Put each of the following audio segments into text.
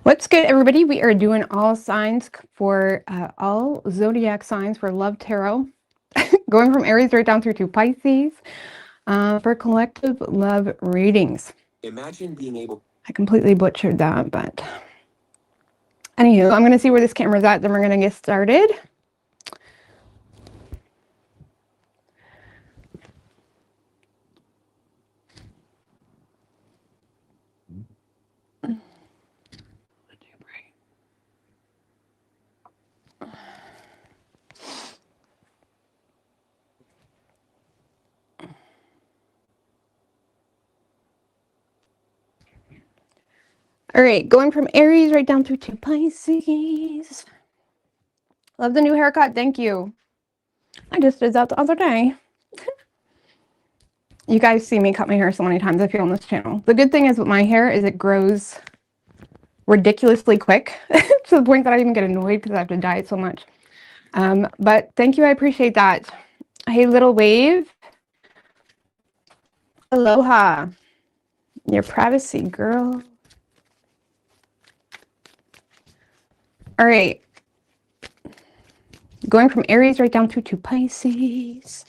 What's good, everybody? We are doing all signs for all zodiac signs for Love Tarot, going from Aries right down through to Pisces for collective love readings. Imagine being able. I completely butchered that, but anywho, I'm going to see where this camera's at, then we're going to get started. All right, going from Aries right down through to Pisces. Love the new haircut. Thank you. I just did that the other day. You guys see me cut my hair so many times, I feel, on this channel. The good thing is with my hair is it grows ridiculously quick to the point that I even get annoyed because I have to dye it so much. But thank you. I appreciate that. Hey, little wave. Aloha. Your privacy, girl. All right. Going from Aries right down through to Pisces.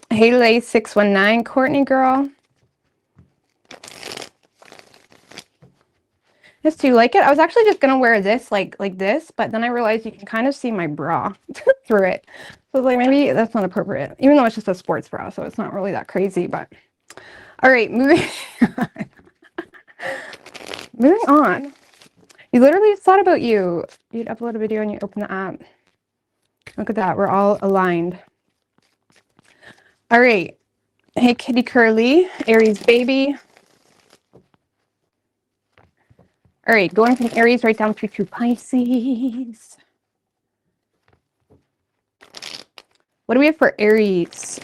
Hey, Lay 619, Courtney girl. Yes, do you like it? I was actually just gonna wear this like this, but then I realized you can kind of see my bra through it. So I was like, maybe that's not appropriate, even though it's just a sports bra, so it's not really that crazy. But all right, moving on. Moving on. You literally just thought about you. You'd upload a video and you open the app. Look at that. We're all aligned. All right. Hey, Kitty Curly, Aries baby. All right, going from Aries right down through to Pisces. What do we have for Aries?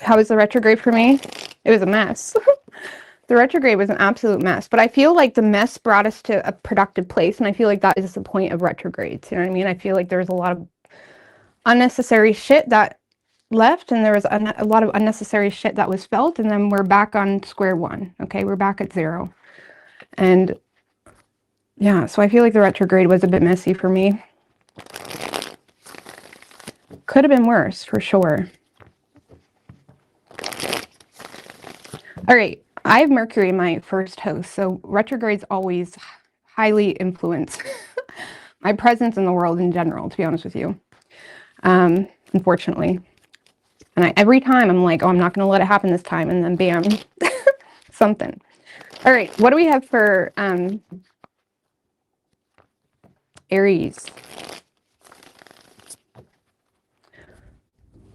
How was the retrograde for me? It was a mess. The retrograde was an absolute mess, but I feel like the mess brought us to a productive place, and I feel like that is the point of retrogrades. You know what I mean? I feel like there's a lot of unnecessary shit that left, and there was a lot of unnecessary shit that was felt, and then we're back on square one. Okay, we're back at zero. And yeah, so I feel like the retrograde was a bit messy for me. Could have been worse, for sure. All right, I have Mercury in my first house, so retrogrades always highly influence my presence in the world in general, to be honest with you, unfortunately. And every time I'm like, oh, I'm not going to let it happen this time, and then bam, something. All right, what do we have for Aries?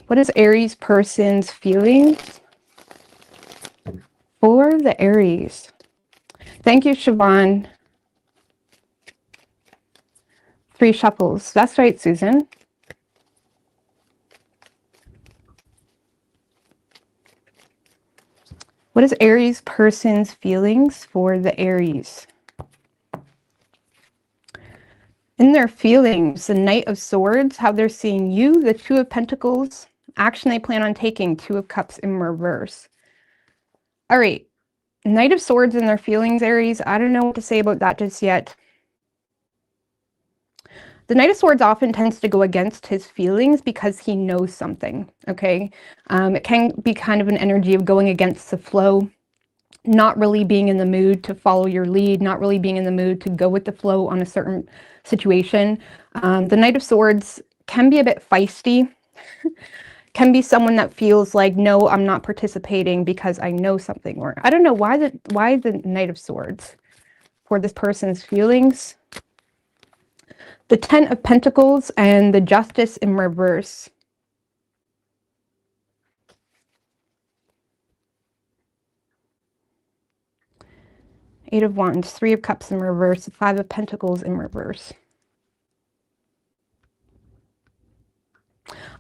What is Aries person's feelings for the Aries? Thank you, Siobhan. 3 shuffles. That's right, Susan. What is Aries person's feelings for the Aries? In their feelings, the Knight of Swords, how they're seeing you, the Two of Pentacles, action they plan on taking, Two of Cups in reverse. All right, Knight of Swords in their feelings, Aries. I don't know what to say about that just yet. The Knight of Swords often tends to go against his feelings because he knows something, okay? It can be kind of an energy of going against the flow, not really being in the mood to follow your lead, not really being in the mood to go with the flow on a certain situation. The Knight of Swords can be a bit feisty, can be someone that feels like, no, I'm not participating because I know something. Or I don't know why the Knight of Swords for this person's feelings. The Ten of Pentacles and the Justice in reverse. Eight of Wands, Three of Cups in reverse, Five of Pentacles in reverse.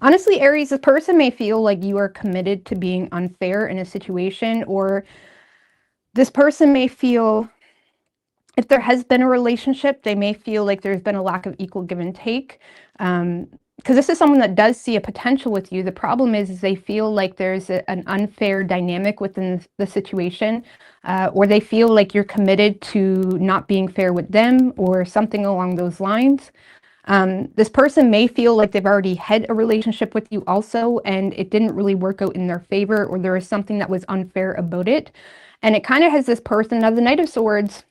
Honestly, Aries, this person may feel like you are committed to being unfair in a situation, or this person may feel, if there has been a relationship, they may feel like there's been a lack of equal give and take. because this is someone that does see a potential with you. The problem is they feel like there's an unfair dynamic within the situation, or they feel like you're committed to not being fair with them or something along those lines. This person may feel like they've already had a relationship with you also, and it didn't really work out in their favor, or there was something that was unfair about it. And it kind of has this person, now the Knight of Swords,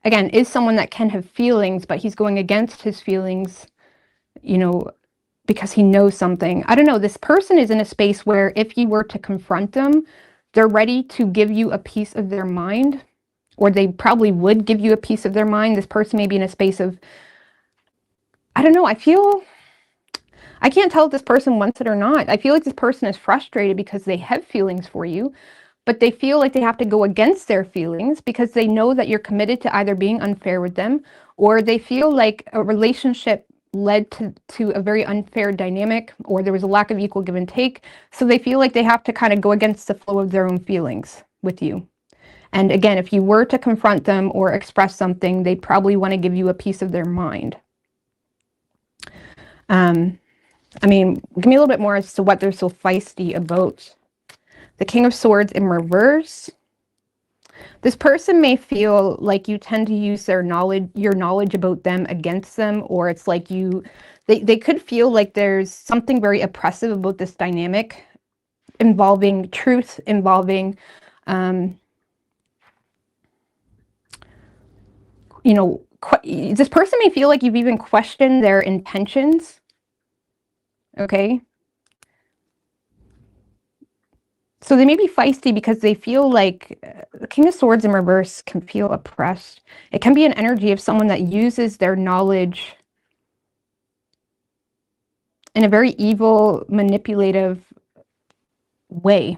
again, is someone that can have feelings, but he's going against his feelings, you know, because he knows something. I don't know, this person is in a space where if you were to confront them, they're ready to give you a piece of their mind, or they probably would give you a piece of their mind. This person may be in a space of, I don't know, I can't tell if this person wants it or not. I feel like this person is frustrated because they have feelings for you, but they feel like they have to go against their feelings because they know that you're committed to either being unfair with them, or they feel like a relationship led to a very unfair dynamic, or there was a lack of equal give and take. So they feel like they have to kind of go against the flow of their own feelings with you. And again, if you were to confront them or express something, they'd probably want to give you a piece of their mind. I mean, give me a little bit more as to what they're so feisty about. The King of Swords in reverse. This person may feel like you tend to use your knowledge about them against them, or it's like they could feel like there's something very oppressive about this dynamic involving truth, involving, you know, this person may feel like you've even questioned their intentions. Okay. So they may be feisty because they feel like the King of Swords in reverse can feel oppressed. It can be an energy of someone that uses their knowledge in a very evil, manipulative way.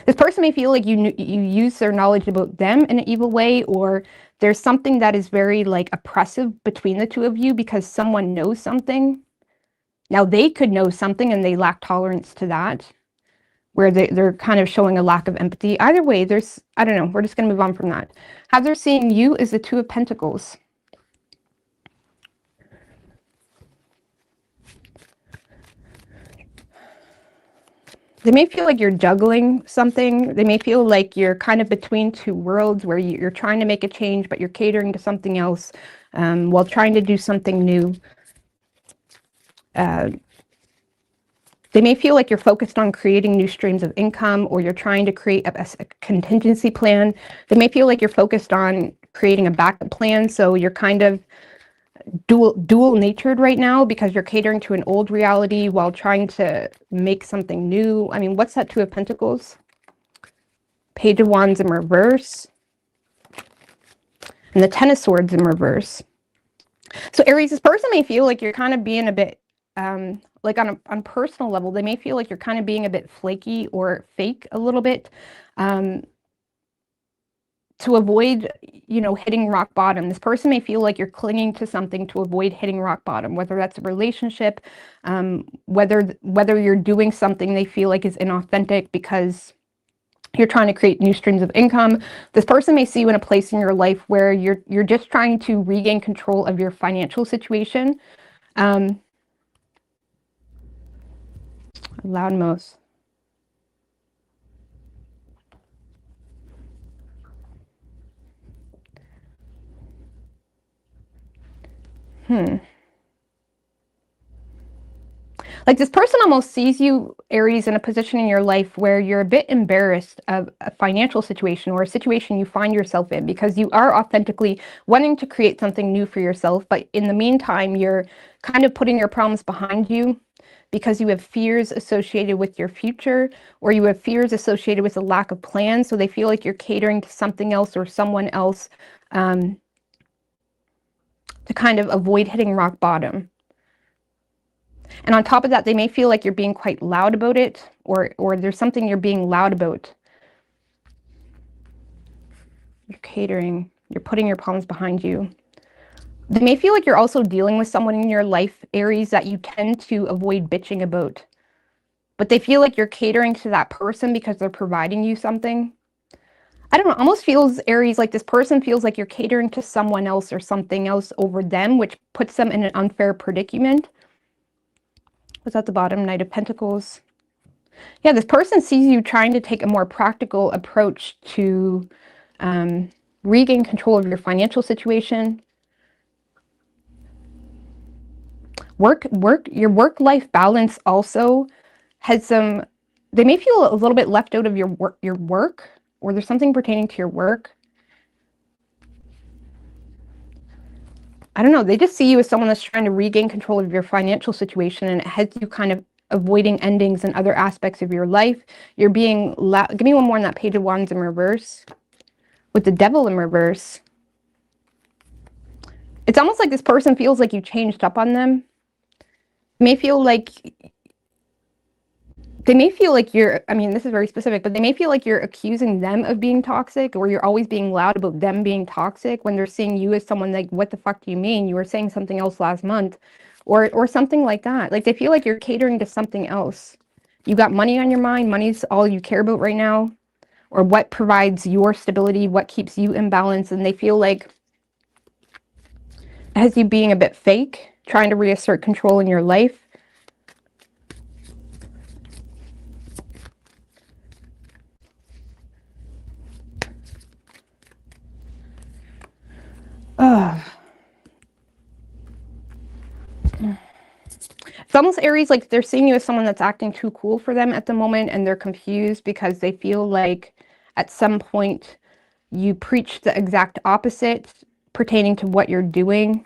This person may feel like you use their knowledge about them in an evil way, or there's something that is very like oppressive between the two of you because someone knows something. Now they could know something and they lack tolerance to that, where they're kind of showing a lack of empathy. Either way, I don't know, we're just going to move on from that. How they're seeing you is the Two of Pentacles. They may feel like you're juggling something. They may feel like you're kind of between two worlds where you're trying to make a change, but you're catering to something else while trying to do something new. They may feel like you're focused on creating new streams of income, or you're trying to create a contingency plan. They may feel like you're focused on creating a backup plan. So you're kind of dual natured right now because you're catering to an old reality while trying to make something new. I mean, what's that Two of Pentacles? Page of Wands in reverse. And the Ten of Swords in reverse. So Aries, this person may feel like you're kind of being a bit, like on a personal level, they may feel like you're kind of being a bit flaky or fake a little bit to avoid, you know, hitting rock bottom. This person may feel like you're clinging to something to avoid hitting rock bottom, whether that's a relationship, whether you're doing something they feel like is inauthentic because you're trying to create new streams of income. This person may see you in a place in your life where you're just trying to regain control of your financial situation. Loud most. Like this person almost sees you, Aries, in a position in your life where you're a bit embarrassed of a financial situation or a situation you find yourself in because you are authentically wanting to create something new for yourself. But in the meantime, you're kind of putting your problems behind you because you have fears associated with your future, or you have fears associated with a lack of plan. So they feel like you're catering to something else or someone else to kind of avoid hitting rock bottom. And on top of that, they may feel like you're being quite loud about it, or there's something you're being loud about. You're catering, you're putting your problems behind you. They may feel like you're also dealing with someone in your life, Aries, that you tend to avoid bitching about. But they feel like you're catering to that person because they're providing you something. I don't know, almost feels, Aries, like this person feels like you're catering to someone else or something else over them, which puts them in an unfair predicament. What's at the bottom? Knight of Pentacles. Yeah, this person sees you trying to take a more practical approach to regain control of your financial situation. Your work-life balance also has some, they may feel a little bit left out of your work, or there's something pertaining to your work. I don't know, they just see you as someone that's trying to regain control of your financial situation, and it has you kind of avoiding endings in other aspects of your life. You're being loud. Give me one more on that Page of Wands in reverse. With the Devil in reverse. It's almost like this person feels like you changed up on them. May feel like they may feel like you're, I mean, this is very specific, but they may feel like you're accusing them of being toxic, or you're always being loud about them being toxic when they're seeing you as someone like, what the fuck do you mean? You were saying something else last month, or something like that. Like they feel like you're catering to something else. You got money on your mind. Money's all you care about right now, or what provides your stability, what keeps you in balance. And they feel like it has you being a bit fake, trying to reassert control in your life. It's almost Aries, like they're seeing you as someone that's acting too cool for them at the moment, and they're confused because they feel like at some point you preach the exact opposite pertaining to what you're doing.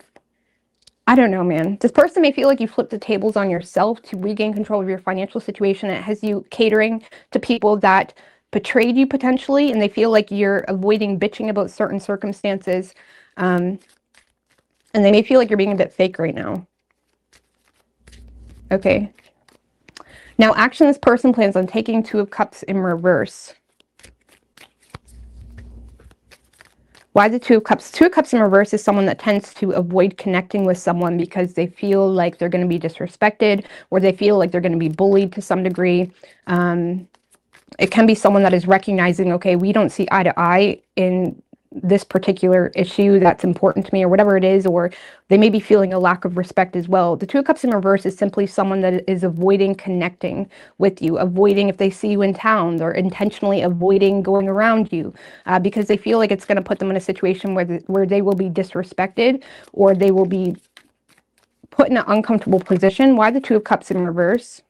I don't know, man. This person may feel like you flipped the tables on yourself to regain control of your financial situation. It has you catering to people that betrayed you potentially, and they feel like you're avoiding bitching about certain circumstances. And they may feel like you're being a bit fake right now. Okay. Now, action this person plans on taking. Two of Cups in reverse. Why the Two of Cups? Two of Cups in reverse is someone that tends to avoid connecting with someone because they feel like they're going to be disrespected, or they feel like they're going to be bullied to some degree. It can be someone that is recognizing, okay, we don't see eye to eye in this particular issue that's important to me, or whatever it is, or they may be feeling a lack of respect as well. The Two of Cups in reverse is simply someone that is avoiding connecting with you, avoiding if they see you in town, or intentionally avoiding going around you because they feel like it's going to put them in a situation where they will be disrespected, or they will be put in an uncomfortable position. Why the Two of Cups in reverse?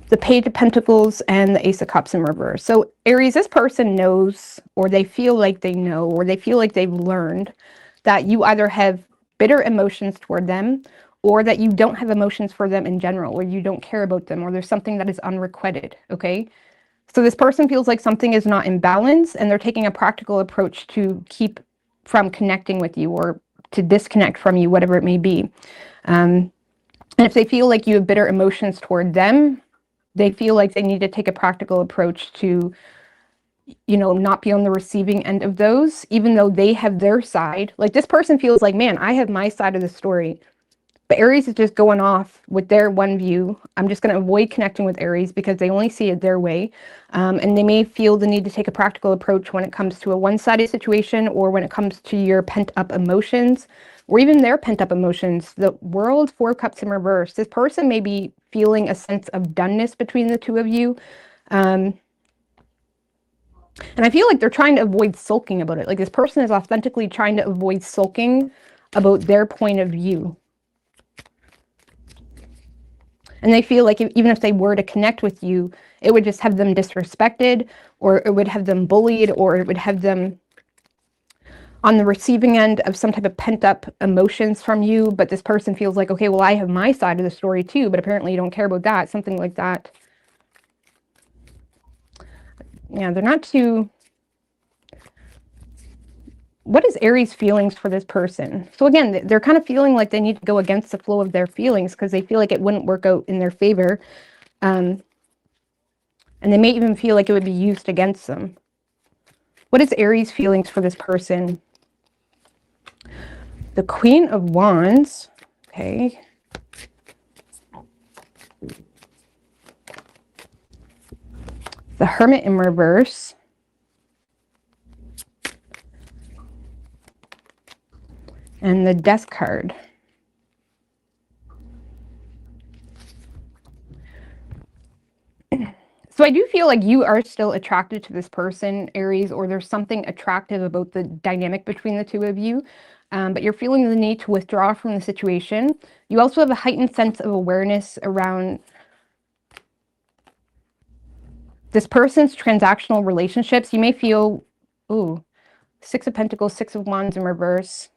The Page of Pentacles and the Ace of Cups in reverse. So Aries, this person knows, or they feel like they know, or they feel like they've learned that you either have bitter emotions toward them, or that you don't have emotions for them in general, or you don't care about them, or there's something that is unrequited, okay? So this person feels like something is not in balance, and they're taking a practical approach to keep from connecting with you, or to disconnect from you, whatever it may be. And if they feel like you have bitter emotions toward them, they feel like they need to take a practical approach to, you know, not be on the receiving end of those, even though they have their side. Like this person feels like, man, I have my side of the story. But Aries is just going off with their one view. I'm just going to avoid connecting with Aries because they only see it their way. And they may feel the need to take a practical approach when it comes to a one-sided situation, or when it comes to your pent-up emotions, or even their pent-up emotions. The World, Four of Cups in reverse. This person may be feeling a sense of doneness between the two of you. And I feel like they're trying to avoid sulking about it. Like this person is authentically trying to avoid sulking about their point of view. And they feel like even if they were to connect with you, it would just have them disrespected, or it would have them bullied, or it would have them on the receiving end of some type of pent up emotions from you. But this person feels like, okay, well, I have my side of the story too, but apparently you don't care about that. Something like that. Yeah, they're not too... What is Aries' feelings for this person? So again, they're kind of feeling like they need to go against the flow of their feelings because they feel like it wouldn't work out in their favor. And they may even feel like it would be used against them. What is Aries' feelings for this person? The Queen of Wands. Okay. The Hermit in reverse. And the Death card. So I do feel like you are still attracted to this person, Aries, or there's something attractive about the dynamic between the two of you, but you're feeling the need to withdraw from the situation. You also have a heightened sense of awareness around this person's transactional relationships. You may feel, ooh, Six of Pentacles, Six of Wands in reverse.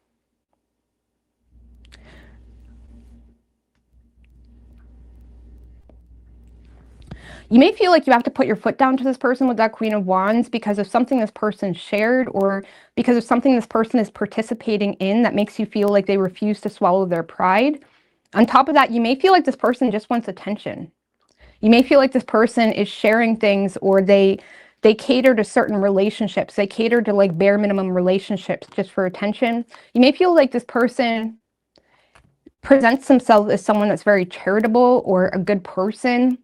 You may feel like you have to put your foot down to this person with that Queen of Wands because of something this person shared, or because of something this person is participating in that makes you feel like they refuse to swallow their pride. On top of that, you may feel like this person just wants attention. You may feel like this person is sharing things, or they cater to certain relationships. They cater to like bare minimum relationships just for attention. You may feel like this person presents themselves as someone that's very charitable or a good person,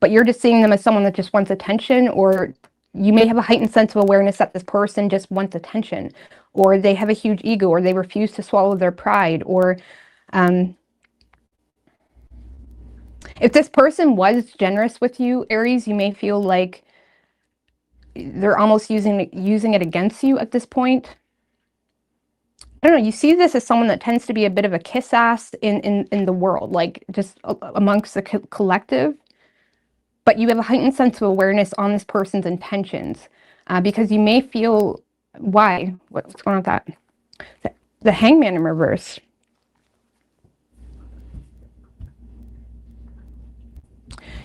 but you're just seeing them as someone that just wants attention. Or you may have a heightened sense of awareness that this person just wants attention, or they have a huge ego, or they refuse to swallow their pride, or if this person was generous with you, Aries, you may feel like they're almost using it against you at this point. I don't know, you see this as someone that tends to be a bit of a kiss ass in the world, like just amongst the collective. But you have a heightened sense of awareness on this person's intentions, because you may feel, why? What's going on with that? The Hangman in reverse.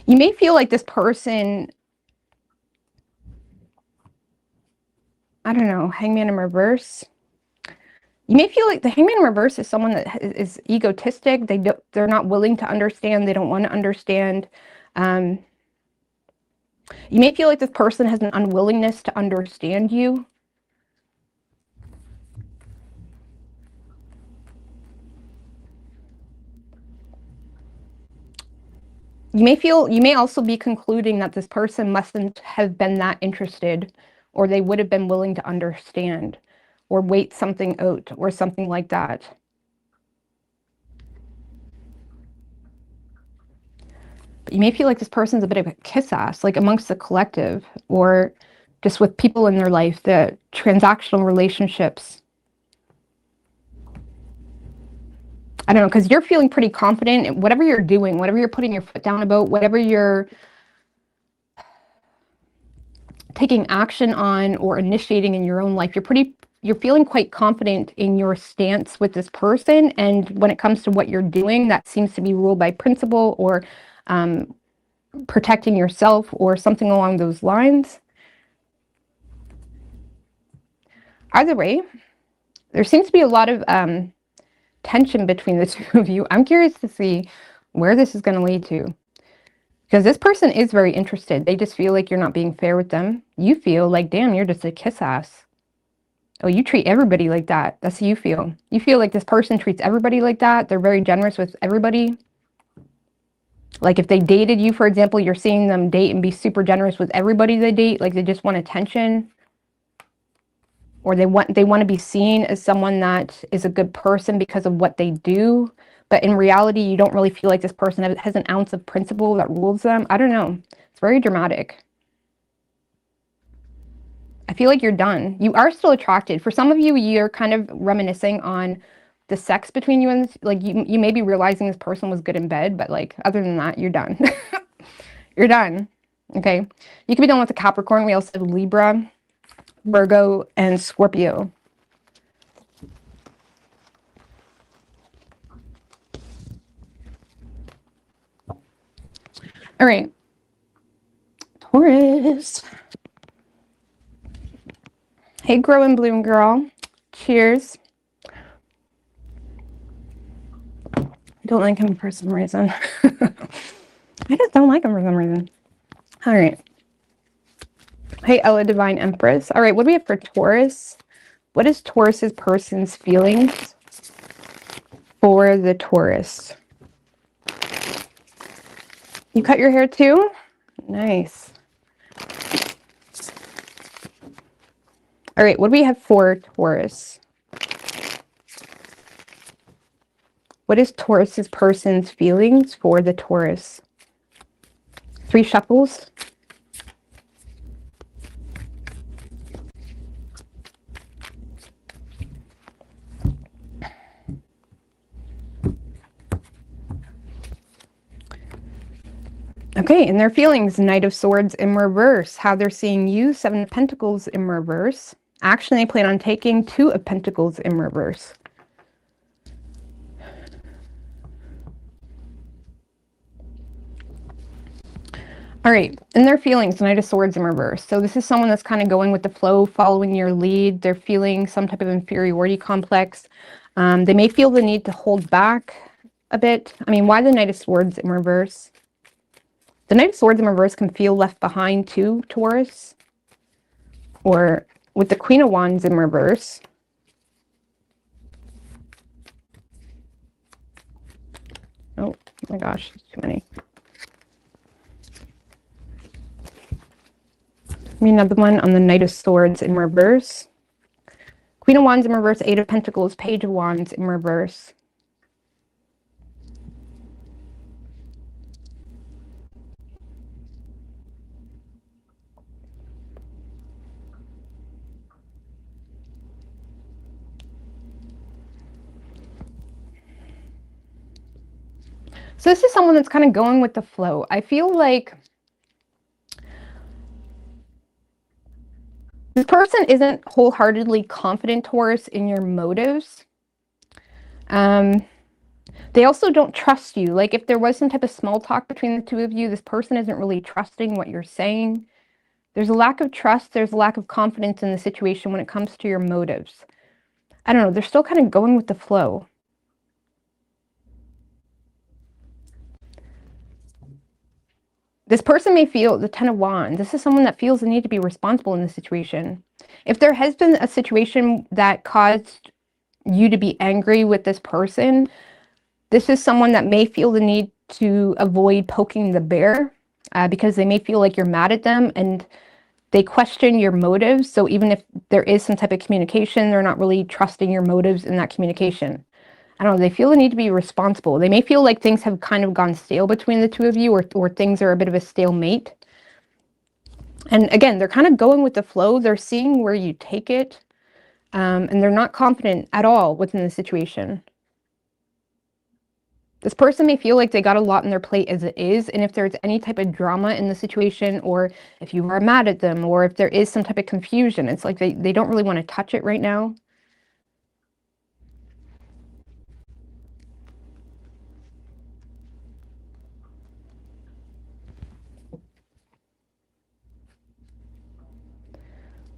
You may feel like this person, I don't know, Hangman in reverse. You may feel like the Hangman in reverse is someone that is egotistic. They're not willing to understand. They don't want to understand. You may feel like this person has an unwillingness to understand you. You may also be concluding that this person mustn't have been that interested, or they would have been willing to understand, or wait something out, or something like that. But you may feel like this person's a bit of a kiss ass, like amongst the collective, or just with people in their life, the transactional relationships. I don't know, because you're feeling pretty confident in whatever you're doing, whatever you're putting your foot down about, whatever you're taking action on or initiating in your own life, you're feeling quite confident in your stance with this person. And when it comes to what you're doing, that seems to be ruled by principle, or protecting yourself, or something along those lines. Either way, there seems to be a lot of tension between the two of you. I'm curious to see where this is going to lead to, because this person is very interested. They just feel like you're not being fair with them. You feel like, damn, you're just a kiss ass. Oh, you treat everybody like that. That's how you feel. You feel like this person treats everybody like that. They're very generous with everybody. Like if they dated you, for example, you're seeing them date and be super generous with everybody they date. Like they just want attention. Or they want to be seen as someone that is a good person because of what they do. But in reality, you don't really feel like this person has an ounce of principle that rules them. I don't know. It's very dramatic. I feel like you're done. You are still attracted. For some of you, you're kind of reminiscing on the sex between you, and like you may be realizing this person was good in bed, but like other than that, you're done. You're done. Okay. You could be done with a Capricorn. We also have Libra, Virgo, and Scorpio. All right. Taurus. Hey, Grow and Bloom girl. Cheers. I don't like him for some reason. I just don't like him for some reason. All right. Hey, Ella Divine Empress. All right, what do we have for Taurus? What is Taurus's person's feelings for the Taurus? You cut your hair too? Nice. All right, what do we have for Taurus? What is Taurus's person's feelings for the Taurus? 3 shuffles. Okay, and their feelings, Knight of Swords in reverse. How they're seeing you, Seven of Pentacles in reverse. Action they plan on taking, Two of Pentacles in reverse. All right, and their feelings, Knight of Swords in reverse. So this is someone that's kind of going with the flow, following your lead. They're feeling some type of inferiority complex. They may feel the need to hold back a bit. I mean, why the Knight of Swords in reverse? The Knight of Swords in reverse can feel left behind too, Taurus. Or with the Queen of Wands in reverse. Oh my gosh, too many. Another one on the Knight of Swords in reverse. Queen of Wands in reverse, Eight of Pentacles, Page of Wands in reverse. So this is someone that's kind of going with the flow. I feel like this person isn't wholeheartedly confident, Taurus, in your motives. They also don't trust you. Like if there was some type of small talk between the two of you, this person isn't really trusting what you're saying. There's a lack of trust. There's a lack of confidence in the situation when it comes to your motives. I don't know. They're still kind of going with the flow. This person may feel the Ten of Wands. This is someone that feels the need to be responsible in this situation. If there has been a situation that caused you to be angry with this person, this is someone that may feel the need to avoid poking the bear because they may feel like you're mad at them and they question your motives. So even if there is some type of communication, they're not really trusting your motives in that communication. I don't know, they feel the need to be responsible. They may feel like things have kind of gone stale between the two of you, or things are a bit of a stalemate. And again, they're kind of going with the flow. They're seeing where you take it. And they're not confident at all within the situation. This person may feel like they got a lot on their plate as it is, and if there's any type of drama in the situation, or if you are mad at them, or if there is some type of confusion, it's like they don't really want to touch it right now.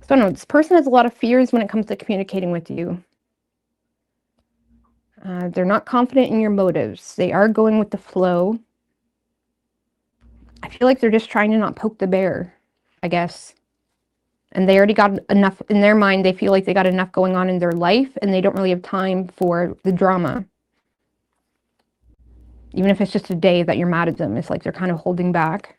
So no, this person has a lot of fears when it comes to communicating with you. They're not confident in your motives. They are going with the flow. I feel like they're just trying to not poke the bear, I guess. And they already got enough in their mind. They feel like they got enough going on in their life and they don't really have time for the drama. Even if it's just a day that you're mad at them, it's like they're kind of holding back.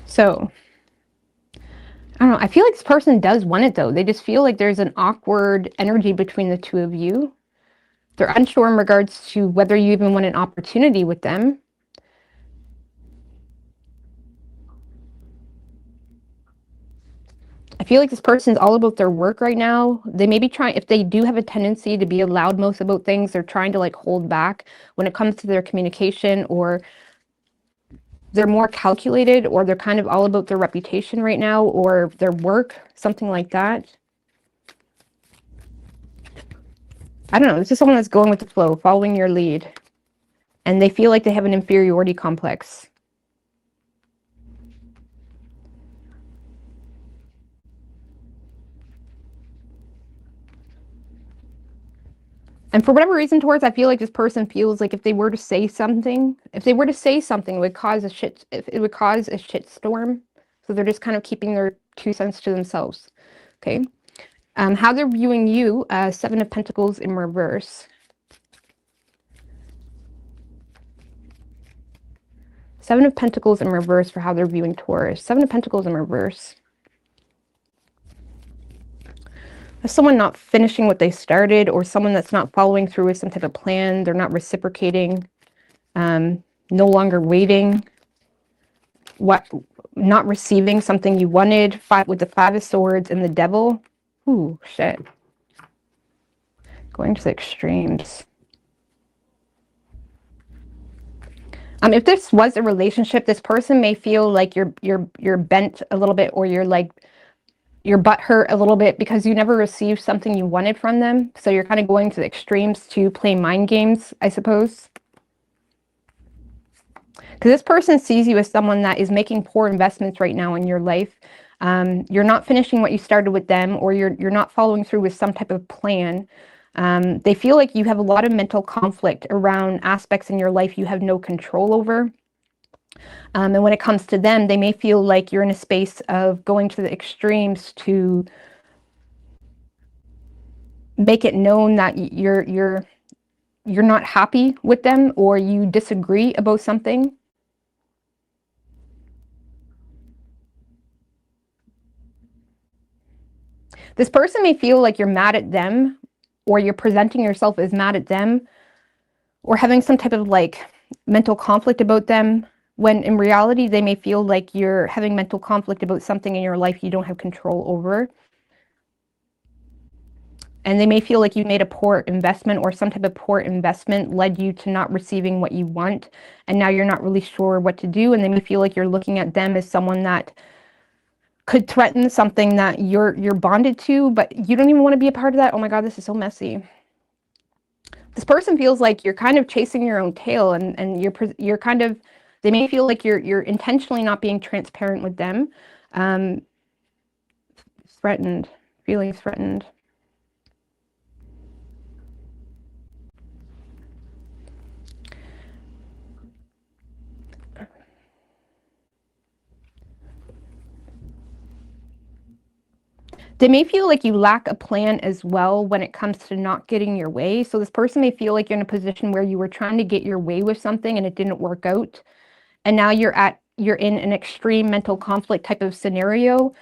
So, I don't know. I feel like this person does want it, though. They just feel like there's an awkward energy between the two of you. They're unsure in regards to whether you even want an opportunity with them. I feel like this person's all about their work right now. They may be trying, if they do have a tendency to be a loudmouth about things, they're trying to like hold back when it comes to their communication, or they're more calculated, or they're kind of all about their reputation right now, or their work, something like that. I don't know. This is someone that's going with the flow, following your lead. And they feel like they have an inferiority complex. And for whatever reason, Taurus, I feel like this person feels like if they were to say something, it would cause it would cause a shit storm. So they're just kind of keeping their 2 cents to themselves. Okay. How they're viewing you, Seven of Pentacles in reverse. Seven of Pentacles in reverse for how they're viewing Taurus. Seven of Pentacles in reverse. someone not finishing what they started, or someone that's not following through with some type of plan. They're not reciprocating, no longer waiting, not receiving something you wanted. With the Five of Swords and the Devil. Ooh, shit. Going to the extremes. If this was a relationship, this person may feel like you're bent a little bit, or you're butt hurt a little bit because you never received something you wanted from them. So you're kind of going to the extremes to play mind games, I suppose. Because this person sees you as someone that is making poor investments right now in your life. You're not finishing what you started with them, or you're not following through with some type of plan. They feel like you have a lot of mental conflict around aspects in your life you have no control over. And when it comes to them, they may feel like you're in a space of going to the extremes to make it known that you're not happy with them, or you disagree about something. This person may feel like you're mad at them, or you're presenting yourself as mad at them, or having some type of like mental conflict about them, when in reality they may feel like you're having mental conflict about something in your life you don't have control over. And they may feel like you made a poor investment, or some type of poor investment led you to not receiving what you want, and now you're not really sure what to do. And they may feel like you're looking at them as someone that could threaten something that you're bonded to, but you don't even want to be a part of that. Oh my God, this is so messy. This person feels like you're kind of chasing your own tail, and you're kind of, they may feel like you're intentionally not being transparent with them. Threatened, feeling threatened. They may feel like you lack a plan as well when it comes to not getting your way. So this person may feel like you're in a position where you were trying to get your way with something and it didn't work out. And now you're in an extreme mental conflict type of scenario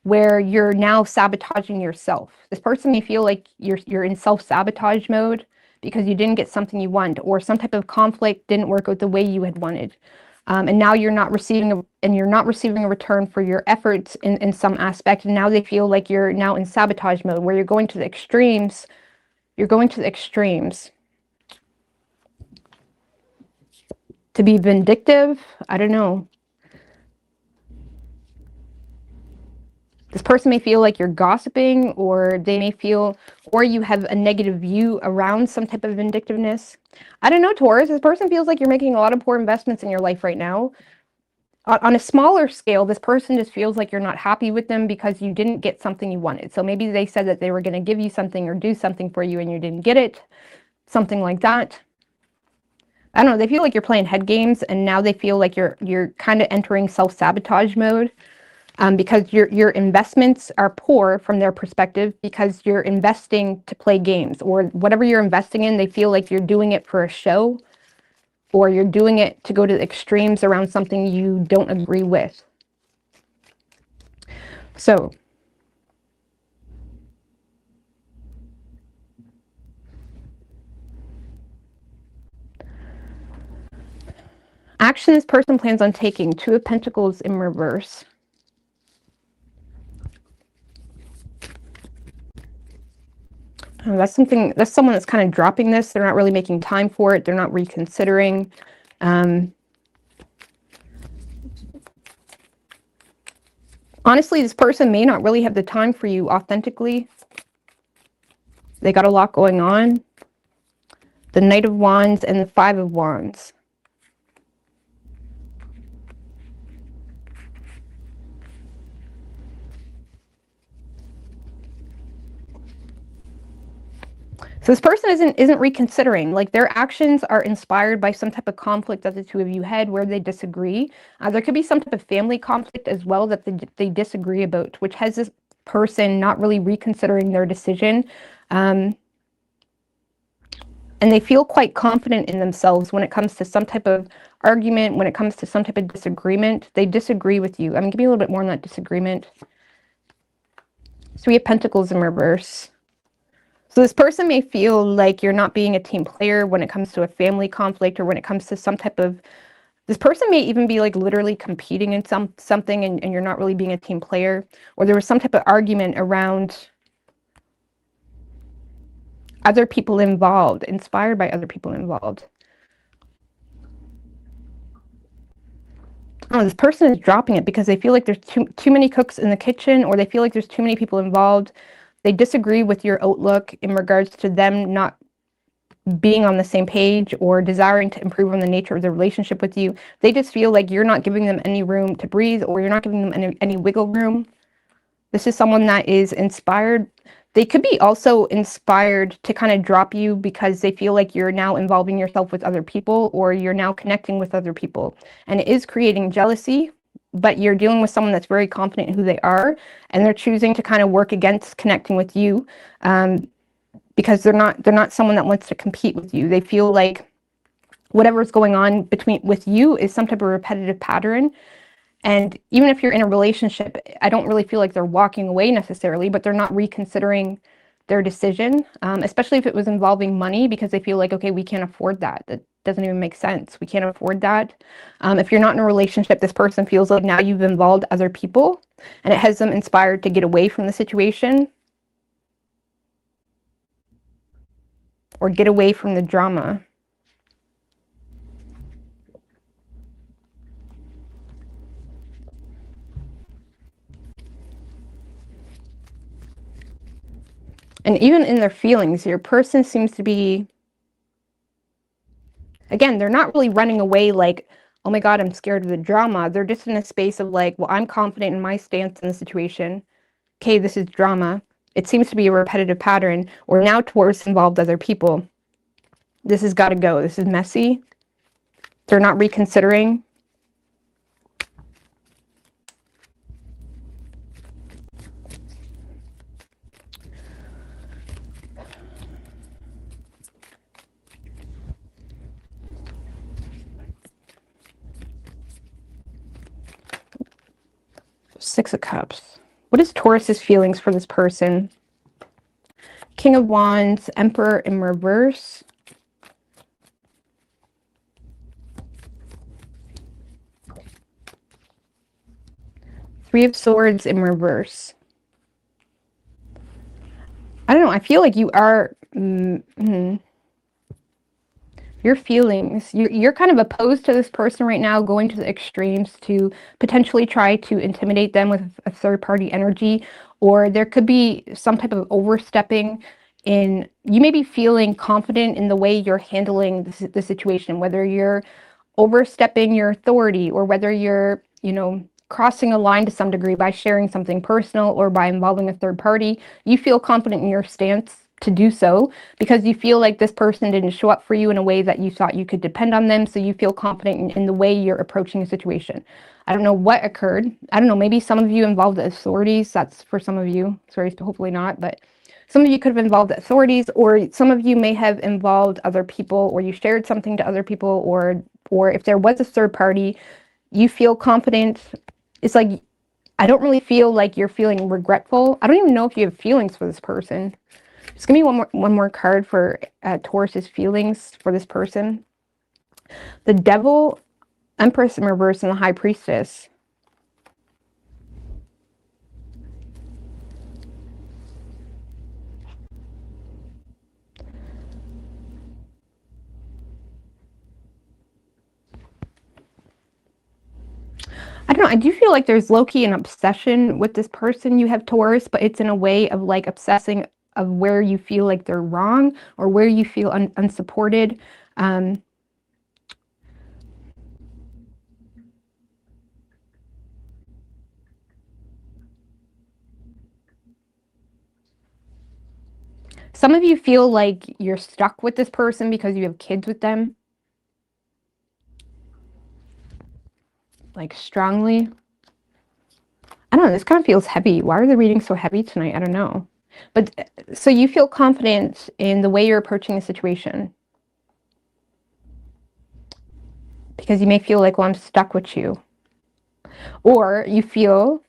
where you're now sabotaging yourself. This person may feel like you're in self-sabotage mode because you didn't get something you want, or some type of conflict didn't work out the way you had wanted. And now you're not receiving a return for your efforts in some aspect. And now they feel like you're now in sabotage mode, where you're going to the extremes. You're going to the extremes to be vindictive. I don't know. This person may feel like you're gossiping, or they may feel, or you have a negative view around some type of vindictiveness. I don't know, Taurus. This person feels like you're making a lot of poor investments in your life right now. On a smaller scale, this person just feels like you're not happy with them because you didn't get something you wanted. So maybe they said that they were going to give you something or do something for you and you didn't get it. Something like that. I don't know. They feel like you're playing head games, and now they feel like you're kind of entering self-sabotage mode. Because your investments are poor from their perspective, because you're investing to play games, or whatever you're investing in, they feel like you're doing it for a show, or you're doing it to go to the extremes around something you don't agree with. So, action this person plans on taking: Two of Pentacles in reverse. That's someone that's kind of dropping this. They're not really making time for it. They're not reconsidering. Honestly, this person may not really have the time for you authentically. They got a lot going on. The Knight of Wands and the Five of Wands. So this person isn't reconsidering. Like, their actions are inspired by some type of conflict that the two of you had where they disagree. There could be some type of family conflict as well that they disagree about, which has this person not really reconsidering their decision. And they feel quite confident in themselves when it comes to some type of argument, when it comes to some type of disagreement. They disagree with you. I mean, give me a little bit more on that disagreement. Three of Pentacles in reverse. So this person may feel like you're not being a team player when it comes to a family conflict, or when it comes to some type of, this person may even be like literally competing in something, and you're not really being a team player, or there was some type of argument around other people involved, inspired by other people involved. Oh, this person is dropping it because they feel like there's too many cooks in the kitchen, or they feel like there's too many people involved. They disagree with your outlook in regards to them not being on the same page or desiring to improve on the nature of the relationship with you. They just feel like you're not giving them any room to breathe, or you're not giving them any wiggle room. This is someone that is inspired. They could be also inspired to kind of drop you because they feel like you're now involving yourself with other people, or you're now connecting with other people. And it is creating jealousy, but you're dealing with someone that's very confident in who they are, and they're choosing to kind of work against connecting with you, because they're not someone that wants to compete with you. They feel like whatever's going on with you is some type of repetitive pattern. And even if you're in a relationship, I don't really feel like they're walking away necessarily, but they're not reconsidering their decision, especially if it was involving money, because they feel like, okay, we can't afford that. That doesn't even make sense. We can't afford that. If you're not in a relationship, this person feels like now you've involved other people, and it has them inspired to get away from the situation, or get away from the drama. And even in their feelings, your person seems to be, again, they're not really running away like, oh my God, I'm scared of the drama. They're just in a space of like, well, I'm confident in my stance in the situation. Okay, this is drama. It seems to be a repetitive pattern. Or now Taurus involved other people. This has got to go. This is messy. They're not reconsidering. Six of Cups. What is Taurus's feelings for this person? King of Wands, Emperor in reverse. Three of Swords in reverse. I don't know. I feel like you are... your feelings, you're kind of opposed to this person right now, going to the extremes to potentially try to intimidate them with a third-party energy, or there could be some type of overstepping in, you may be feeling confident in the way you're handling the situation, whether you're overstepping your authority, or whether you're, crossing a line to some degree by sharing something personal or by involving a third party. You feel confident in your stance to do so because you feel like this person didn't show up for you in a way that you thought you could depend on them. So you feel confident in the way you're approaching a situation. I don't know what occurred. I don't know, maybe some of you involved the authorities. That's for some of you. Sorry, hopefully not, but some of you could have involved the authorities, or some of you may have involved other people, or you shared something to other people, or if there was a third party, you feel confident. It's like, I don't really feel like you're feeling regretful. I don't even know if you have feelings for this person. Just give me one more card for Taurus's feelings for this person. The Devil, Empress in reverse, and the High Priestess. I don't know. I do feel like there's low-key an obsession with this person. You have Taurus, but it's in a way of like obsessing of where you feel like they're wrong, or where you feel unsupported. Some of you feel like you're stuck with this person because you have kids with them. Like strongly. I don't know, this kind of feels heavy. Why are the readings so heavy tonight? I don't know. But so you feel confident in the way you're approaching the situation. Because you may feel like, well, I'm stuck with you. Or you feel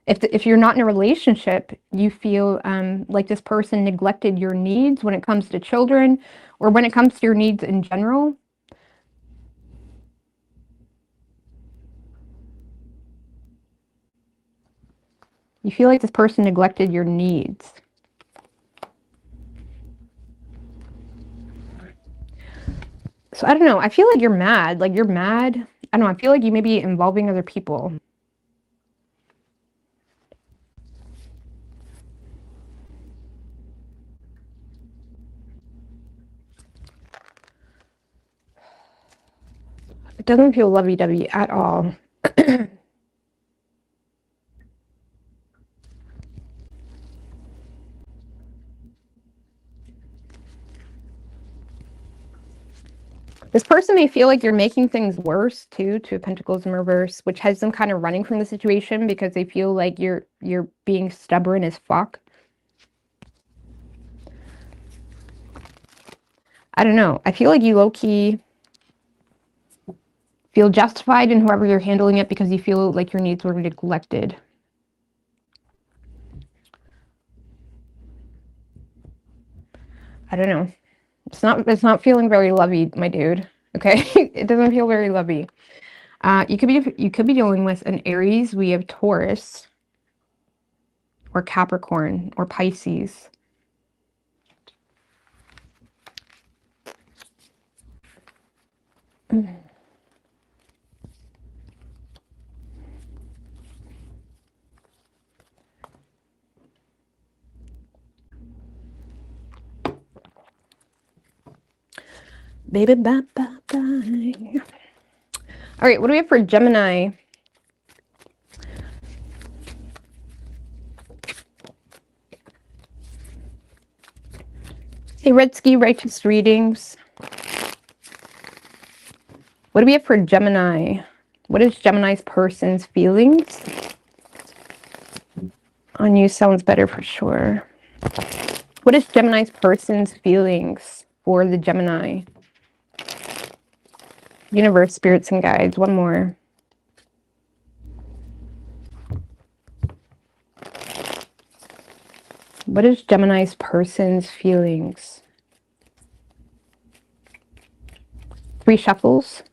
If you're not in a relationship, you feel like this person neglected your needs when it comes to children, or when it comes to your needs in general. You feel like this person neglected your needs. So I don't know. I feel like you're mad. Like you're mad. I don't know. I feel like you may be involving other people. It doesn't feel lovey-dovey at all. This person may feel like you're making things worse too, Two of Pentacles in reverse, which has them kind of running from the situation because they feel like you're being stubborn as fuck. I don't know. I feel like you low-key feel justified in whoever you're handling it because you feel like your needs were neglected. I don't know. It's not feeling very lovey, my dude. Okay? It doesn't feel very lovey. You could be dealing with an Aries. We have Taurus or Capricorn or Pisces. Baby, bye, bye, bye. All right, what do we have for Gemini? Hey, Redsky, righteous readings. What do we have for Gemini? What is Gemini's person's feelings? On you sounds better for sure. What is Gemini's person's feelings for the Gemini? Universe, spirits, and guides. One more. What is Gemini's person's feelings? 3 shuffles.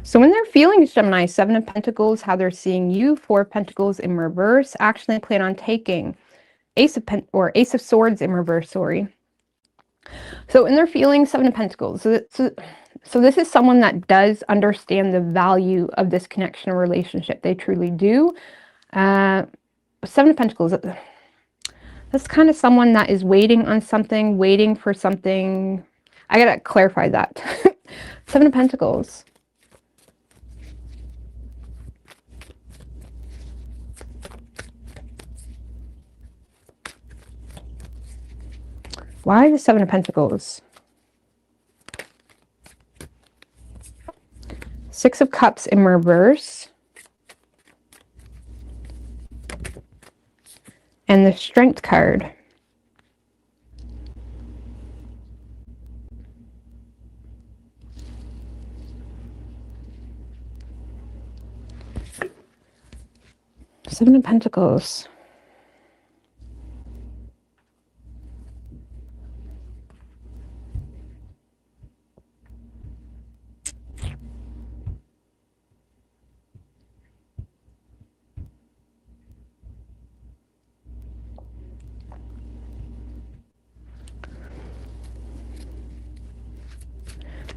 So when they're feeling Gemini, 7 of Pentacles, how they're seeing you, 4 of Pentacles in reverse, action they plan on taking, Ace of Swords in reverse, sorry. So in their feeling, 7 of Pentacles. So this is someone that does understand the value of this connection or relationship. They truly do. 7 of Pentacles. That's kind of someone that is waiting on something, waiting for something. I gotta clarify that. 7 of Pentacles. Why the 7 of Pentacles? 6 of Cups in reverse. And the Strength card. Seven of Pentacles.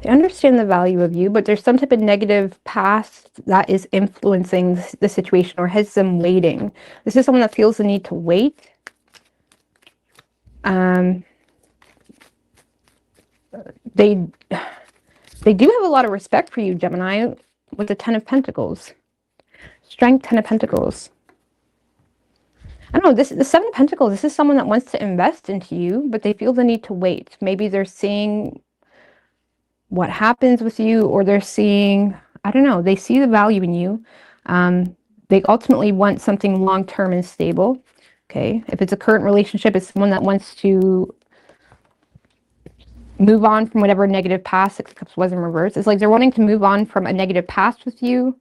They understand the value of you, but there's some type of negative past that is influencing the situation or has them waiting. This is someone that feels the need to wait. They do have a lot of respect for you, Gemini, with the 10 of Pentacles. Strength, 10 of Pentacles. I don't know, the 7 of Pentacles, this is someone that wants to invest into you, but they feel the need to wait. Maybe they're seeing what happens with you, or they're seeing, I don't know, they see the value in you. They ultimately want something long-term and stable. Okay, if it's a current relationship, it's someone that wants to move on from whatever negative past. Six of Cups was in reverse. It's like they're wanting to move on from a negative past with you.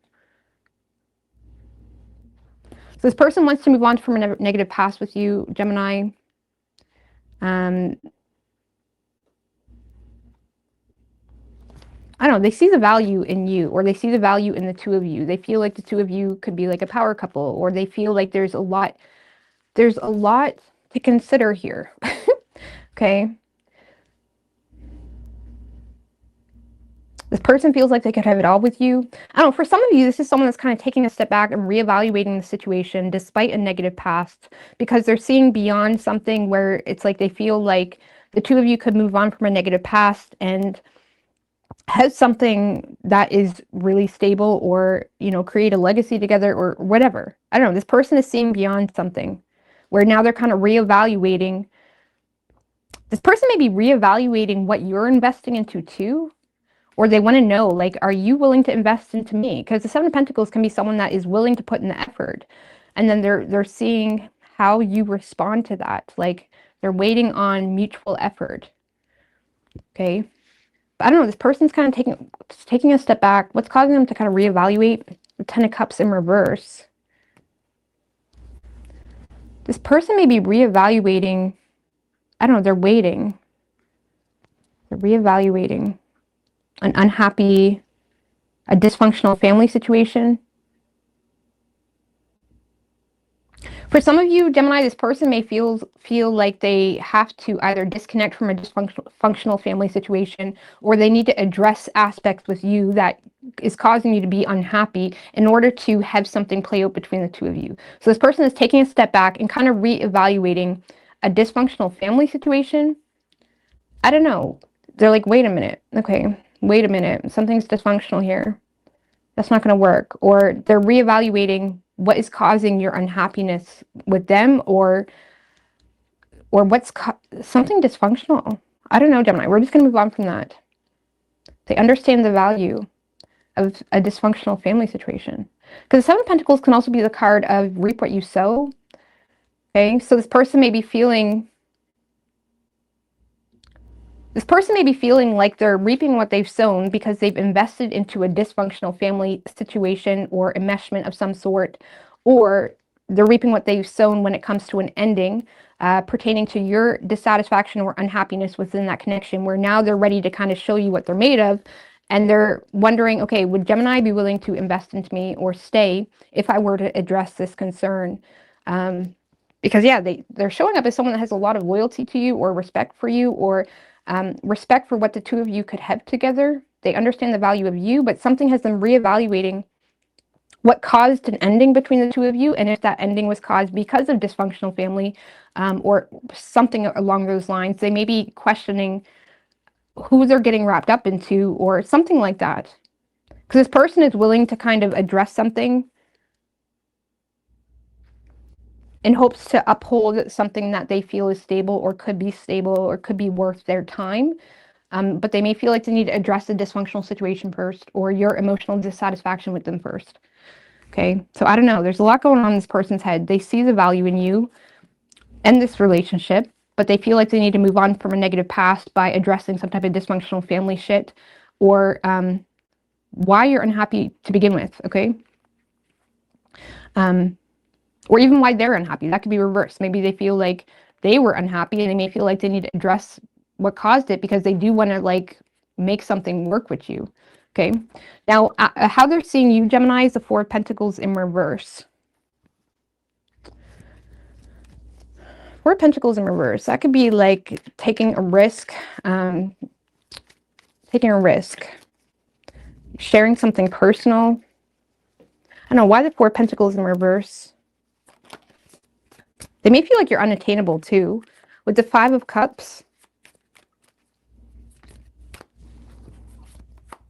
So this person wants to move on from a negative past with you, Gemini. I don't know, they see the value in you, or they see the value in the two of you. They feel like the two of you could be like a power couple, or they feel like there's a lot to consider here. Okay. This person feels like they could have it all with you. I don't know, for some of you, this is someone that's kind of taking a step back and reevaluating the situation despite a negative past, because they're seeing beyond something where it's like they feel like the two of you could move on from a negative past and have something that is really stable, or, you know, create a legacy together or whatever. I don't know. This person is seeing beyond something where now they're kind of reevaluating. This person may be reevaluating what you're investing into too, or they want to know, like, are you willing to invest into me? Because the Seven of Pentacles can be someone that is willing to put in the effort, and then they're seeing how you respond to that. Like, they're waiting on mutual effort. Okay. I don't know, this person's kind of taking a step back. What's causing them to kind of reevaluate? The Ten of Cups in reverse. This person may be reevaluating. I don't know, they're waiting. They're reevaluating an unhappy, a dysfunctional family situation. For some of you, Gemini, this person may feel like they have to either disconnect from a dysfunctional family situation, or they need to address aspects with you that is causing you to be unhappy in order to have something play out between the two of you. So this person is taking a step back and kind of reevaluating a dysfunctional family situation. I don't know. They're like, wait a minute. Okay, wait a minute. Something's dysfunctional here. That's not going to work. Or they're reevaluating what is causing your unhappiness with them, or what's something dysfunctional. I don't know, Gemini. We're just going to move on from that. They understand the value of a dysfunctional family situation. Because the Seven of Pentacles can also be the card of reap what you sow. Okay, so this person may be feeling like they're reaping what they've sown because they've invested into a dysfunctional family situation or enmeshment of some sort, or they're reaping what they've sown when it comes to an ending pertaining to your dissatisfaction or unhappiness within that connection, where now they're ready to kind of show you what they're made of. And they're wondering, okay, would Gemini be willing to invest into me or stay if I were to address this concern? Because, yeah, they're showing up as someone that has a lot of loyalty to you, or respect for you, or respect for what the two of you could have together. They understand the value of you, but something has them reevaluating what caused an ending between the two of you, and if that ending was caused because of dysfunctional family or something along those lines. They may be questioning who they're getting wrapped up into, or something like that. Because this person is willing to kind of address something in hopes to uphold something that they feel is stable, or could be stable, or could be worth their time. But they may feel like they need to address the dysfunctional situation first, or your emotional dissatisfaction with them first. Okay, so I don't know. There's a lot going on in this person's head. They see the value in you and this relationship, but they feel like they need to move on from a negative past by addressing some type of dysfunctional family shit, or why you're unhappy to begin with, okay? Or even why they're unhappy. That could be reversed. Maybe they feel like they were unhappy, and they may feel like they need to address what caused it, because they do want to, like, make something work with you. Okay. Now, how they're seeing you, Gemini, is the Four of Pentacles in reverse. Four of Pentacles in reverse. That could be like taking a risk, sharing something personal. I don't know why the Four of Pentacles in reverse. They may feel like you're unattainable too. With the Five of Cups,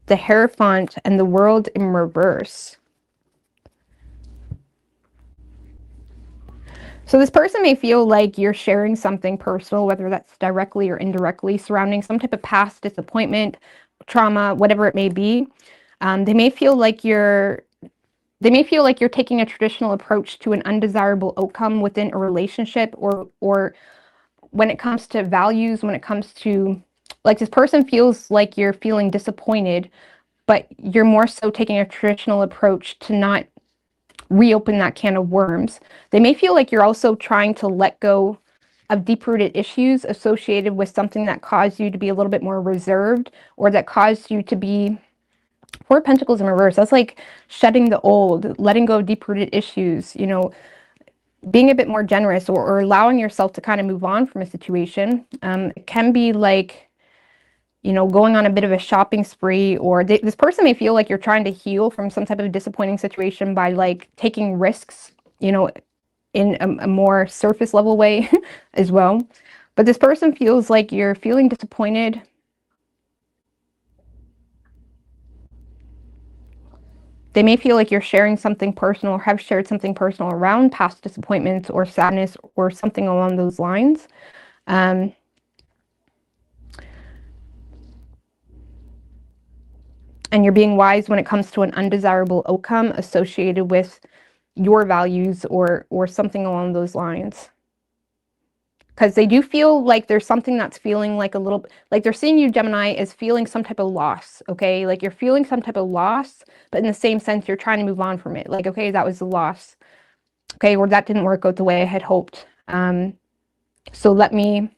the Hierophant, and the World in reverse. So this person may feel like you're sharing something personal, whether that's directly or indirectly, surrounding some type of past disappointment, trauma, whatever it may be. They may feel like you're They may feel like you're taking a traditional approach to an undesirable outcome within a relationship, or when it comes to values, when it comes to, like, this person feels like you're feeling disappointed, but you're more so taking a traditional approach to not reopen that can of worms. They may feel like you're also trying to let go of deep-rooted issues associated with something that caused you to be a little bit more reserved, or that caused you to be, Four of Pentacles in reverse, that's like shedding the old, letting go of deep-rooted issues, you know, being a bit more generous, or allowing yourself to kind of move on from a situation. It can be like, you know, going on a bit of a shopping spree, or this person may feel like you're trying to heal from some type of disappointing situation by like taking risks, you know, in a more surface level way as well. But this person feels like you're feeling disappointed. They may feel like you're sharing something personal, or have shared something personal around past disappointments or sadness or something along those lines. And you're being wise when it comes to an undesirable outcome associated with your values, or something along those lines. Because they do feel like there's something that's feeling like a little, like they're seeing you, Gemini, as feeling some type of loss, okay? Like you're feeling some type of loss, but in the same sense, you're trying to move on from it. Like, okay, that was the loss. Okay, or that didn't work out the way I had hoped. So let me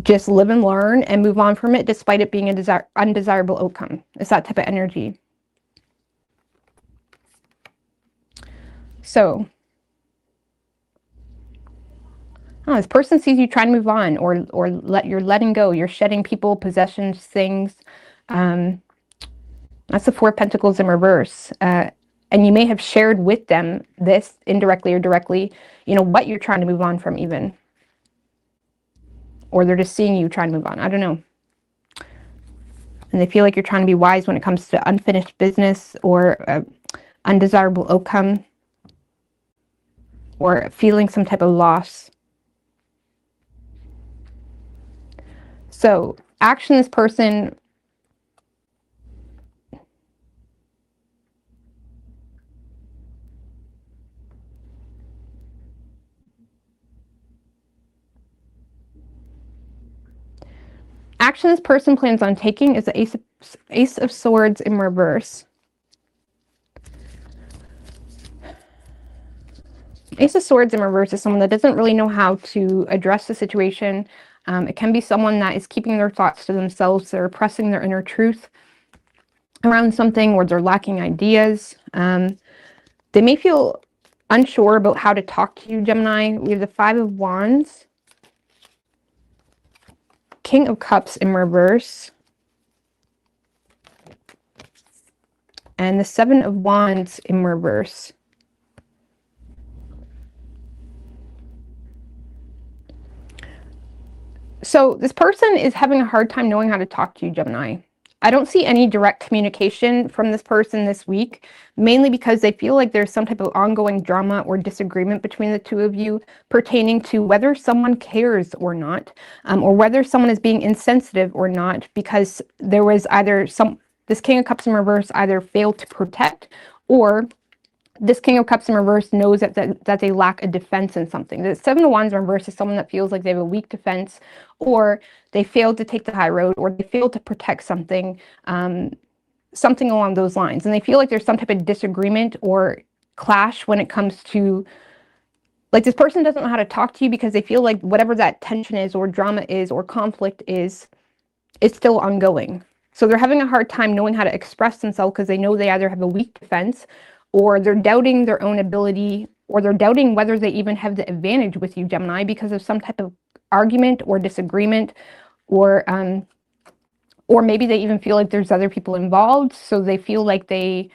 just live and learn and move on from it, despite it being an undesirable outcome. It's that type of energy. So, this person sees you trying to move on, or you're letting go. You're shedding people, possessions, things. That's the Four of Pentacles in reverse. And you may have shared with them this indirectly or directly, you know, what you're trying to move on from even. Or they're just seeing you trying to move on. I don't know. And they feel like you're trying to be wise when it comes to unfinished business, or undesirable outcome, or feeling some type of loss. So, action this person. Action this person plans on taking is the Ace of Swords in reverse. Ace of Swords in reverse is someone that doesn't really know how to address the situation. It can be someone that is keeping their thoughts to themselves. They're repressing their inner truth around something, or they're lacking ideas. They may feel unsure about how to talk to you, Gemini. We have the Five of Wands, King of Cups in reverse, and the Seven of Wands in reverse. So this person is having a hard time knowing how to talk to you, Gemini. I don't see any direct communication from this person this week, mainly because they feel like there's some type of ongoing drama or disagreement between the two of you, pertaining to whether someone cares or not, or whether someone is being insensitive or not, because there was either this King of Cups in reverse either failed to protect, or this King of Cups in reverse knows that they lack a defense in something. The Seven of Wands in reverse is someone that feels like they have a weak defense, or they failed to take the high road, or they failed to protect something, something along those lines. And they feel like there's some type of disagreement or clash when it comes to, like, this person doesn't know how to talk to you because they feel like whatever that tension is, or drama is, or conflict is still ongoing. So they're having a hard time knowing how to express themselves because they know they either have a weak defense, or they're doubting their own ability, or they're doubting whether they even have the advantage with you, Gemini, because of some type of argument or disagreement, or maybe they even feel like there's other people involved, so they feel like they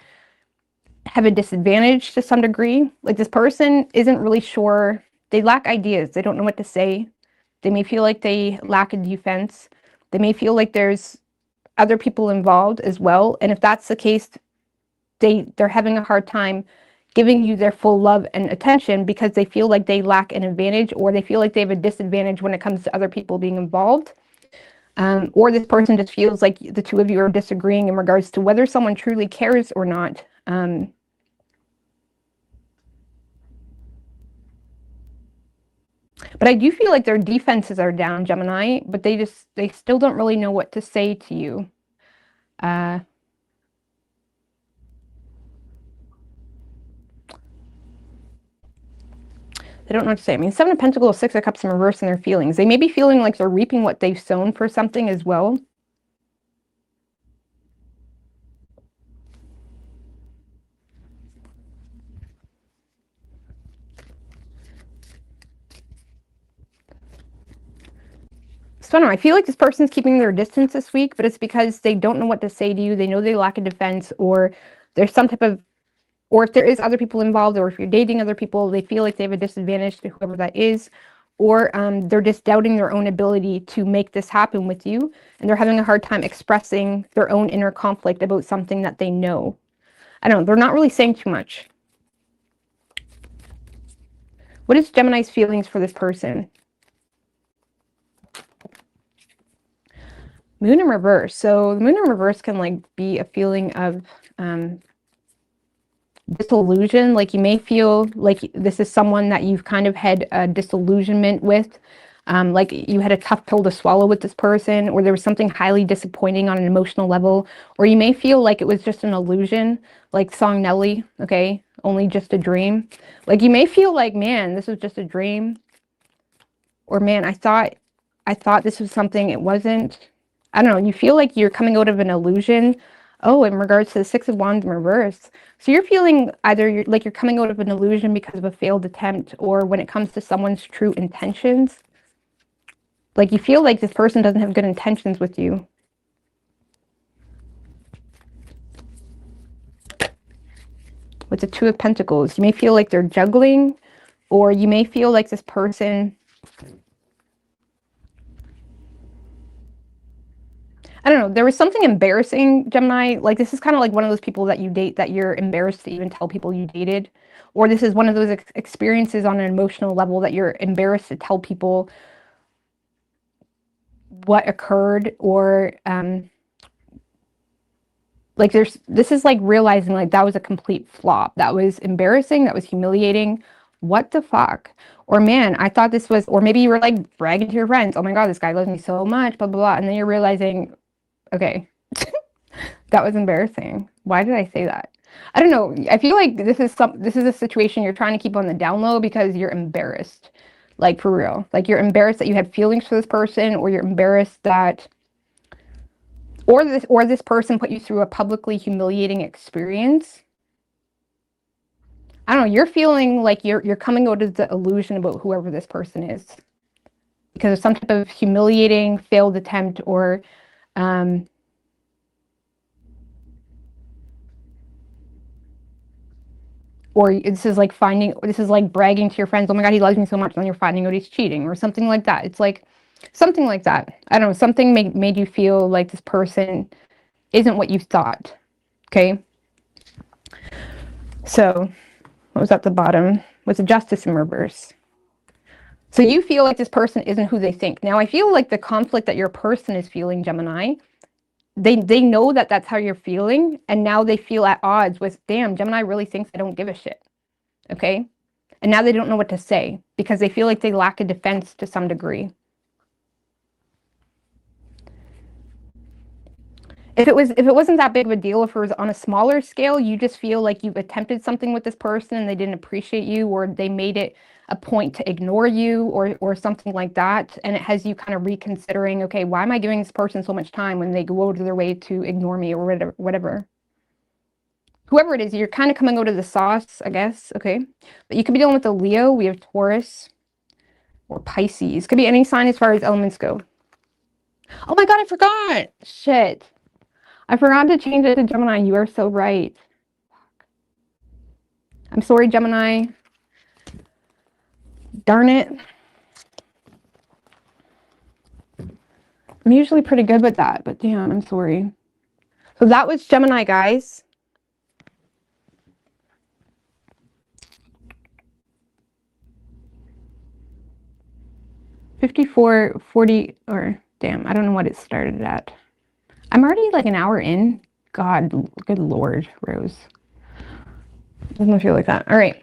have a disadvantage to some degree. Like, this person isn't really sure. They lack ideas. They don't know what to say. They may feel like they lack a defense. They may feel like there's other people involved as well. And if that's the case, they're having a hard time giving you their full love and attention because they feel like they lack an advantage, or they feel like they have a disadvantage when it comes to other people being involved. Or this person just feels like the two of you are disagreeing in regards to whether someone truly cares or not. But I do feel like their defenses are down, Gemini, but they still don't really know what to say to you. They don't know what to say. I mean, Seven of Pentacles, Six of Cups in reverse in their feelings. They may be feeling like they're reaping what they've sown for something as well. So I don't know, I feel like this person's keeping their distance this week, but it's because they don't know what to say to you. They know they lack a defense, or there's some type of, or if there is other people involved, or if you're dating other people, they feel like they have a disadvantage to whoever that is, or they're just doubting their own ability to make this happen with you, and they're having a hard time expressing their own inner conflict about something that they know. I don't know, they're not really saying too much. What is Gemini's feelings for this person? Moon in reverse. So the moon in reverse can like be a feeling of disillusion. Like you may feel like this is someone that you've kind of had a disillusionment with. Like you had a tough pill to swallow with this person, or there was something highly disappointing on an emotional level, or you may feel like it was just an illusion, like song Nelly, okay, only just a dream. Like you may feel like, man, this was just a dream, or man, I thought this was something it wasn't. I don't know, you feel like you're coming out of an illusion. Oh, in regards to the Six of Wands in reverse. So you're feeling either you're coming out of an illusion because of a failed attempt, or when it comes to someone's true intentions, like you feel like this person doesn't have good intentions with you. With the Two of Pentacles, you may feel like they're juggling, or you may feel like this person, I don't know, there was something embarrassing, Gemini. Like this is kind of like one of those people that you date that you're embarrassed to even tell people you dated. Or this is one of those experiences on an emotional level that you're embarrassed to tell people what occurred. Or like this is like realizing like that was a complete flop. That was embarrassing. That was humiliating. What the fuck? Or man, I thought this was, or maybe you were like bragging to your friends, oh my God, this guy loves me so much, blah, blah, blah. And then you're realizing, okay, that was embarrassing. Why did I say that? I don't know. I feel like this is a situation you're trying to keep on the down low because you're embarrassed. Like for real. Like you're embarrassed that you had feelings for this person, or you're embarrassed that or this person put you through a publicly humiliating experience. I don't know, you're feeling like you're coming out of the illusion about whoever this person is. Because of some type of humiliating failed attempt, or this is like bragging to your friends, oh my God, he loves me so much, and then you're finding out he's cheating, or something like that. It's like something like that. I don't know, something made you feel like this person isn't what you thought. Okay. So what was at the bottom? Was the Justice in reverse. So you feel like this person isn't who they think. Now I feel like the conflict that your person is feeling, Gemini, they know that that's how you're feeling, and now they feel at odds with, damn, Gemini really thinks I don't give a shit. Okay? And now they don't know what to say because they feel like they lack a defense to some degree. If it wasn't that big of a deal, if it was on a smaller scale, you just feel like you've attempted something with this person and they didn't appreciate you, or they made it a point to ignore you, or something like that, and it has you kind of reconsidering, okay, why am I giving this person so much time when they go out of their way to ignore me, or whatever. Whoever it is, you're kind of coming out of the sauce, I guess, okay? But you could be dealing with a Leo. We have Taurus or Pisces. Could be any sign as far as elements go. Oh my God, I forgot. Shit. I forgot to change it to Gemini. You are so right. I'm sorry, Gemini. Darn it. I'm usually pretty good with that, but damn, I'm sorry. So that was Gemini, guys. $54.40, or damn, I don't know what it started at. I'm already like an hour in. God, good Lord, Rose. Doesn't feel like that. All right.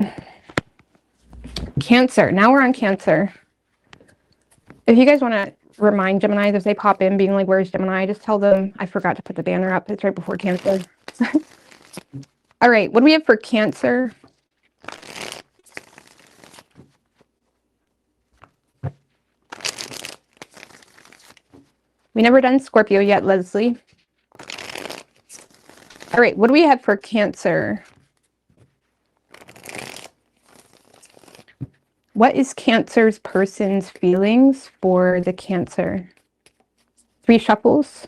Cancer. Now we're on Cancer. If you guys want to remind Geminis, if they pop in being like, where's Gemini? Just tell them I forgot to put the banner up. It's right before Cancer. All right, what do we have for Cancer? We never done Scorpio yet, Leslie. All right, what do we have for Cancer? What is Cancer's person's feelings for the Cancer? 3 shuffles.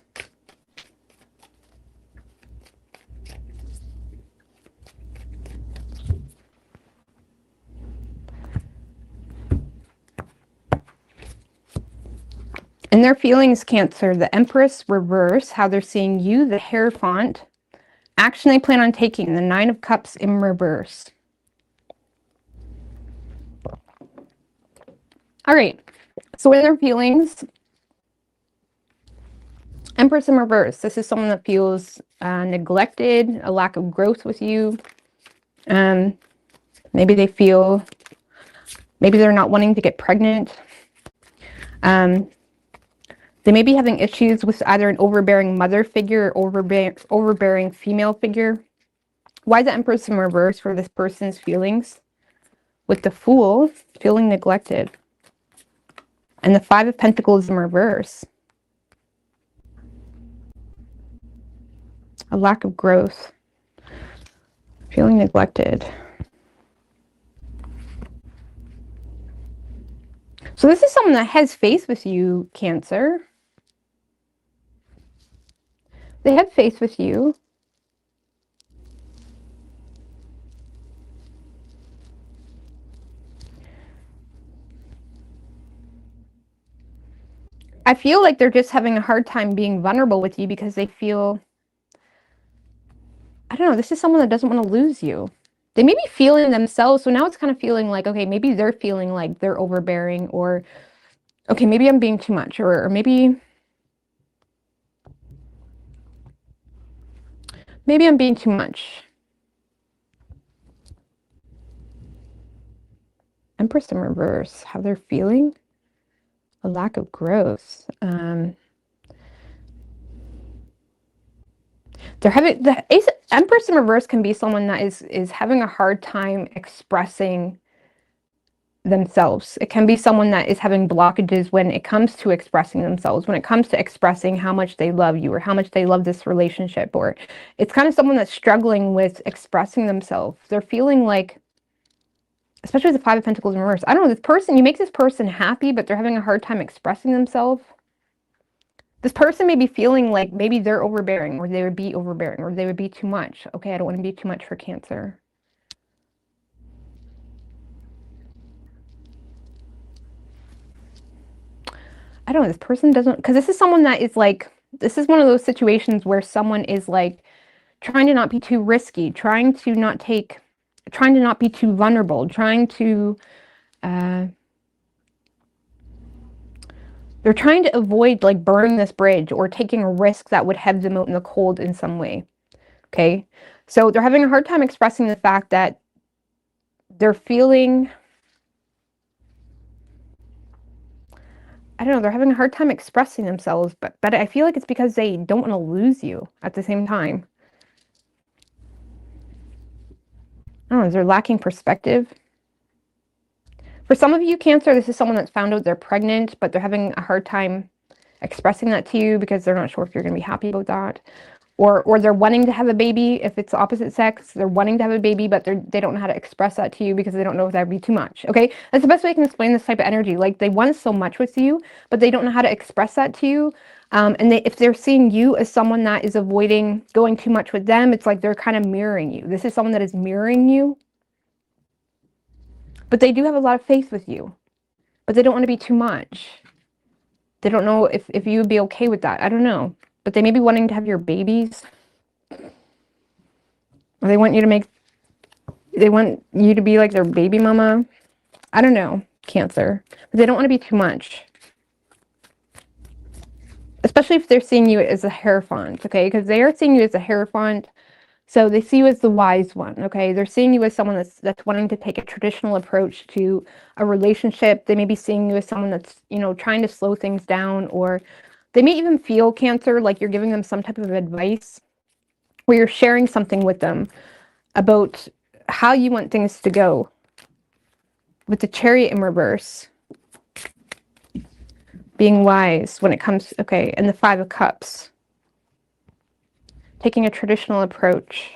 And their feelings, Cancer, the Empress reverse, how they're seeing you, the Hierophant. Action they plan on taking, the 9 of Cups in reverse. All right, so in their feelings, Empress in reverse. This is someone that feels neglected, a lack of growth with you. Maybe they feel, maybe they're not wanting to get pregnant. They may be having issues with either an overbearing mother figure or overbearing female figure. Why is the Empress in reverse for this person's feelings? With the Fool, feeling neglected. And the 5 of Pentacles in reverse. A lack of growth. Feeling neglected. So this is someone that has faith with you, Cancer. They have faith with you. I feel like they're just having a hard time being vulnerable with you because they feel, I don't know, this is someone that doesn't want to lose you. They may be feeling themselves, so now it's kind of feeling like, okay, maybe they're feeling like they're overbearing, or, okay, maybe I'm being too much, or maybe I'm being too much. Empress in reverse, how they're feeling. A lack of growth. They're having the Empress in reverse can be someone that is having a hard time expressing themselves. It can be someone that is having blockages when it comes to expressing themselves, when it comes to expressing how much they love you or how much they love this relationship, or it's kind of someone that's struggling with expressing themselves. They're feeling like, especially with the 5 of Pentacles in reverse, I don't know, this person, you make this person happy, but they're having a hard time expressing themselves. This person may be feeling like maybe they're overbearing, or they would be overbearing, or they would be too much. Okay, I don't want to be too much for Cancer. I don't know, this person doesn't, because this is someone that is like, this is one of those situations where someone is like trying to not be too risky, trying to not be too vulnerable, trying to, they're trying to avoid like burning this bridge or taking a risk that would have them out in the cold in some way. Okay, so they're having a hard time expressing the fact that they're feeling, I don't know, they're having a hard time expressing themselves, but I feel like it's because they don't want to lose you at the same time. I don't know, is they're lacking perspective? For some of you, Cancer, this is someone that's found out they're pregnant, but they're having a hard time expressing that to you because they're not sure if you're going to be happy about that. Or they're wanting to have a baby. If it's opposite sex, they're wanting to have a baby, but they don't know how to express that to you because they don't know if that would be too much. Okay, that's the best way I can explain this type of energy. Like, they want so much with you, but they don't know how to express that to you. And if they're seeing you as someone that is avoiding going too much with them, it's like they're kind of mirroring you. This is someone that is mirroring you. But they do have a lot of faith with you. But they don't want to be too much. They don't know if you would be okay with that. I don't know. But they may be wanting to have your babies. Or they want you to be like their baby mama. I don't know, Cancer. But they don't want to be too much. Especially if they're seeing you as a Hierophant, okay? Because they are seeing you as a Hierophant, So they see you as the wise one, okay? They're seeing you as someone that's wanting to take a traditional approach to a relationship. They may be seeing you as someone that's, you know, trying to slow things down, or they may even feel, Cancer, like you're giving them some type of advice, where you're sharing something with them about how you want things to go. With the Chariot in reverse, being wise when it comes, okay, and the Five of Cups, taking a traditional approach.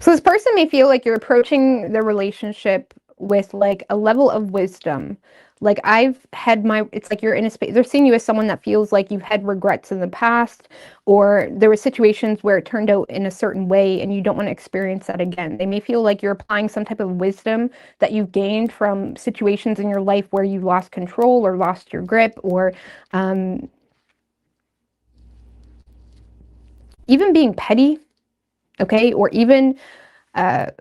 So this person may feel like you're approaching the relationship with like a level of wisdom. Like I've had my, it's like you're in a space, they're seeing you as someone that feels like you've had regrets in the past, or there were situations where it turned out in a certain way and you don't want to experience that again. They may feel like you're applying some type of wisdom that you've gained from situations in your life where you lost control or lost your grip, or even being petty, okay, or even there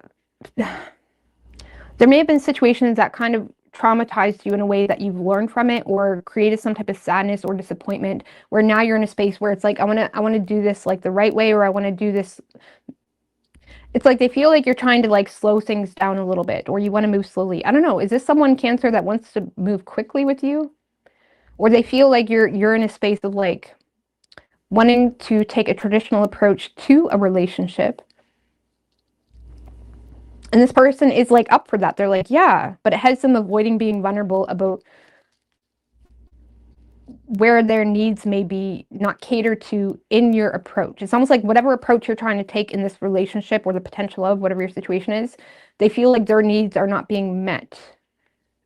may have been situations that kind of traumatized you in a way that you've learned from it, or created some type of sadness or disappointment, where now you're in a space where it's like, I want to do this like the right way, or I want to do this. It's like they feel like you're trying to like slow things down a little bit, or you want to move slowly. I don't know. Is this someone, Cancer, that wants to move quickly with you? Or they feel like you're in a space of like wanting to take a traditional approach to a relationship. And this person is like up for that. They're like, yeah, but it has them avoiding being vulnerable about where their needs may be not catered to in your approach. It's almost like whatever approach you're trying to take in this relationship, or the potential of whatever your situation is, they feel like their needs are not being met.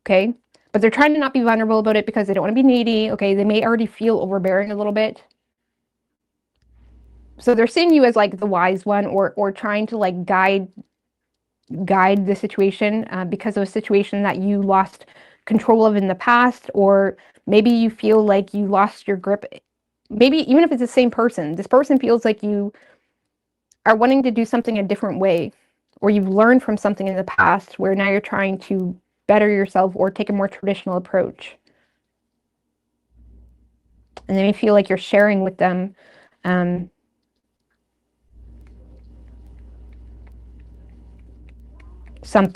Okay? But they're trying to not be vulnerable about it because they don't want to be needy. Okay? They may already feel overbearing a little bit. So they're seeing you as like the wise one, or trying to like guide the situation because of a situation that you lost control of in the past, or maybe you feel like you lost your grip. Maybe even if it's the same person, this person feels like you are wanting to do something a different way, or you've learned from something in the past where now you're trying to better yourself or take a more traditional approach. And they may feel like you're sharing with them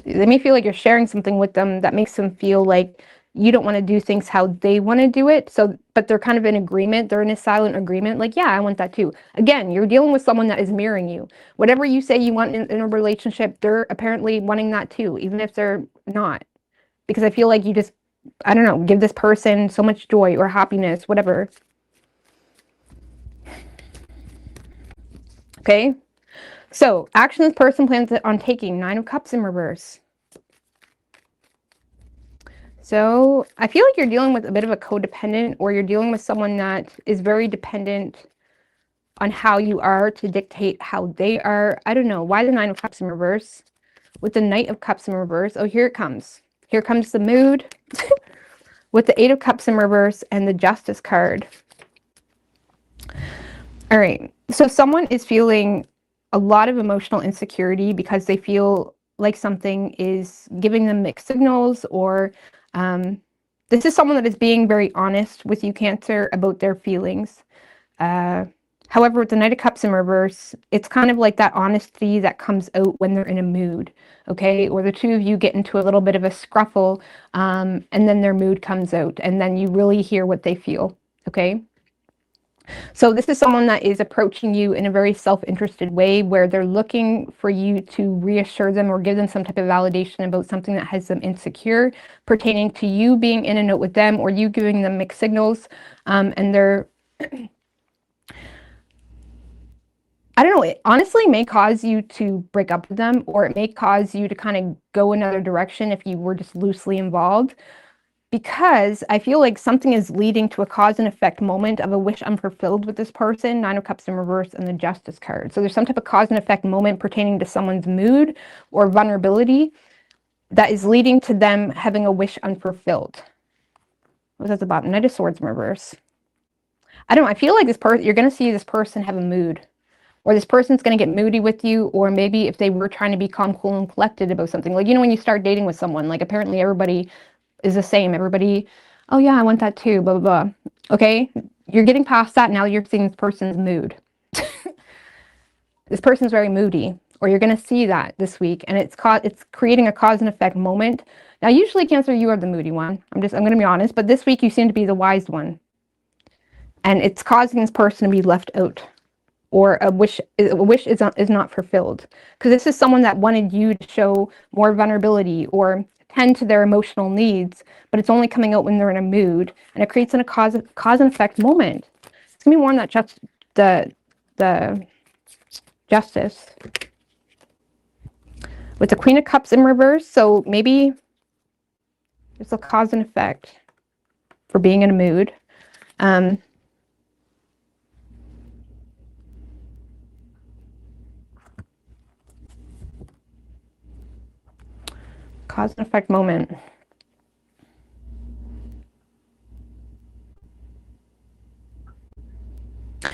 they may feel like you're sharing something with them that makes them feel like you don't want to do things how they want to do it. So, but they're kind of in agreement. They're in a silent agreement. Like, yeah, I want that too. Again, you're dealing with someone that is mirroring you. Whatever you say you want in a relationship, they're apparently wanting that too, even if they're not. Because I feel like you just, I don't know, give this person so much joy or happiness, whatever. Okay. So, action this person plans on taking. Nine of Cups in reverse. So, I feel like you're dealing with a bit of a codependent, or you're dealing with someone that is very dependent on how you are to dictate how they are. I don't know. Why the Nine of Cups in reverse? With the Knight of Cups in reverse. Oh, here it comes. Here comes the mood. With the Eight of Cups in reverse and the Justice card. All right. So, someone is feeling a lot of emotional insecurity because they feel like something is giving them mixed signals, or this is someone that is being very honest with you, Cancer, about their feelings. However, with the Knight of Cups in reverse, it's kind of like that honesty that comes out when they're in a mood, okay? Or the two of you get into a little bit of a scruffle, and then their mood comes out, and then you really hear what they feel, okay? So this is someone that is approaching you in a very self-interested way, where they're looking for you to reassure them or give them some type of validation about something that has them insecure, pertaining to you being in and out with them, or you giving them mixed signals. And they're, I don't know, it honestly may cause you to break up with them, or it may cause you to kind of go another direction if you were just loosely involved. Because I feel like something is leading to a cause and effect moment of a wish unfulfilled with this person. Nine of Cups in reverse and the Justice card. So there's some type of cause and effect moment pertaining to someone's mood or vulnerability that is leading to them having a wish unfulfilled. What was at the bottom? Knight of Swords in reverse. I don't know. I feel like this person, you're going to see this person have a mood. or this person's going to get moody with you, or maybe if they were trying to be calm, cool, and collected about something. Like, you know, when you start dating with someone, like apparently everybody is the same. Everybody, oh yeah, I want that too, blah, blah, blah. Okay, you're getting past that. Now you're seeing this person's mood. This person's very moody, or you're going to see that this week, and it's creating a cause and effect moment. Now, usually Cancer, you are the moody one. I'm going to be honest, but this week you seem to be the wise one, and it's causing this person to be left out, or a wish is not fulfilled, because this is someone that wanted you to show more vulnerability or tend to their emotional needs, but it's only coming out when they're in a mood, and it creates a cause and effect moment. It's going to be more on that the Justice with the Queen of Cups in reverse. So maybe there's a cause and effect for being in a mood. Cause and effect moment.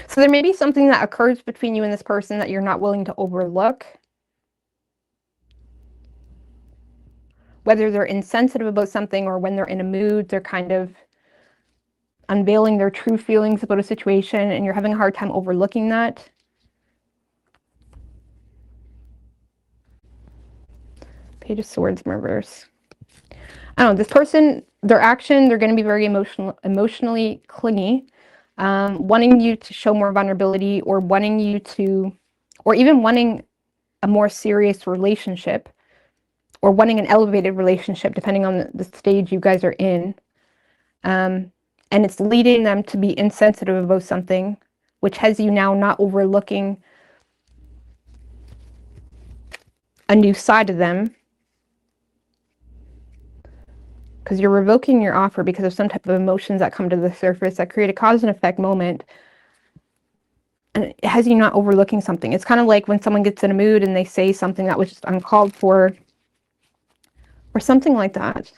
So there may be something that occurs between you and this person that you're not willing to overlook. Whether they're insensitive about something, or when they're in a mood, they're kind of unveiling their true feelings about a situation, and you're having a hard time overlooking that. Page of Swords in reverse. I don't know, this person, their action, they're going to be very emotionally clingy. Wanting you to show more vulnerability, or wanting you to, or even wanting a more serious relationship, or wanting an elevated relationship, depending on the stage you guys are in. And it's leading them to be insensitive about something, which has you now not overlooking a new side of them, because you're revoking your offer because of some type of emotions that come to the surface that create a cause and effect moment, and it has you not overlooking something. It's kind of like when someone gets in a mood and they say something that was just uncalled for, or something like that.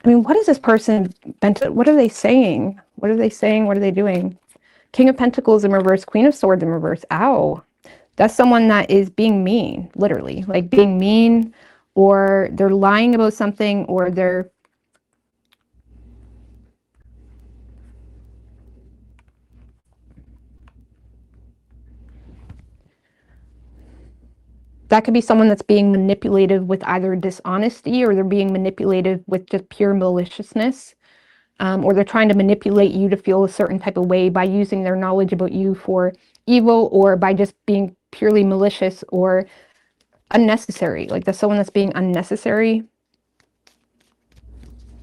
I mean, what is this person bent at? What are they saying? What are they saying? What are they doing? King of Pentacles in reverse, Queen of Swords in reverse. Ow. That's someone that is being mean, literally. Like being mean, or they're lying about something, or they're... That could be someone that's being manipulative with either dishonesty, or they're being manipulative with just pure maliciousness. Or they're trying to manipulate you to feel a certain type of way by using their knowledge about you for evil, or by just being purely malicious or unnecessary. Like that's someone that's being unnecessary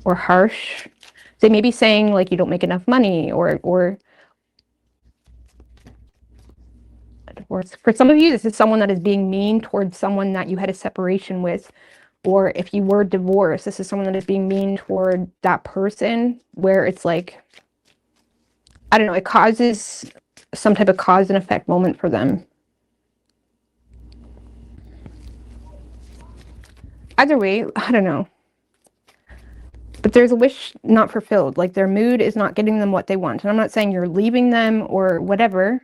or harsh. They may be saying like you don't make enough money, or for some of you, this is someone that is being mean towards someone that you had a separation with. Or if you were divorced, this is someone that is being mean toward that person, where it's like, I don't know, it causes some type of cause and effect moment for them. Either way, I don't know. But there's a wish not fulfilled. Like their mood is not getting them what they want. And I'm not saying you're leaving them or whatever,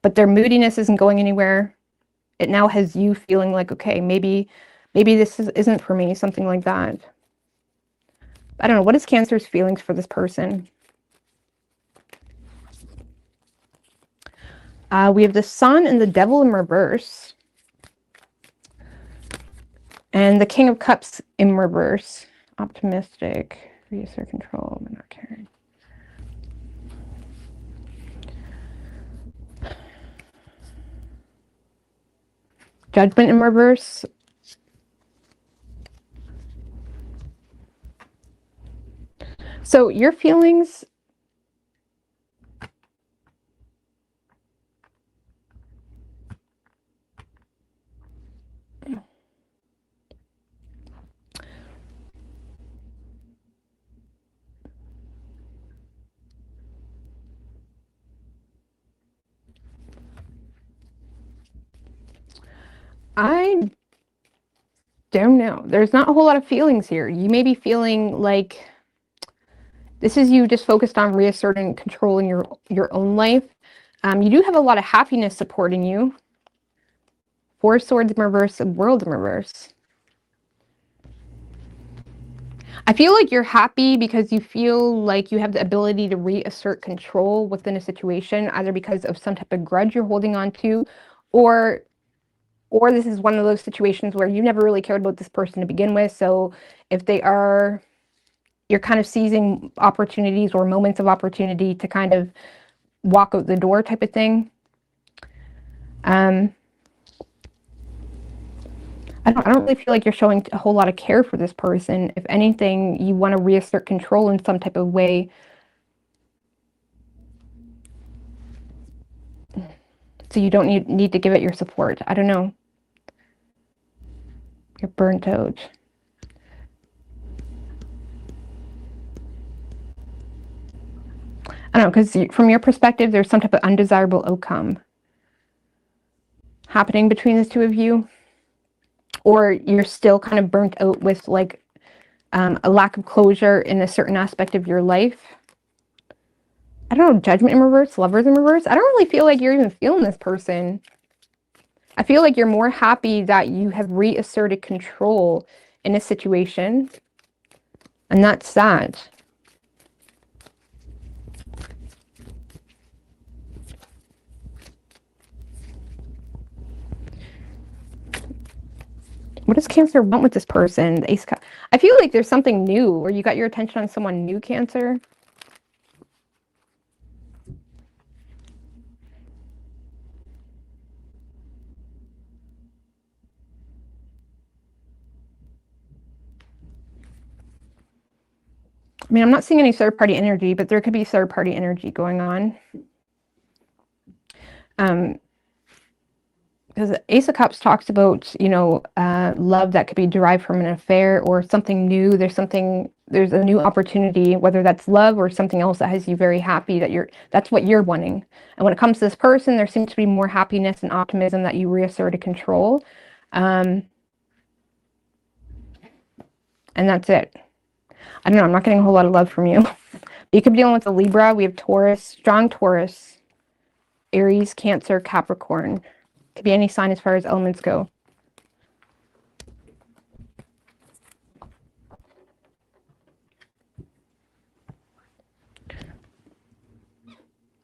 but their moodiness isn't going anywhere. It now has you feeling like, okay, maybe this isn't for me, something like that. I don't know. What is Cancer's feelings for this person? We have the Sun and the Devil in reverse. And the King of Cups in reverse. Optimistic, reassert control, but not caring. Judgment in reverse. So your feelings, I don't know. There's not a whole lot of feelings here. You may be feeling like this is you just focused on reasserting control in your own life. You do have a lot of happiness supporting you. Four of Swords in reverse and World in reverse. I feel like you're happy because you feel like you have the ability to reassert control within a situation, either because of some type of grudge you're holding on to, or this is one of those situations where you never really cared about this person to begin with. So if they are, you're kind of seizing opportunities or moments of opportunity to kind of walk out the door type of thing. I don't really feel like you're showing a whole lot of care for this person. If anything, you want to reassert control in some type of way. So you don't need to give it your support. I don't know. You're burnt out. I don't know, because from your perspective, there's some type of undesirable outcome happening between the two of you. Or you're still kind of burnt out with like a lack of closure in a certain aspect of your life. I don't know, Judgment in reverse, Lovers in reverse. I don't really feel like you're even feeling this person. I feel like you're more happy that you have reasserted control in a situation. And that's that. What does Cancer want with this person? The Ace of Cups. I feel like there's something new, or you got your attention on someone new, Cancer. I mean, I'm not seeing any third-party energy, but there could be third-party energy going on. Because Ace of Cups talks about, you know, love that could be derived from an affair or something new. There's a new opportunity, whether that's love or something else that has you very happy that's what you're wanting. And when it comes to this person, there seems to be more happiness and optimism that you reasserted control. And that's it. I don't know. I'm not getting a whole lot of love from you. You could be dealing with a Libra. We have Taurus, strong Taurus, Aries, Cancer, Capricorn. Could be any sign as far as elements go.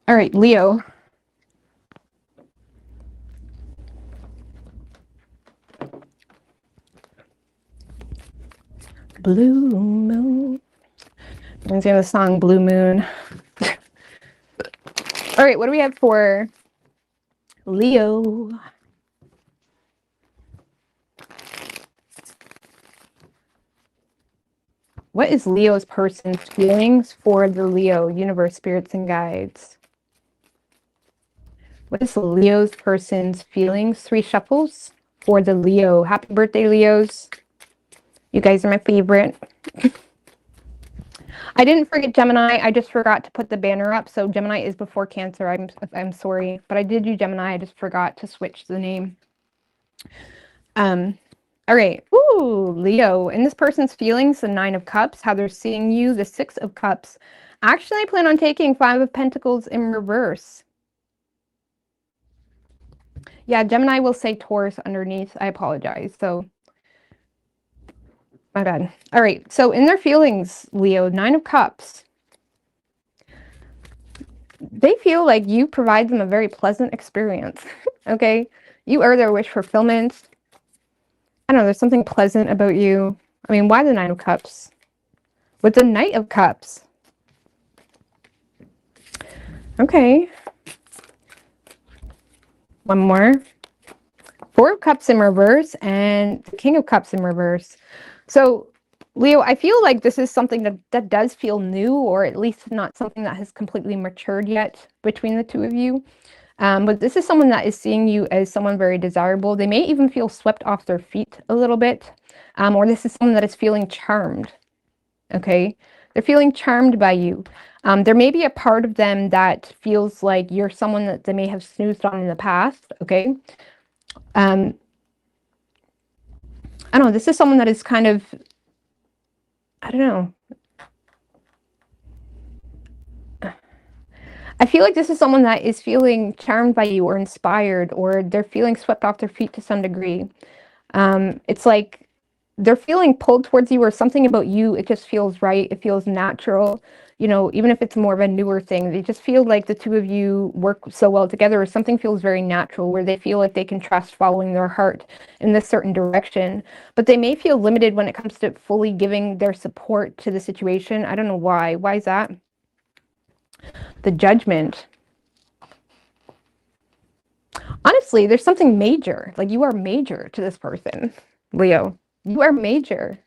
All right, Leo. Blue Moon. Reminds me of the song Blue Moon. All right, what do we have for Leo? What is Leo's person's feelings for the Leo, universe, spirits, and guides? What is Leo's person's feelings? 3 shuffles for the Leo. Happy birthday, Leos. You guys are my favorite. I didn't forget Gemini. I just forgot to put the banner up. So Gemini is before Cancer. I'm sorry. But I did do Gemini. I just forgot to switch the name. All right. Ooh, Leo. And this person's feelings, the 9 of Cups, how they're seeing you, the 6 of Cups. Actually, I plan on taking 5 of Pentacles in reverse. Yeah, Gemini will say Taurus underneath. I apologize. So, my bad. All right. So, in their feelings, Leo, 9 of Cups. They feel like you provide them a very pleasant experience. Okay? You are their wish fulfillment. I don't know, there's something pleasant about you. I mean, why the 9 of Cups? With the Knight of Cups. Okay. One more. 4 of Cups in reverse and the King of Cups in reverse. So, Leo, I feel like this is something that does feel new, or at least not something that has completely matured yet between the two of you. But this is someone that is seeing you as someone very desirable. They may even feel swept off their feet a little bit. Or this is someone that is feeling charmed. Okay? They're feeling charmed by you. There may be a part of them that feels like you're someone that they may have snoozed on in the past. Okay? I don't know. This is someone that is kind of, I don't know. I feel like this is someone that is feeling charmed by you or inspired, or they're feeling swept off their feet to some degree. It's like they're feeling pulled towards you, or something about you, it just feels right. It feels natural. You know, even if it's more of a newer thing, they just feel like the two of you work so well together, or something feels very natural where they feel like they can trust following their heart in this certain direction. But they may feel limited when it comes to fully giving their support to the situation. I don't know why. Why is that? The Judgment. Honestly, there's something major. Like, you are major to this person, Leo. You are major.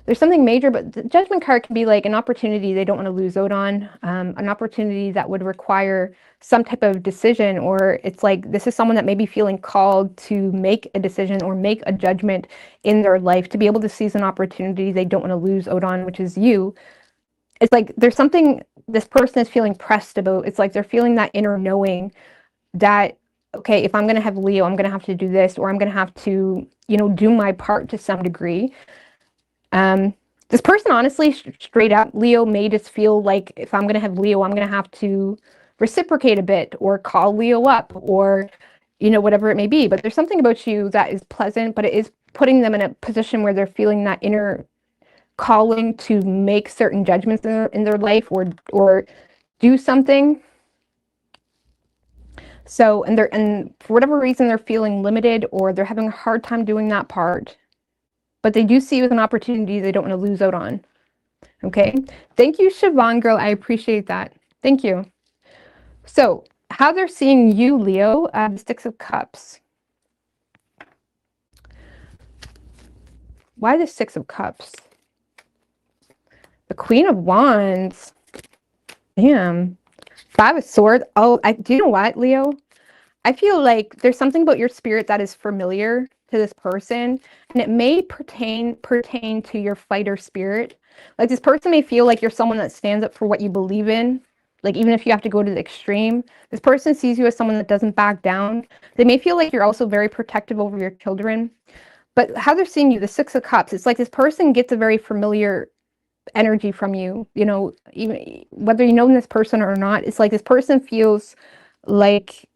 There's something major, but the Judgment card can be like an opportunity they don't want to lose out on, an opportunity that would require some type of decision, or it's like this is someone that may be feeling called to make a decision or make a judgment in their life to be able to seize an opportunity they don't want to lose out on, which is you. It's like there's something this person is feeling pressed about. It's like they're feeling that inner knowing that, okay, if I'm going to have Leo, I'm going to have to do this, or I'm going to have to, you know, do my part to some degree. This person, honestly, straight up, Leo may just feel like if I'm going to have Leo, I'm going to have to reciprocate a bit, or call Leo up, or, you know, whatever it may be. But there's something about you that is pleasant, but it is putting them in a position where they're feeling that inner calling to make certain judgments in their life, or do something. So, and for whatever reason, they're feeling limited, or they're having a hard time doing that part. But they do see it as an opportunity they don't want to lose out on. Okay. Thank you, Siobhan girl. I appreciate that. Thank you. So, how they're seeing you, Leo, the Six of Cups. Why the Six of Cups? The Queen of Wands. Damn. Five of Swords. Oh, do you know what, Leo? I feel like there's something about your spirit that is familiar to this person, and it may pertain to your fighter spirit. Like, this person may feel like you're someone that stands up for what you believe in. Like, even if you have to go to the extreme, this person sees you as someone that doesn't back down. They may feel like you're also very protective over your children. But how they're seeing you, the Six of Cups, it's like this person gets a very familiar energy from you. You know, even whether you know this person or not, it's like this person feels like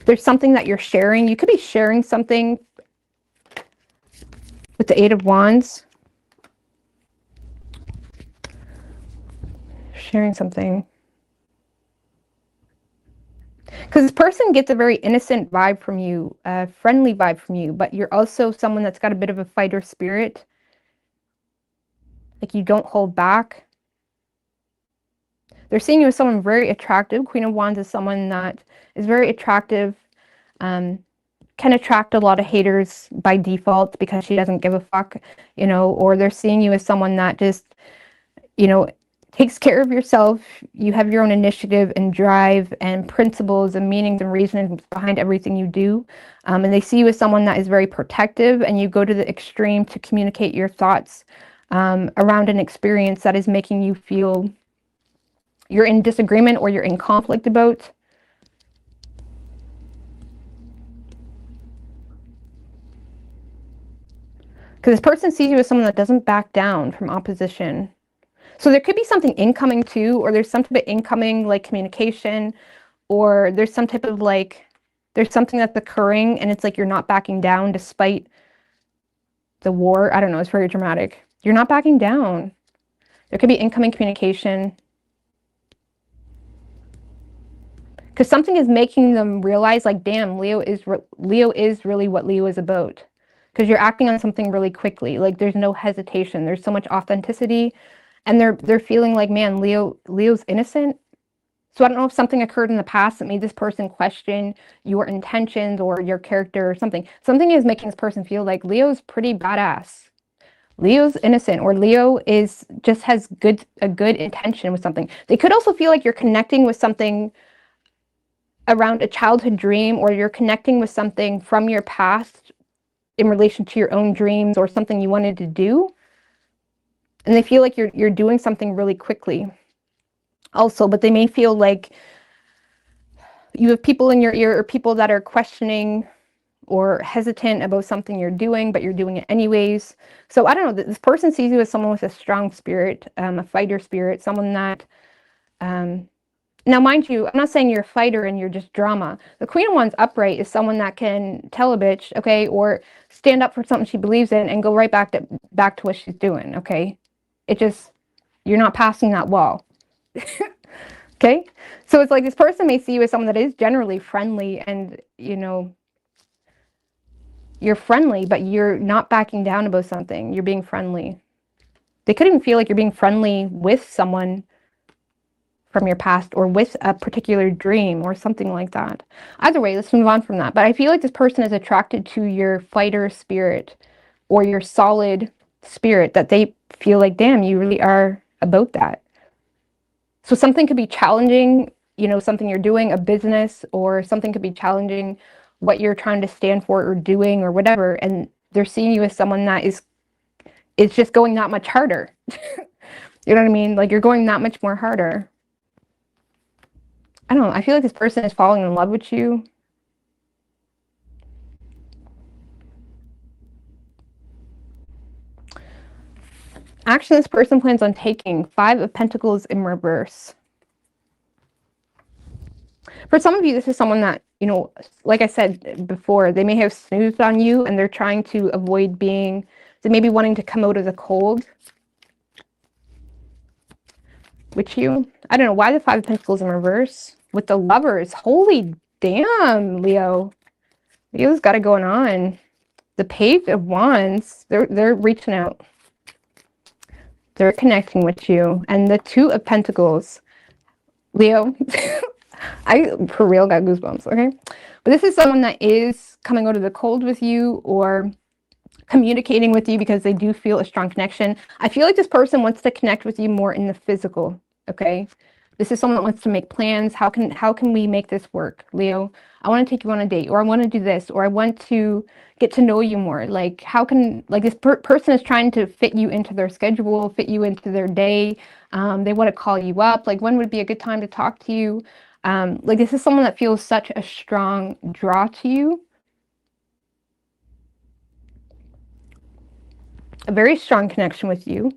there's something that you're sharing. You could be sharing something with the Eight of Wands. Sharing something. Because this person gets a very innocent vibe from you, a friendly vibe from you, but you're also someone that's got a bit of a fighter spirit. Like, you don't hold back. They're seeing you as someone very attractive. Queen of Wands is someone that is very attractive, can attract a lot of haters by default because she doesn't give a fuck, you know, or they're seeing you as someone that just, you know, takes care of yourself. You have your own initiative and drive and principles and meanings and reasons behind everything you do. And they see you as someone that is very protective, and you go to the extreme to communicate your thoughts around an experience that is making you feel you're in disagreement or you're in conflict about. Because this person sees you as someone that doesn't back down from opposition. So there could be something incoming too, or there's some type of incoming like communication, or there's some type of like, there's something that's occurring and it's like you're not backing down despite the war. I don't know, it's very dramatic. You're not backing down. There could be incoming communication. Because something is making them realize, like, damn, Leo is really what Leo is about. Because you're acting on something really quickly. Like, there's no hesitation. There's so much authenticity. And they're feeling like, man, Leo's innocent. So I don't know if something occurred in the past that made this person question your intentions or your character or something. Something is making this person feel like Leo's pretty badass. Leo's innocent, or Leo just has a good intention with something. They could also feel like you're connecting with something around a childhood dream, or you're connecting with something from your past in relation to your own dreams or something you wanted to do. And they feel like you're doing something really quickly also, but they may feel like you have people in your ear, or people that are questioning or hesitant about something you're doing, but you're doing it anyways. So I don't know, this person sees you as someone with a strong spirit, a fighter spirit, someone that Now, mind you, I'm not saying you're a fighter and you're just drama. The Queen of Wands upright is someone that can tell a bitch, okay, or stand up for something she believes in and go right back to what she's doing, okay? It just, you're not passing that wall. Okay? So it's like this person may see you as someone that is generally friendly and, you know, you're friendly, but you're not backing down about something. You're being friendly. They could even feel like you're being friendly with someone from your past or with a particular dream or something like that. Either way, let's move on from that. But I feel like this person is attracted to your fighter spirit or your solid spirit, that they feel like, damn, you really are about that. So something could be challenging, you know, something you're doing, a business, or something could be challenging what you're trying to stand for or doing or whatever. And they're seeing you as someone that is just going that much harder. You know what I mean? Like, you're going that much more harder. I don't know. I feel like this person is falling in love with you. Action this person plans on taking. 5 of Pentacles in reverse. For some of you, this is someone that, you know, like I said before, they may have snoozed on you and they're trying to avoid being, they may be wanting to come out of the cold with you. I don't know why the 5 of Pentacles in reverse with the Lovers. Holy damn, Leo. Leo's got it going on. The Page of Wands, they're reaching out. They're connecting with you. And the 2 of Pentacles. Leo, I for real got goosebumps, okay? But this is someone that is coming out of the cold with you or communicating with you because they do feel a strong connection. I feel like this person wants to connect with you more in the physical, okay? This is someone that wants to make plans. How can we make this work, Leo? I want to take you on a date, or I want to do this, or I want to get to know you more. Like, how can, like, this person is trying to fit you into their schedule, fit you into their day. They want to call you up. Like, when would be a good time to talk to you? Like, this is someone that feels such a strong draw to you. A very strong connection with you.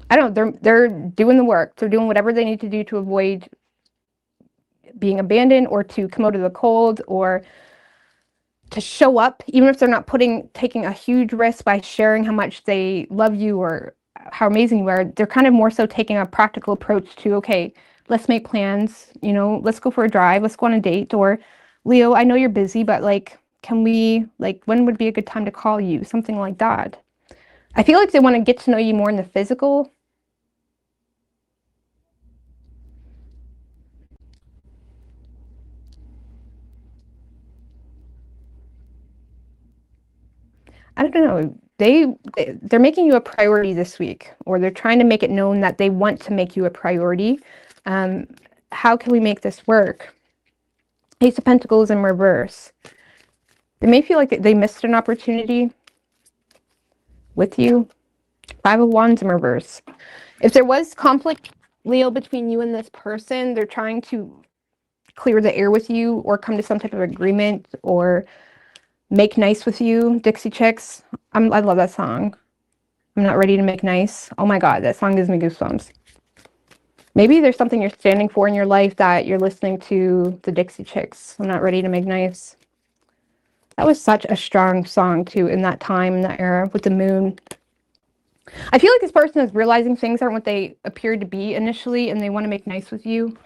I don't know, they're doing the work. They're doing whatever they need to do to avoid being abandoned or to come out of the cold or to show up, even if they're not taking a huge risk by sharing how much they love you or how amazing you are. They're kind of more so taking a practical approach to, okay, let's make plans, you know, let's go for a drive, let's go on a date, or Leo, I know you're busy, but like, can we, like, when would be a good time to call you? Something like that. I feel like they want to get to know you more in the physical. I don't know. They're making you a priority this week, or they're trying to make it known that they want to make you a priority. How can we make this work? Ace of Pentacles in reverse. They may feel like they missed an opportunity with you. 5 of Wands in reverse. If there was conflict, Leo, between you and this person, they're trying to clear the air with you or come to some type of agreement or make nice with you. Dixie Chicks. I love that song. I'm not ready to make nice. Oh my God, that song gives me goosebumps. Maybe there's something you're standing for in your life that you're listening to the Dixie Chicks. I'm not ready to make nice. That was such a strong song too in that time, in that era with the moon. I feel like this person is realizing things aren't what they appeared to be initially, and they want to make nice with you.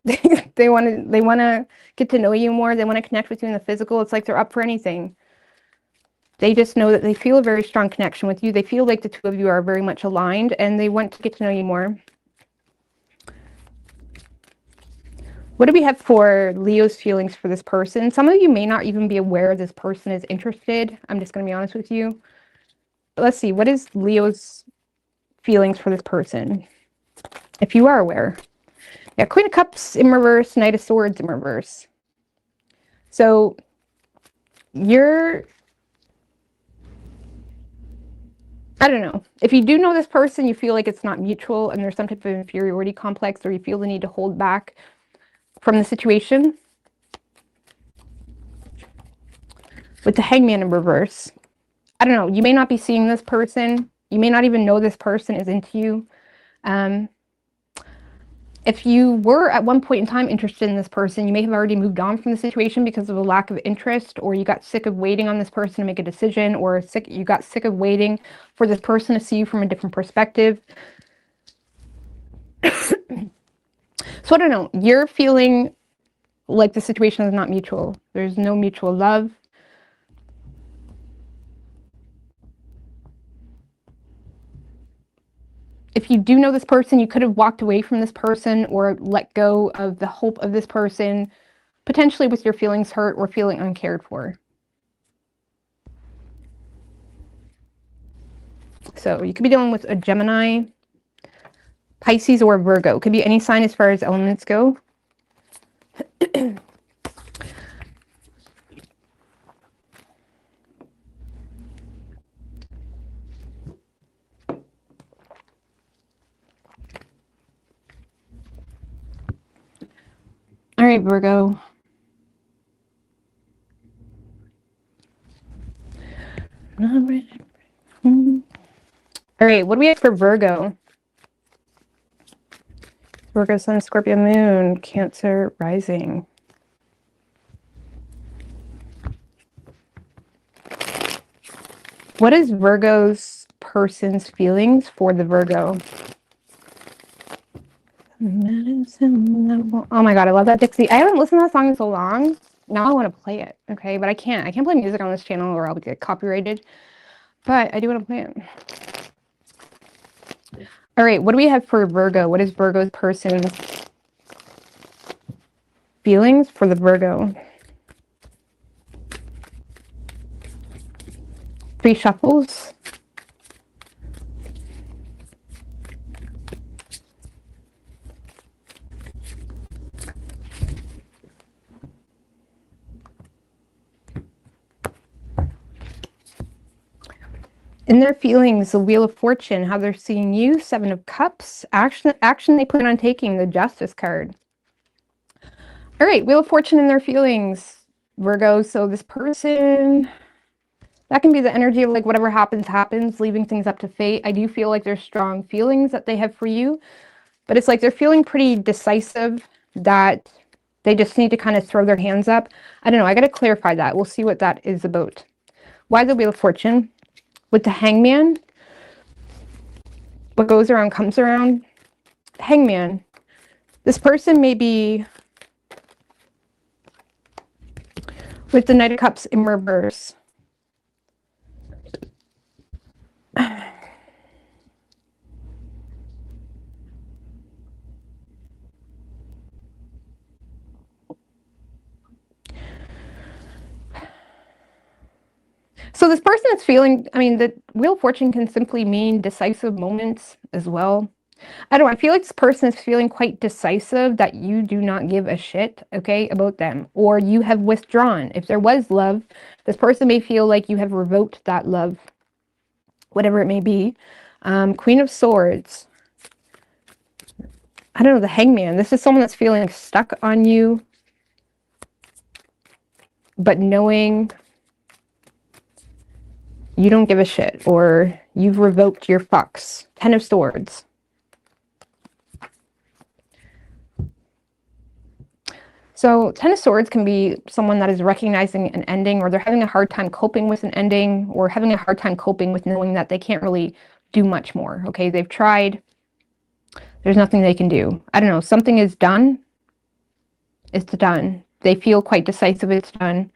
They want to get to know you more. They want to connect with you in the physical. It's like they're up for anything. They just know that they feel a very strong connection with you. They feel like the two of you are very much aligned, and they want to get to know you more. What do we have for Leo's feelings for this person? Some of you may not even be aware this person is interested. I'm just going to be honest with you. But let's see. What is Leo's feelings for this person? If you are aware. Yeah, Queen of Cups in reverse, Knight of Swords in reverse. So you're, I don't know. If you do know this person, you feel like it's not mutual and there's some type of inferiority complex, or you feel the need to hold back from the situation. With the Hangman in reverse, I don't know. You may not be seeing this person. You may not even know this person is into you. If you were at one point in time interested in this person, you may have already moved on from the situation because of a lack of interest, or you got sick of waiting on this person to make a decision, or you got sick of waiting for this person to see you from a different perspective. So I don't know, you're feeling like the situation is not mutual. There's no mutual love. If you do know this person, you could have walked away from this person or let go of the hope of this person, potentially with your feelings hurt or feeling uncared for. So you could be dealing with a Gemini, Pisces, or Virgo. It could be any sign as far as elements go. All right, Virgo. All right, what do we have for Virgo? Virgo, Sun, Scorpio, Moon, Cancer, Rising. What is Virgo's person's feelings for the Virgo? Oh my god, I love that Dixie. I haven't listened to that song in so long. Now I want to play it, okay? But I can't play music on this channel or I'll get copyrighted. But I do want to play it. All right, what do we have for Virgo? What is Virgo's person's feelings for the Virgo? 3 shuffles. In their feelings, the Wheel of Fortune, how they're seeing you, 7 of Cups, action they plan on taking, the Justice card. All right, Wheel of Fortune in their feelings, Virgo. So this person, that can be the energy of like whatever happens, happens, leaving things up to fate. I do feel like there's strong feelings that they have for you, but it's like they're feeling pretty decisive that they just need to kind of throw their hands up. I don't know. I got to clarify that. We'll see what that is about. Why the Wheel of Fortune? With the Hangman, what goes around comes around. Hangman. This person may be with the Knight of Cups in reverse. So this person is feeling, I mean, the Wheel of Fortune can simply mean decisive moments as well. I don't know, I feel like this person is feeling quite decisive that you do not give a shit, okay, about them. Or you have withdrawn. If there was love, this person may feel like you have revoked that love, whatever it may be. Queen of Swords. I don't know, the Hangman. This is someone that's feeling stuck on you, but knowing you don't give a shit, or you've revoked your fucks. 10 of Swords. So 10 of Swords can be someone that is recognizing an ending, or they're having a hard time coping with an ending, or having a hard time coping with knowing that they can't really do much more. Okay, they've tried. There's nothing they can do. I don't know. Something is done. It's done. They feel quite decisive. It's done.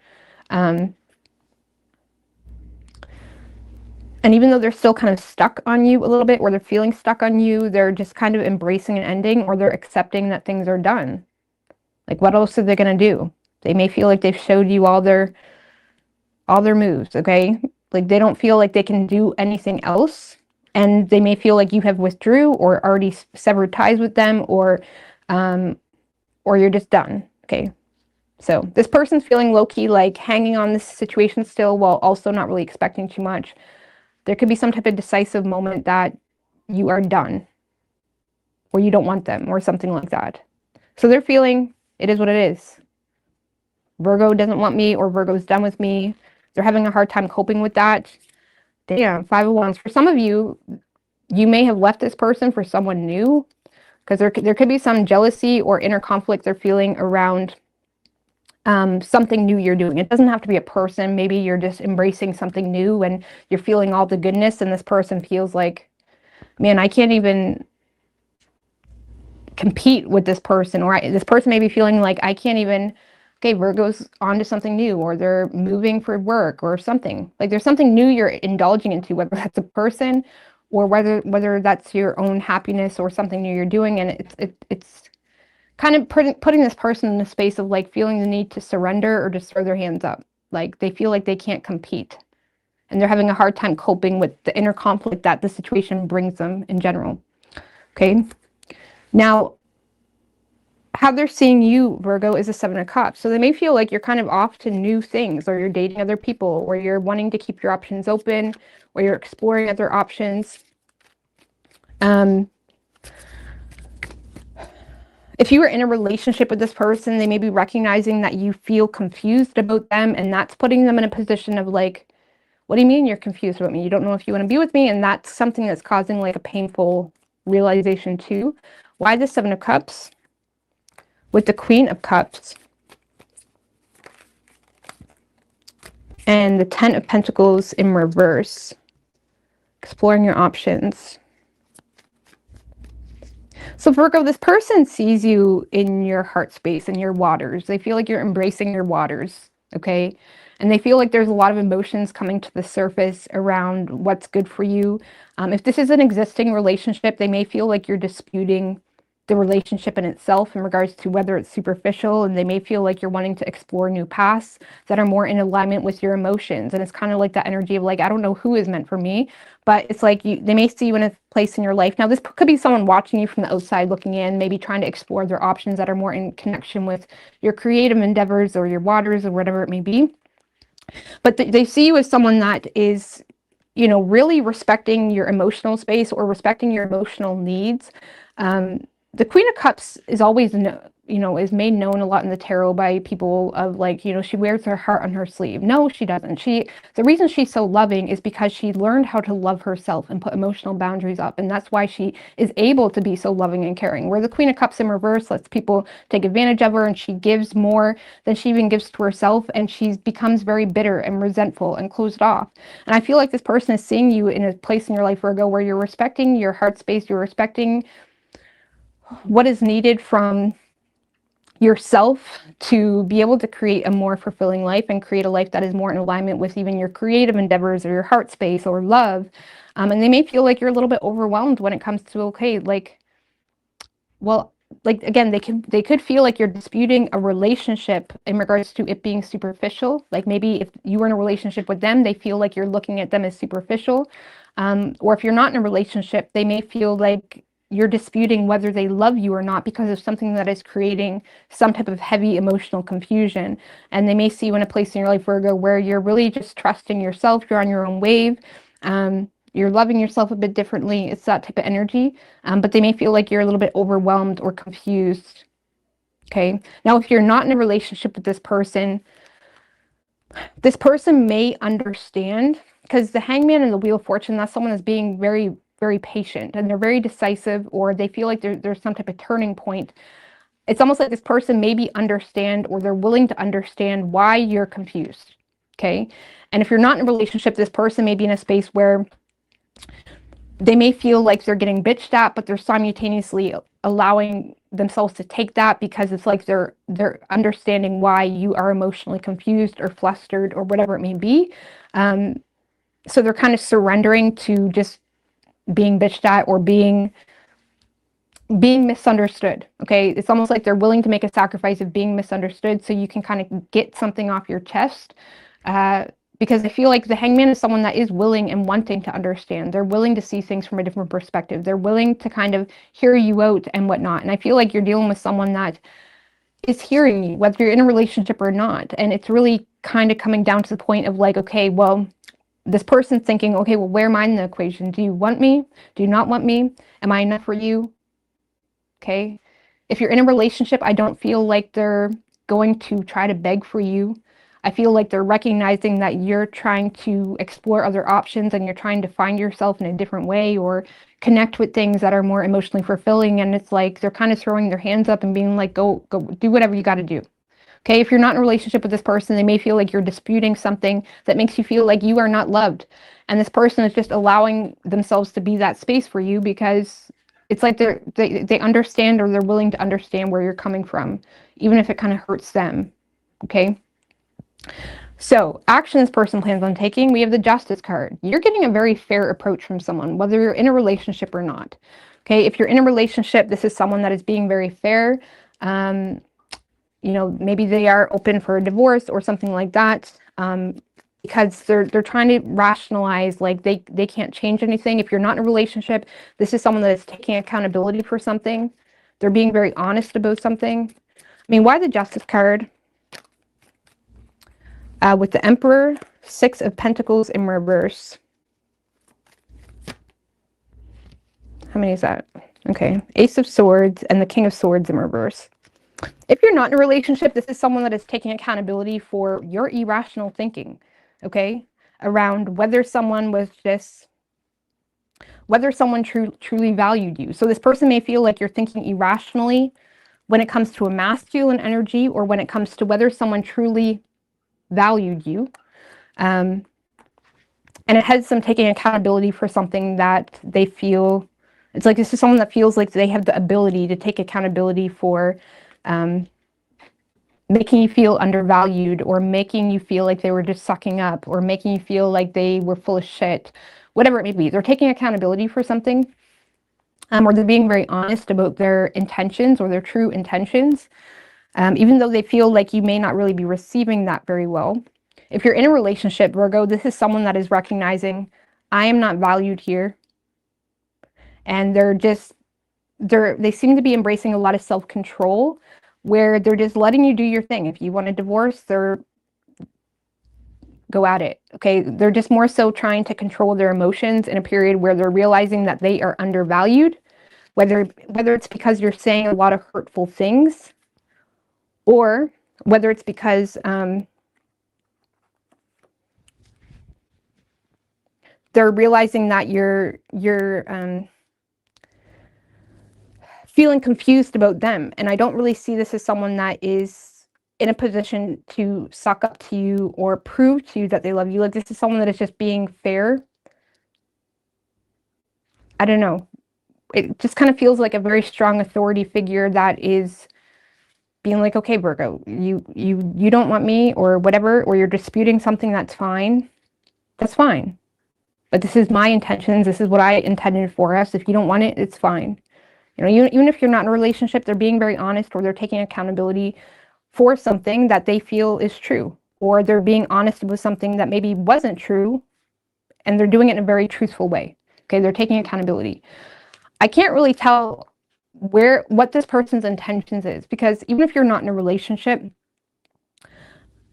And even though they're still kind of stuck on you a little bit, or they're feeling stuck on you, they're just kind of embracing an ending, or they're accepting that things are done. Like, what else are they going to do? They may feel like they've showed you all their moves, okay? Like, they don't feel like they can do anything else. And they may feel like you have withdrew or already severed ties with them, or you're just done, okay? So this person's feeling low-key, like hanging on this situation still, while also not really expecting too much. There could be some type of decisive moment that you are done, or you don't want them, or something like that. So they're feeling, it is what it is. Virgo doesn't want me, or Virgo's done with me. They're having a hard time coping with that. Damn, 5 of Wands. For some of you, you may have left this person for someone new. because there could be some jealousy or inner conflict they're feeling around something new you're doing. It doesn't have to be a person. Maybe you're just embracing something new and you're feeling all the goodness, and this person feels like, man, I can't even compete with this person, or this person may be feeling like I can't even. Okay, Virgo's on to something new, or they're moving for work or something. Like there's something new you're indulging into, whether that's a person or whether that's your own happiness or something new you're doing, and it's kind of putting this person in a space of like feeling the need to surrender or just throw their hands up. Like they feel like they can't compete, and they're having a hard time coping with the inner conflict that the situation brings them in general. Okay, now how they're seeing you, Virgo, is a 7 of Cups. So they may feel like you're kind of off to new things, or you're dating other people, or you're wanting to keep your options open, or you're exploring other options. If you were in a relationship with this person, they may be recognizing that you feel confused about them, and that's putting them in a position of like, what do you mean you're confused about me? You don't know if you want to be with me, and that's something that's causing like a painful realization too. Why the 7 of Cups? With the Queen of Cups and the 10 of Pentacles in reverse, exploring your options. So Virgo, this person sees you in your heart space and your waters. They feel like you're embracing your waters, okay? And they feel like there's a lot of emotions coming to the surface around what's good for you. If this is an existing relationship, they may feel like you're disputing the relationship in itself in regards to whether it's superficial, and they may feel like you're wanting to explore new paths that are more in alignment with your emotions. And it's kind of like that energy of like, I don't know who is meant for me, but it's like they may see you in a place in your life. Now, this could be someone watching you from the outside looking in, maybe trying to explore their options that are more in connection with your creative endeavors or your waters or whatever it may be. But they see you as someone that is, you know, really respecting your emotional space or respecting your emotional needs. The Queen of Cups is always, is made known a lot in the tarot by people of like, she wears her heart on her sleeve. No, she doesn't. The reason she's so loving is because she learned how to love herself and put emotional boundaries up. And that's why she is able to be so loving and caring. Where the Queen of Cups in reverse lets people take advantage of her, and she gives more than she even gives to herself. And she becomes very bitter and resentful and closed off. And I feel like this person is seeing you in a place in your life, Virgo, where you're respecting your heart space, you're respecting what is needed from yourself to be able to create a more fulfilling life and create a life that is more in alignment with even your creative endeavors or your heart space or love. And they may feel like you're a little bit overwhelmed when it comes to, okay, like, well, like, again, they could feel like you're disputing a relationship in regards to it being superficial. Like maybe if you were in a relationship with them, they feel like you're looking at them as superficial. Or if you're not in a relationship, they may feel like you're disputing whether they love you or not because of something that is creating some type of heavy emotional confusion. And they may see you in a place in your life, Virgo, where you're really just trusting yourself, you're on your own wave, you're loving yourself a bit differently. It's that type of energy, but they may feel like you're a little bit overwhelmed or confused. Okay, now if you're not in a relationship with this person may understand, because the Hangman and the Wheel of Fortune, that's someone that's being very, very patient, and they're very decisive, or they feel like there's some type of turning point. It's almost like this person maybe understand, or they're willing to understand why you're confused. Okay, and if you're not in a relationship, this person may be in a space where they may feel like they're getting bitched at, but they're simultaneously allowing themselves to take that because it's like they're understanding why you are emotionally confused or flustered or whatever it may be. So they're kind of surrendering to just being bitched at or being misunderstood. Okay, it's almost like they're willing to make a sacrifice of being misunderstood so you can kind of get something off your chest. Because I feel like the Hangman is someone that is willing and wanting to understand. They're willing to see things from a different perspective. They're willing to kind of hear you out and whatnot. And I feel like you're dealing with someone that is hearing you, whether you're in a relationship or not. And it's really kind of coming down to the point of like, okay, well, this person's thinking, okay, well, where am I in the equation? Do you want me? Do you not want me? Am I enough for you? Okay. If you're in a relationship, I don't feel like they're going to try to beg for you. I feel like they're recognizing that you're trying to explore other options and you're trying to find yourself in a different way or connect with things that are more emotionally fulfilling. And it's like they're kind of throwing their hands up and being like, go do whatever you got to do. Okay, if you're not in a relationship with this person, they may feel like you're disputing something that makes you feel like you are not loved. And this person is just allowing themselves to be that space for you because it's like they understand, or they're willing to understand where you're coming from, even if it kind of hurts them. Okay. So, action this person plans on taking, we have the Justice card. You're getting a very fair approach from someone, whether you're in a relationship or not. Okay, if you're in a relationship, this is someone that is being very fair. You know, maybe they are open for a divorce or something like that, because they're trying to rationalize, like they can't change anything. If you're not in a relationship, this is someone that is taking accountability for something. They're being very honest about something. I mean, why the Justice card? With the Emperor, Six of Pentacles in reverse. How many is that? Okay, Ace of Swords and the King of Swords in reverse. If you're not in a relationship, this is someone that is taking accountability for your irrational thinking, okay? Around whether someone was just, whether someone truly valued you. So this person may feel like you're thinking irrationally when it comes to a masculine energy, or when it comes to whether someone truly valued you. And it has them taking accountability for something that they feel, it's like this is someone that feels like they have the ability to take accountability for making you feel undervalued, or making you feel like they were just sucking up, or making you feel like they were full of shit, whatever it may be. They're taking accountability for something, or they're being very honest about their intentions or their true intentions, even though they feel like you may not really be receiving that very well. If you're in a relationship, Virgo, this is someone that is recognizing, I am not valued here. And they seem to be embracing a lot of self-control, where they're just letting you do your thing. If you want a divorce, go at it. Okay, they're just more so trying to control their emotions in a period where they're realizing that they are undervalued, whether it's because you're saying a lot of hurtful things, or whether it's because they're realizing that you're feeling confused about them. And I don't really see this as someone that is in a position to suck up to you or prove to you that they love you. Like, this is someone that is just being fair. I don't know. It just kind of feels like a very strong authority figure that is being like, okay, Virgo, you don't want me, or whatever, or you're disputing something, that's fine. That's fine. But this is my intentions. This is what I intended for us. If you don't want it, it's fine. You know, even if you're not in a relationship, they're being very honest, or they're taking accountability for something that they feel is true, or they're being honest with something that maybe wasn't true, and they're doing it in a very truthful way. Okay, they're taking accountability. I can't really tell what this person's intentions is, because even if you're not in a relationship,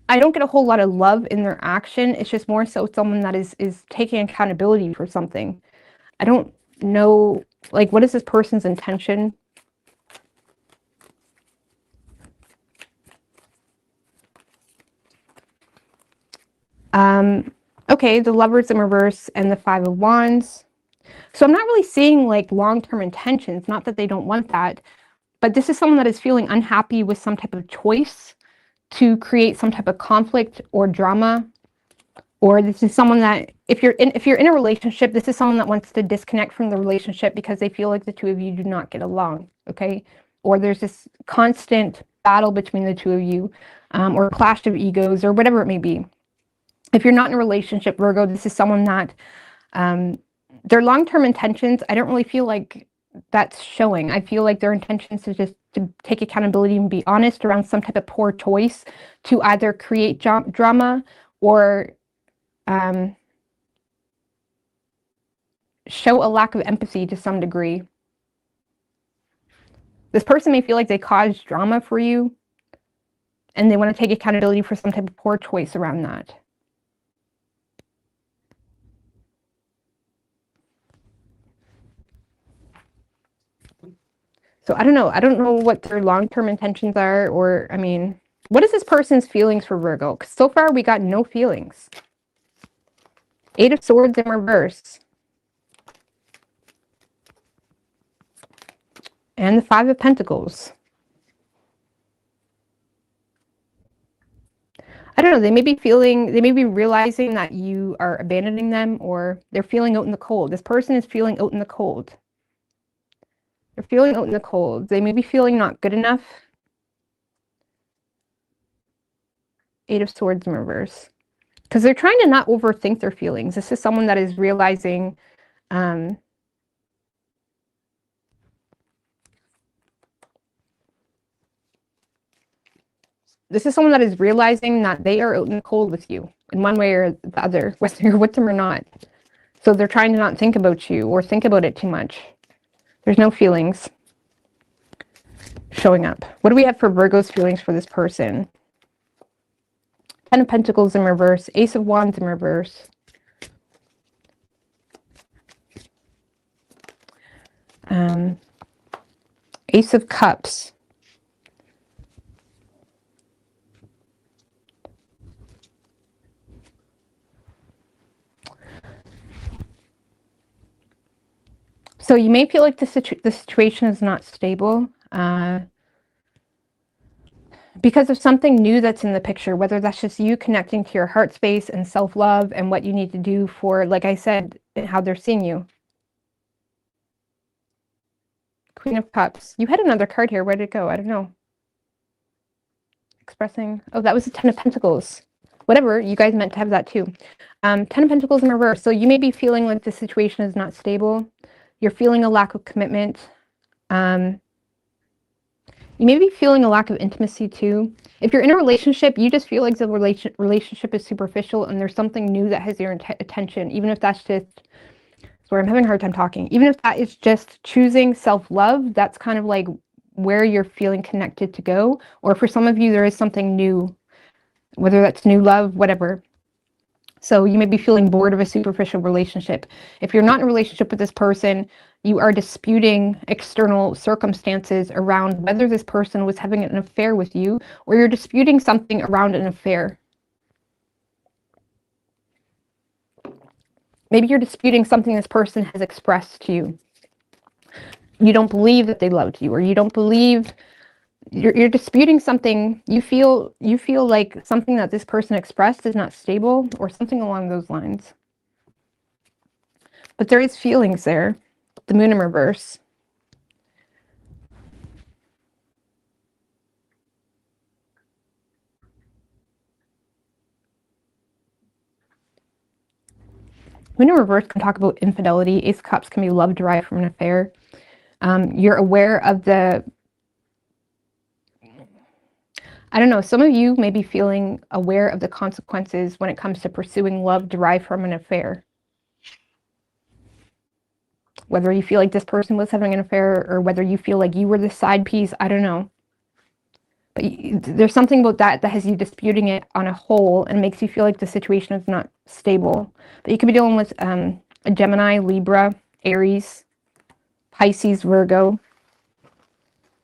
I don't get a whole lot of love in their action. It's just more so someone that is taking accountability for something. I don't know, like, what is this person's intention? Okay, the Lovers in reverse and the Five of Wands. So I'm not really seeing like long-term intentions, not that they don't want that, but this is someone that is feeling unhappy with some type of choice to create some type of conflict or drama. Or this is someone that, if you're in a relationship, this is someone that wants to disconnect from the relationship because they feel like the two of you do not get along, okay? Or there's this constant battle between the two of you, or clash of egos, or whatever it may be. If you're not in a relationship, Virgo, this is someone that their long-term intentions, I don't really feel like that's showing. I feel like their intentions is just to take accountability and be honest around some type of poor choice to either create drama, or show a lack of empathy to some degree. This person may feel like they caused drama for you, and they want to take accountability for some type of poor choice around that. So I don't know. I don't know what their long-term intentions are, or, I mean, What is this person's feelings for Virgo? 'Cause so far, we got no feelings. 8 of Swords in reverse. And the 5 of Pentacles. I don't know, they may be realizing that you are abandoning them, or they're feeling out in the cold. This person is feeling out in the cold. They're feeling out in the cold. They may be feeling not good enough. 8 of Swords in reverse. Because they're trying to not overthink their feelings. This is someone that is realizing that they are out in the cold with you in one way or the other, whether you're with them or not. So they're trying to not think about you or think about it too much. There's no feelings showing up. What do we have for Virgo's feelings for this person? 10 of Pentacles in reverse, Ace of Wands in reverse. Ace of Cups. So you may feel like the situation is not stable because of something new that's in the picture, whether that's just you connecting to your heart space and self-love and what you need to do for, like I said, how they're seeing you. Queen of Cups. You had another card here. Where did it go? I don't know. Expressing. Oh, that was the 10 of Pentacles. Whatever. You guys meant to have that too. 10 of Pentacles in reverse. So you may be feeling like the situation is not stable. You're feeling a lack of commitment. You may be feeling a lack of intimacy too. If you're in a relationship, you just feel like the relationship is superficial and there's something new that has your attention, even if that's just, sorry, I'm having a hard time talking. Even if that is just choosing self-love, that's kind of like where you're feeling connected to go. Or for some of you, there is something new, whether that's new love, whatever. So you may be feeling bored of a superficial relationship. If you're not in a relationship with this person, you are disputing external circumstances around whether this person was having an affair with you, or you're disputing something around an affair. Maybe you're disputing something this person has expressed to you. You don't believe that they loved you, or you don't believe, you're disputing something. You feel like something that this person expressed is not stable, or something along those lines. But there is feelings there. The Moon in reverse. Moon in reverse can talk about infidelity. Ace of Cups can be love derived from an affair. You're aware of the, I don't know, some of you may be feeling aware of the consequences when it comes to pursuing love derived from an affair. Whether you feel like this person was having an affair or whether you feel like you were the side piece, I don't know. But there's something about that has you disputing it on a whole and makes you feel like the situation is not stable. But you could be dealing with a Gemini, Libra, Aries, Pisces, Virgo.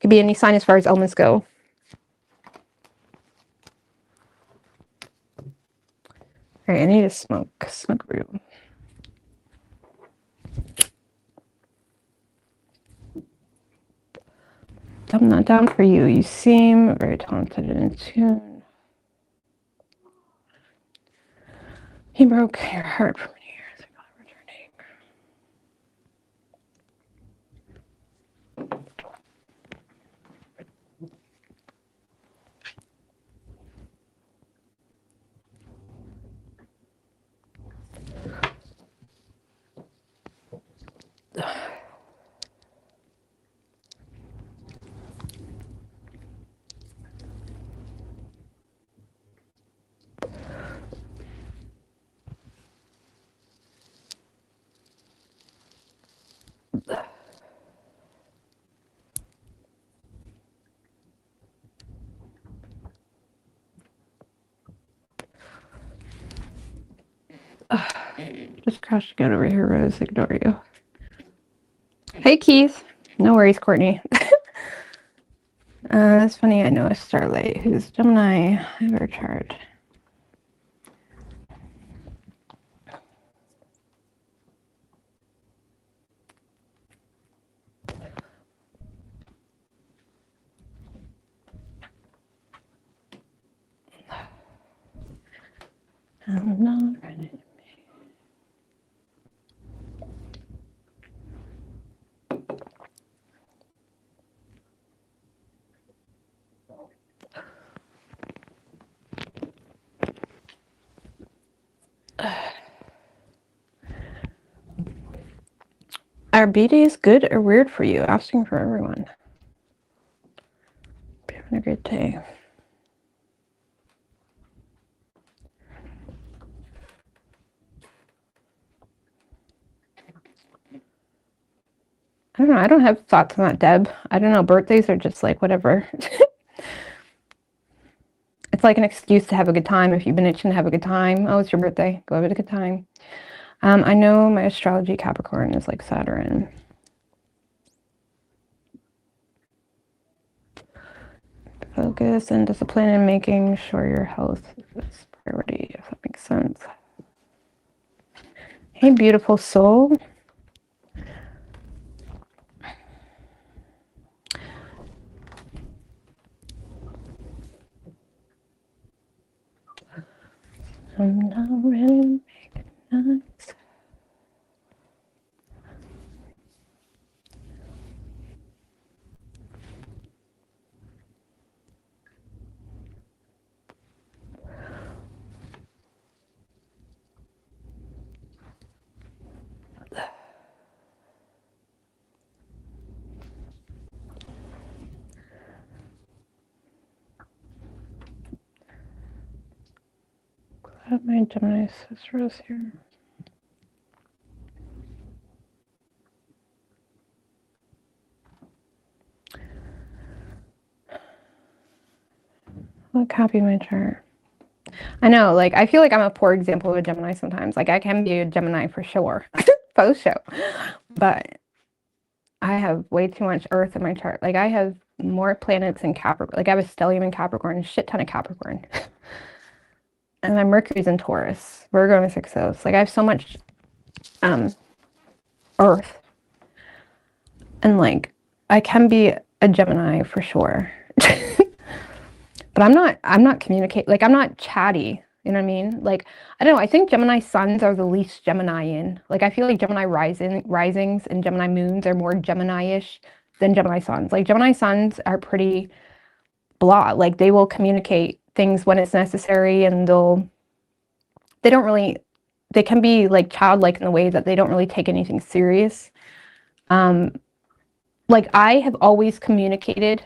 Could be any sign as far as elements go. All right, I need to smoke real. I'm not down for you. You seem very talented and in tune. He broke your heart for many years ago, returning. Just crashed again over here, Rose. Ignore you. Hey, Keith. No worries, Courtney. That's funny. I know a Starlight who's Gemini in her chart. I'm not ready. Are B-days good or weird for you? Asking for everyone. Be having a great day. I don't know. I don't have thoughts on that, Deb. I don't know. Birthdays are just like whatever. It's like an excuse to have a good time. If you've been itching to have a good time, oh, it's your birthday. Go have a good time. I know my astrology Capricorn is like Saturn. Focus and discipline in making sure your health is priority, if that makes sense. Hey, beautiful soul. I'm not ready to make nice. Glad my Gemini sister is here. Look, copy my chart. I know, like, I feel like I'm a poor example of a Gemini sometimes. Like, I can be a Gemini for sure, post show, but I have way too much Earth in my chart. Like, I have more planets in Capricorn. Like, I have a stellium in Capricorn, a shit ton of Capricorn. And my Mercury's in Taurus, Virgo and 6 O's. Like, I have so much Earth. And, like, I can be a Gemini for sure. But I'm not communicate, like, I'm not chatty, you know what I mean? Like, I don't know, I think Gemini suns are the least Gemini-in. Like, I feel like Gemini risings and Gemini moons are more Gemini-ish than Gemini suns. Like, Gemini suns are pretty blah. Like, they will communicate things when it's necessary, and they can be, like, childlike in the way that they don't really take anything serious. Like, I have always communicated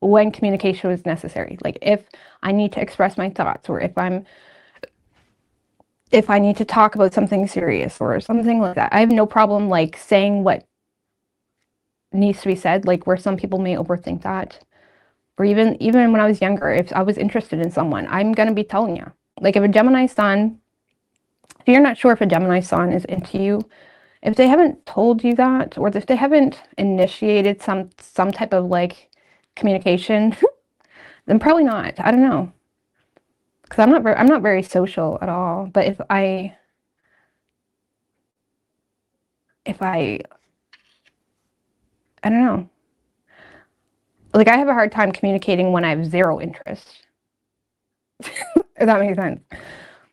when communication was necessary. Like, if I need to express my thoughts, or if I need to talk about something serious or something like that, I have no problem, like, saying what needs to be said, like, where some people may overthink that. Or even when I was younger, if I was interested in someone, I'm going to be telling you. Like, if a Gemini sun, if you're not sure if a Gemini sun is into you, if they haven't told you that, or if they haven't initiated some type of, like, communication, then probably not. I don't know, because I'm not very social at all. But if I don't know, like, I have a hard time communicating when I have zero interest. If that makes sense.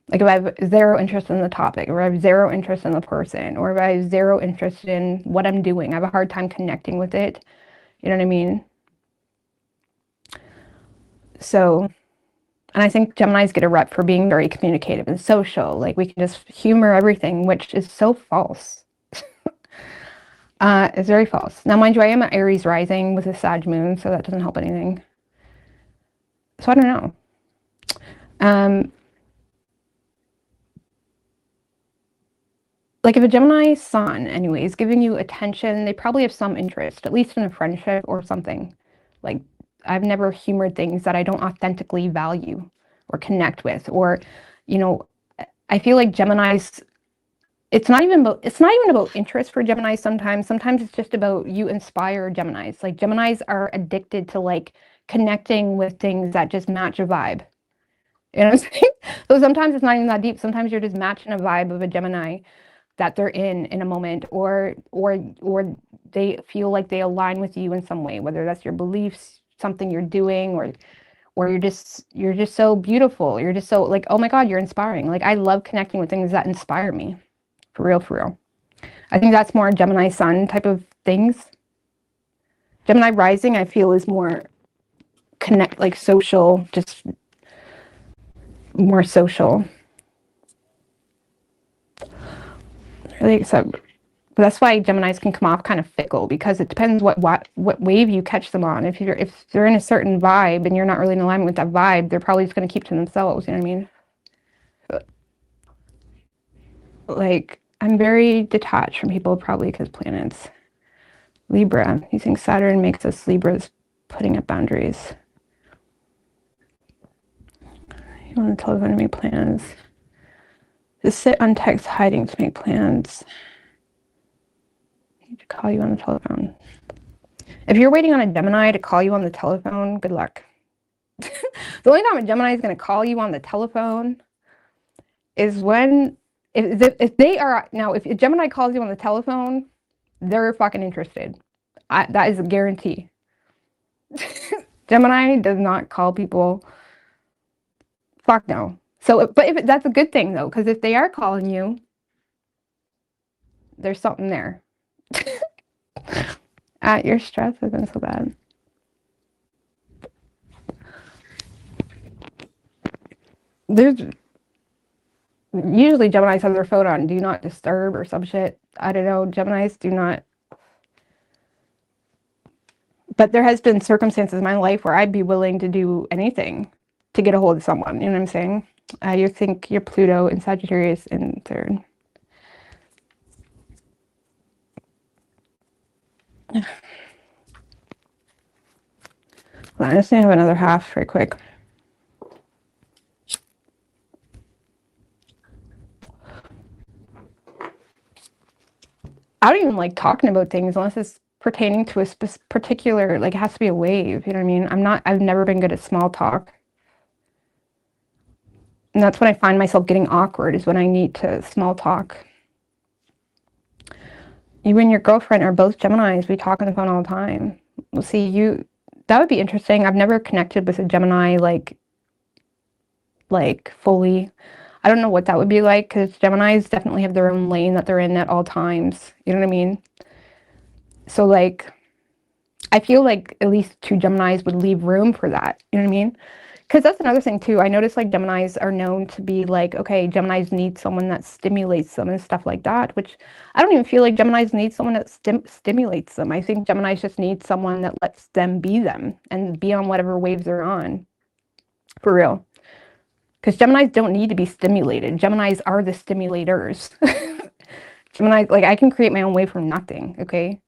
Like, if I have zero interest in the topic, or I have zero interest in the person, or if I have zero interest in what I'm doing, I have a hard time connecting with it. You know what I mean? So, and I think Geminis get a rep for being very communicative and social. Like, we can just humor everything, which is so false. It's very false. Now, mind you, I am an Aries rising with a Sag moon, so that doesn't help anything. So I don't know. Like, if a Gemini sun, anyway, is giving you attention, they probably have some interest, at least in a friendship or something. Like, I've never humored things that I don't authentically value or connect with. Or, you know, I feel like Geminis it's not even about interest for Gemini sometimes. Sometimes it's just about you inspire Geminis. Like Geminis are addicted to like connecting with things that just match a vibe. You know what I'm saying? So sometimes it's not even that deep. Sometimes you're just matching a vibe of a Gemini that they're in a moment, or they feel like they align with you in some way, whether that's your beliefs, something you're doing, or you're just so beautiful. You're just so like, oh my God, you're inspiring. Like I love connecting with things that inspire me. For real, for real. I think that's more Gemini sun type of things. Gemini rising, I feel, is more like social, just more social. Really, except, but that's why Geminis can come off kind of fickle, because it depends what wave you catch them on. If they're in a certain vibe and you're not really in alignment with that vibe, they're probably just going to keep to themselves. You know what I mean? Like, I'm very detached from people, probably because planets. Libra, using Saturn makes us Libras, putting up boundaries. You want to telephone to make plans. Just sit on text hiding to make plans. I need to call you on the telephone. If you're waiting on a Gemini to call you on the telephone, good luck. The only time a Gemini is going to call you on the telephone is when, if they are, now if a Gemini calls you on the telephone, they're fucking interested. That is a guarantee. Gemini does not call people. Fuck no. So, but if that's a good thing though, because if they are calling you, there's something there. Your stress has been so bad. There's usually Geminis have their phone on do not disturb or some shit. I don't know. Geminis do not. But there has been circumstances in my life where I'd be willing to do anything to get a hold of someone. You know what I'm saying? You think you're Pluto in Sagittarius in third. Well, I just need to have another half right quick. I don't even like talking about things unless it's pertaining to a particular, like it has to be a wave. You know what I mean? I've never been good at small talk. And that's when I find myself getting awkward, is when I need to small talk. You and your girlfriend are both Geminis. We talk on the phone all the time. We'll see you. That would be interesting. I've never connected with a Gemini like fully. I don't know what that would be like, because Geminis definitely have their own lane that they're in at all times. You know what I mean? So like, I feel like at least two Geminis would leave room for that. You know what I mean? Because that's another thing too. I notice like Geminis are known to be like, okay, Geminis need someone that stimulates them and stuff like that, which I don't even feel like Geminis need someone that stimulates them. I think Geminis just need someone that lets them be them and be on whatever waves they're on. For real. Because Geminis don't need to be stimulated. Geminis are the stimulators. Geminis, like I can create my own wave from nothing, okay?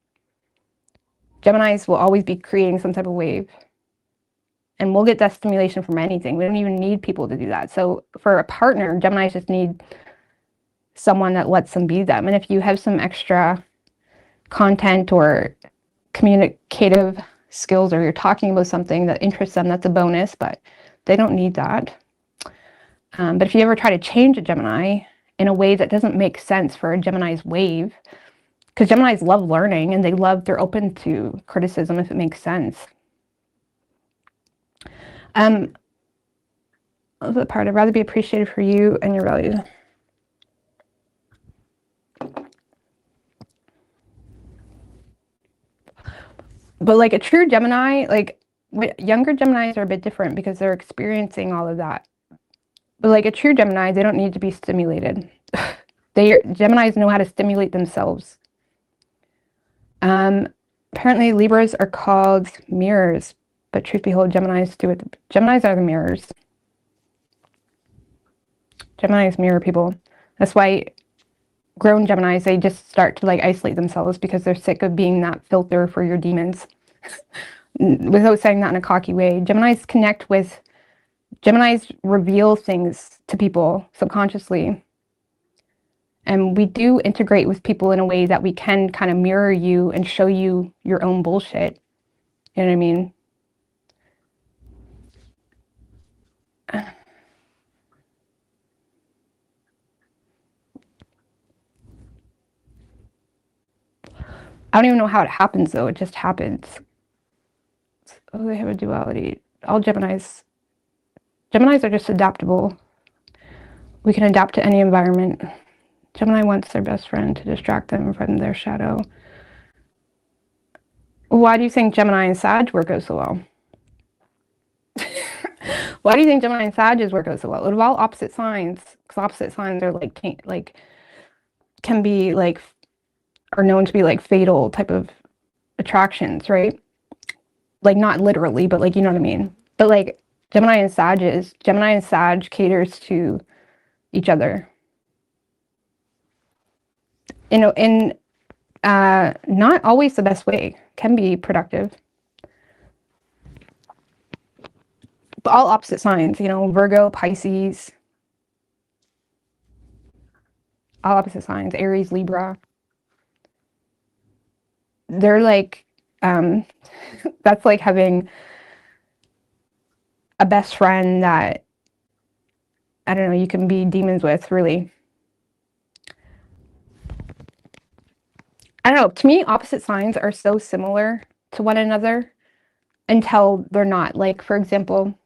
Geminis will always be creating some type of wave. And we'll get that stimulation from anything. We don't even need people to do that. So for a partner, Geminis just need someone that lets them be them. And if you have some extra content or communicative skills, or you're talking about something that interests them, that's a bonus, but they don't need that. But if you ever try to change a Gemini in a way that doesn't make sense for a Gemini's wave, because Geminis love learning and they're open to criticism if it makes sense. The part, I'd rather be appreciated for you and your values. But like a true Gemini, like younger Geminis are a bit different because they're experiencing all of that. But like a true Gemini, they don't need to be stimulated. Geminis know how to stimulate themselves. Apparently Libras are called mirrors, but truth be told, Geminis do it. Geminis are the mirrors. Geminis mirror people. That's why grown Geminis, they just start to like isolate themselves because they're sick of being that filter for your demons. Without saying that in a cocky way, Geminis reveal things to people subconsciously. And we do integrate with people in a way that we can kind of mirror you and show you your own bullshit. You know what I mean? I don't even know how it happens, though. It just happens. Oh, they have a duality. All Geminis are just adaptable. We can adapt to any environment. Gemini wants their best friend to distract them from their shadow. Why do you think Gemini and Sag work out so well? Why do you think Gemini and Sag work out so well? What about opposite signs? Because opposite signs are can be like, are known to be like fatal type of attractions, right? Like not literally, but like, you know what I mean? But like Gemini and Sag caters to each other. You know, in not always the best way, can be productive. But all opposite signs, you know, Virgo, Pisces, all opposite signs, Aries, Libra. They're like, that's like having a best friend that, I don't know, you can be demons with, really. I don't know, to me, opposite signs are so similar to one another until they're not. Like, for example,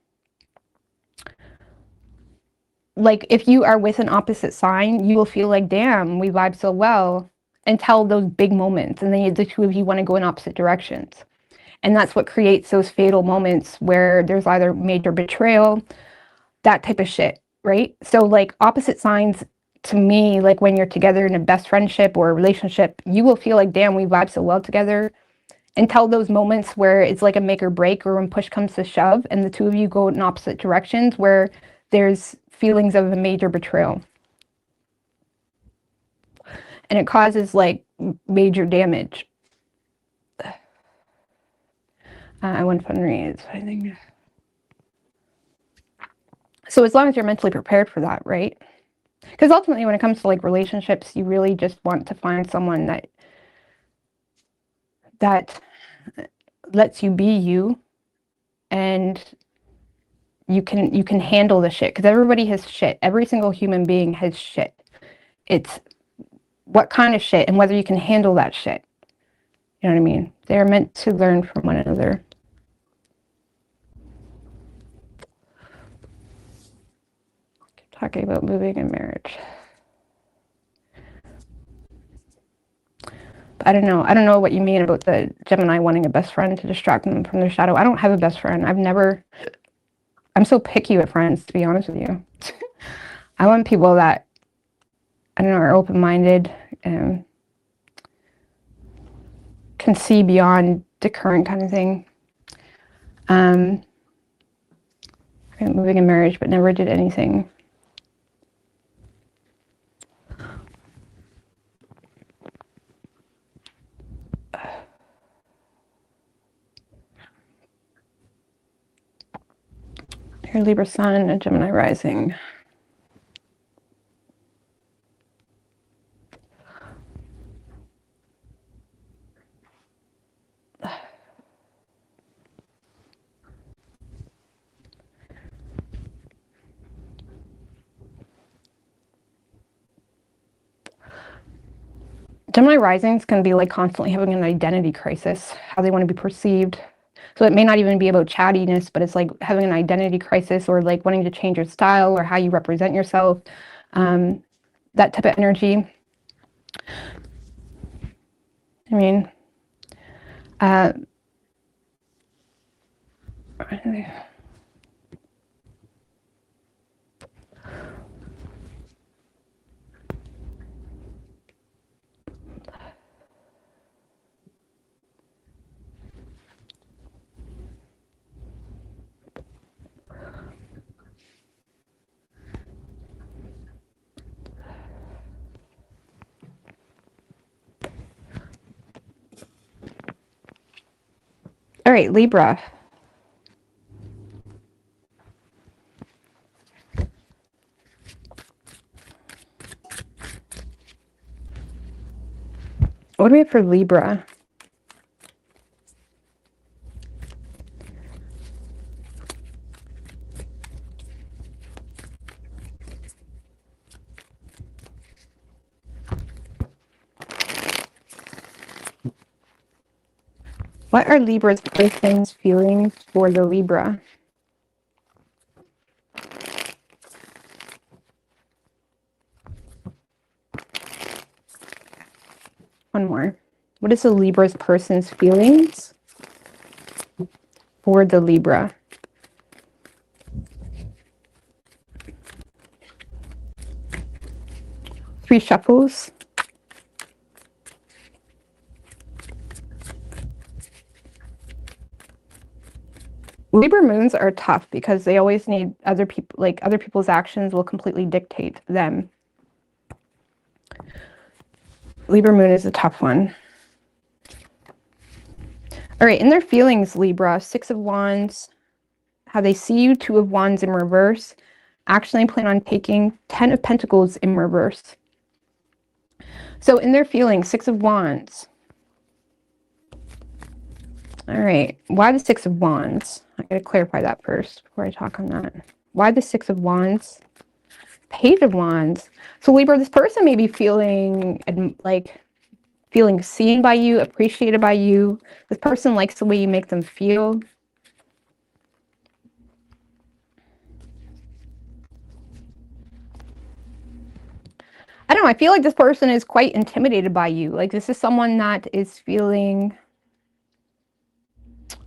like if you are with an opposite sign, you will feel like, damn, we vibe so well, until those big moments, and then the two of you want to go in opposite directions. And that's what creates those fatal moments where there's either major betrayal, that type of shit, right? So like opposite signs, to me, like when you're together in a best friendship or a relationship, you will feel like, damn, we vibe so well together, until those moments where it's like a make or break, or when push comes to shove and the two of you go in opposite directions, where there's feelings of a major betrayal. And it causes like major damage. I went fundraise, I think. So as long as you're mentally prepared for that, right? Because ultimately, when it comes to like relationships, you really just want to find someone that lets you be you, and you can handle the shit. Because everybody has shit. Every single human being has shit. It's what kind of shit and whether you can handle that shit. You know what I mean? They're meant to learn from one another. Talking about moving and marriage. But I don't know what you mean about the Gemini wanting a best friend to distract them from their shadow. I don't have a best friend. I'm so picky with friends, to be honest with you. I want people that, I don't know, are open-minded and can see beyond the current kind of thing. Moving in marriage, but never did anything. Your Libra Sun and Gemini rising. Gemini risings can be like constantly having an identity crisis, how they want to be perceived. So it may not even be about chattiness, but it's like having an identity crisis, or like wanting to change your style or how you represent yourself. That type of energy. I mean, all right, Libra. What do we have for Libra? What are Libra's person's feelings for the Libra? One more. What is the Libra's person's feelings for the Libra? Three shuffles. Libra moons are tough because they always need other people, like other people's actions will completely dictate them. Libra moon is a tough one. All right, in their feelings, Libra, Six of Wands, how they see you, Two of Wands in reverse. Actually plan on taking 10 of Pentacles in reverse. So in their feelings, Six of Wands. All right, why the Six of Wands? I gotta clarify that first before I talk on that. Why the Six of Wands? Page of Wands. So Libra, this person may be feeling like feeling seen by you, appreciated by you. This person likes the way you make them feel. I don't know, I feel like this person is quite intimidated by you. Like this is someone that is feeling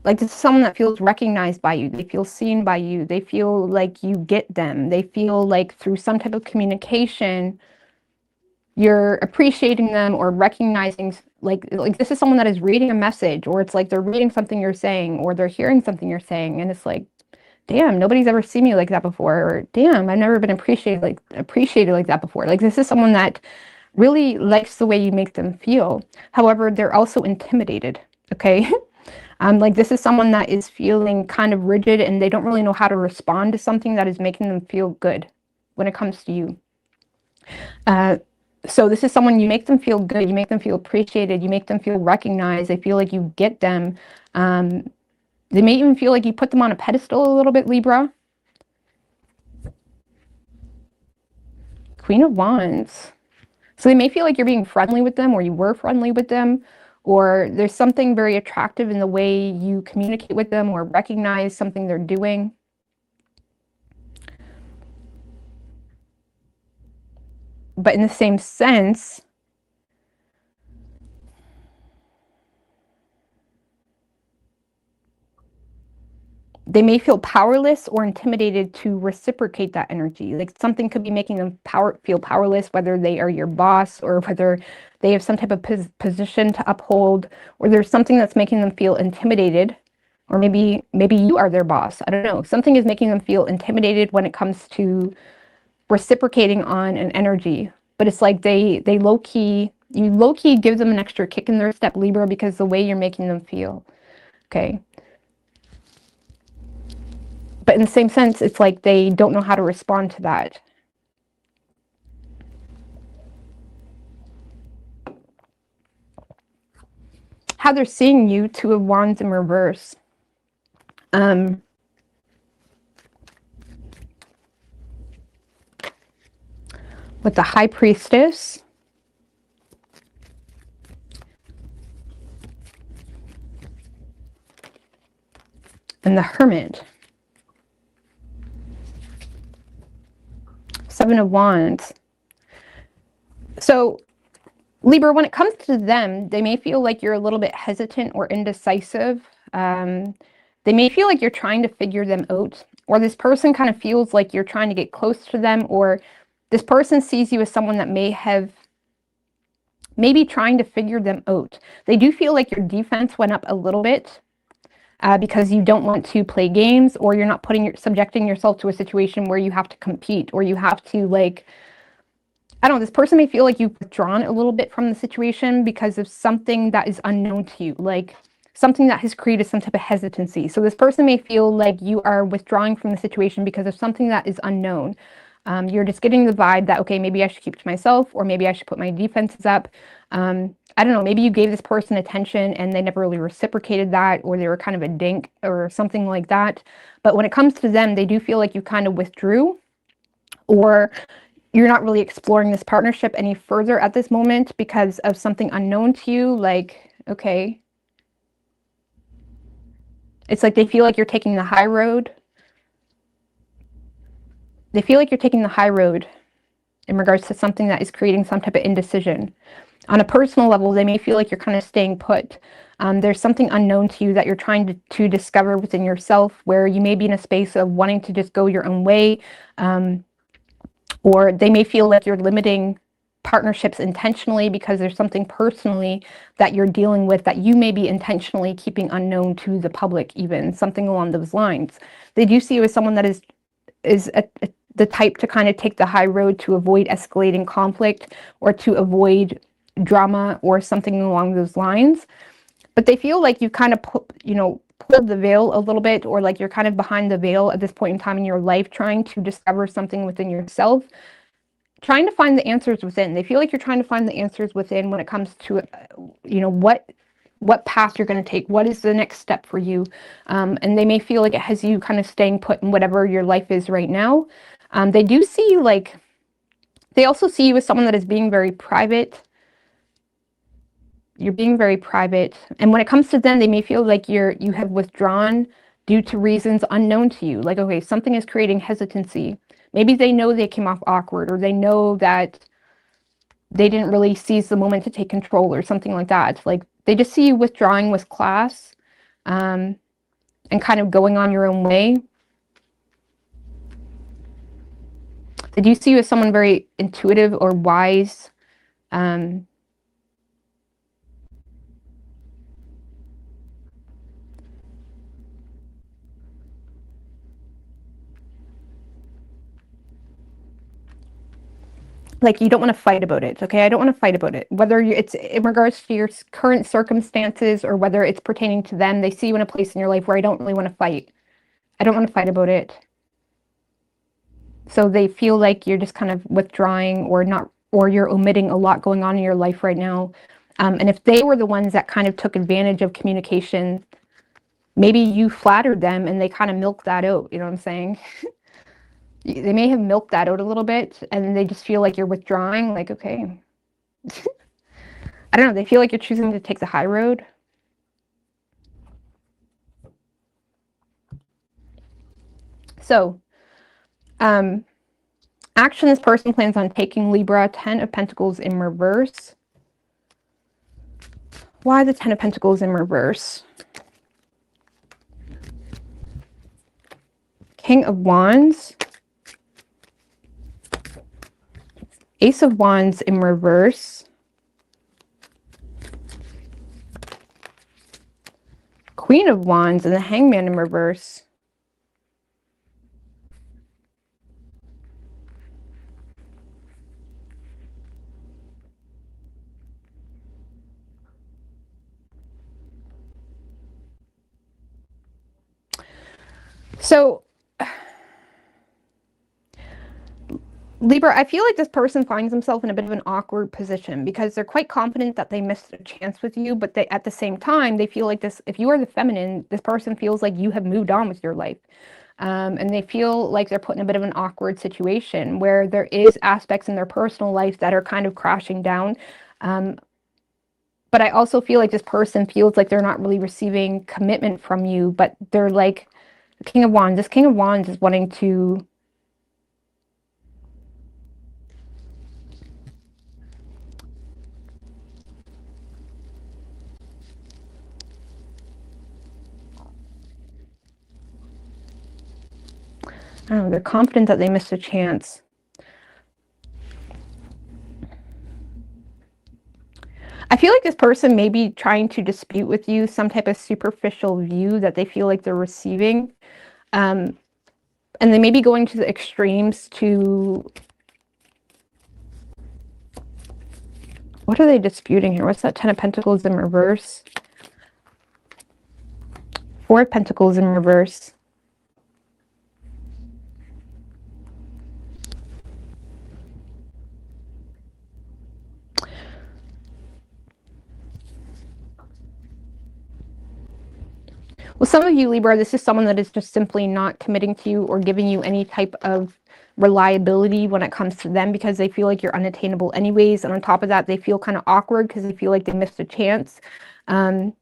like this is someone that feels recognized by you. They feel seen by you. They feel like you get them. They feel like through some type of communication, you're appreciating them or recognizing, like this is someone that is reading a message, or it's like they're reading something you're saying, or they're hearing something you're saying, and it's like, damn, nobody's ever seen me like that before, or damn, I've never been appreciated like that before. Like this is someone that really likes the way you make them feel. However, they're also intimidated, okay? Like this is someone that is feeling kind of rigid and they don't really know how to respond to something that is making them feel good when it comes to you. So this is someone, you make them feel good, you make them feel appreciated, you make them feel recognized, they feel like you get them. They may even feel like you put them on a pedestal a little bit, Libra. Queen of Wands. So they may feel like you're being friendly with them, or you were friendly with them, or there's something very attractive in the way you communicate with them or recognize something they're doing. But in the same sense, they may feel powerless or intimidated to reciprocate that energy. Like something could be making them feel powerless, whether they are your boss or whether they have some type of position to uphold, or there's something that's making them feel intimidated, or maybe you are their boss. I don't know. Something is making them feel intimidated when it comes to reciprocating on an energy. But it's like you low-key give them an extra kick in their step, Libra, because the way you're making them feel. Okay. But in the same sense, it's like they don't know how to respond to that. How they're seeing you, Two of Wands in reverse. With the High Priestess. And the Hermit. Seven of Wands. So Libra, when it comes to them, they may feel like you're a little bit hesitant or indecisive. They may feel like you're trying to figure them out, or this person kind of feels like you're trying to get close to them, or this person sees you as someone that maybe trying to figure them out. They do feel like your defense went up a little bit because you don't want to play games, or you're not subjecting yourself to a situation where you have to compete, or you have to, like, I don't know, this person may feel like you've withdrawn a little bit from the situation because of something that is unknown to you, like something that has created some type of hesitancy. So this person may feel like you are withdrawing from the situation because of something that is unknown. You're just getting the vibe that, okay, maybe I should keep to myself, or maybe I should put my defenses up. I don't know, maybe you gave this person attention and they never really reciprocated that, or they were kind of a dink or something like that. But when it comes to them, they do feel like you kind of withdrew, or you're not really exploring this partnership any further at this moment because of something unknown to you. Like, okay, it's like they feel like you're taking the high road. They feel like you're taking the high road in regards to something that is creating some type of indecision. On a personal level, they may feel like you're kind of staying put. There's something unknown to you that you're trying to discover within yourself, where you may be in a space of wanting to just go your own way. Or they may feel like you're limiting partnerships intentionally because there's something personally that you're dealing with that you may be intentionally keeping unknown to the public, even something along those lines. They do see you as someone that is the type to kind of take the high road to avoid escalating conflict or to avoid drama or something along those lines. But they feel like you kind of pulled the veil a little bit, or like you're kind of behind the veil at this point in time in your life, trying to discover something within yourself, trying to find the answers within. They feel like you're trying to find the answers within when it comes to what path you're going to take, what is the next step for you. And they may feel like it has you kind of staying put in whatever your life is right now. They do see you like, they also see you as someone that is being very private. You're being very private. And when it comes to them, they may feel like you have withdrawn due to reasons unknown to you. Like, okay, something is creating hesitancy. Maybe they know they came off awkward, or they know that they didn't really seize the moment to take control or something like that. Like, they just see you withdrawing with class, and kind of going on your own way. They do see you as someone very intuitive or wise. Like, you don't want to fight about it, okay? I don't want to fight about it. Whether it's in regards to your current circumstances or whether it's pertaining to them, they see you in a place in your life where I don't really want to fight. I don't want to fight about it. So they feel like you're just kind of withdrawing, or not, or you're omitting a lot going on in your life right now. And if they were the ones that kind of took advantage of communication, maybe you flattered them and they kind of milked that out. You know what I'm saying? They may have milked that out a little bit, and they just feel like you're withdrawing. Like, okay. I don't know. They feel like you're choosing to take the high road. So, action this person plans on taking, Libra. 10 of Pentacles in reverse. Why the 10 of Pentacles in reverse? King of Wands. Ace of Wands in reverse. Queen of Wands and the Hangman in reverse. So, Libra, I feel like this person finds themselves in a bit of an awkward position because they're quite confident that they missed a chance with you, but they, at the same time, they feel like this, if you are the feminine, this person feels like you have moved on with your life. And they feel like they're put in a bit of an awkward situation where there is aspects in their personal life that are kind of crashing down. But I also feel like this person feels like they're not really receiving commitment from you, but they're like King of Wands. This King of Wands is wanting to I don't know, they're confident that they missed a chance. I feel like this person may be trying to dispute with you some type of superficial view that they feel like they're receiving. And they may be going to the extremes to... What are they disputing here? What's that 10 of Pentacles in reverse? 4 of Pentacles in reverse. Well, some of you, Libra, this is someone that is just simply not committing to you or giving you any type of reliability when it comes to them, because they feel like you're unattainable anyways. And on top of that, they feel kind of awkward because they feel like they missed a chance. And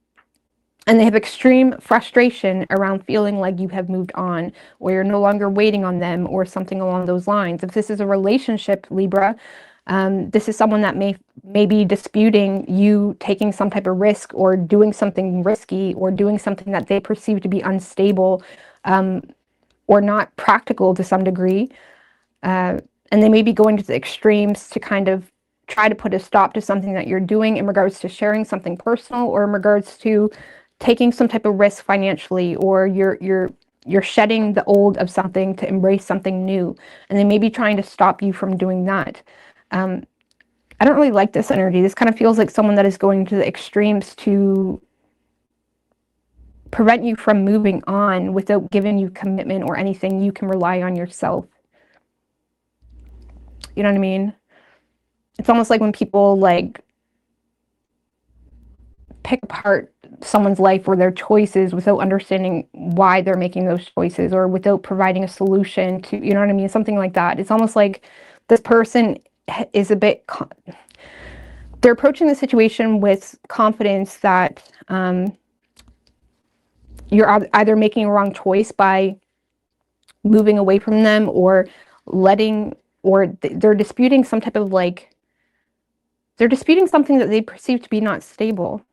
they have extreme frustration around feeling like you have moved on, or you're no longer waiting on them, or something along those lines. If this is a relationship, Libra, this is someone that may be disputing you taking some type of risk, or doing something risky, or doing something that they perceive to be unstable, or not practical to some degree. And they may be going to the extremes to kind of try to put a stop to something that you're doing in regards to sharing something personal, or in regards to taking some type of risk financially, or you're shedding the old of something to embrace something new. And they may be trying to stop you from doing that. I don't really like this energy. This kind of feels like someone that is going to the extremes to prevent you from moving on without giving you commitment or anything you can rely on yourself. You know what I mean? It's almost like when people like pick apart someone's life or their choices without understanding why they're making those choices, or without providing a solution to, you know what I mean? Something like that. It's almost like this person is a bit, they're approaching the situation with confidence that you're either making a wrong choice by moving away from them, or letting, or they're disputing some type of like, they're disputing something that they perceive to be not stable.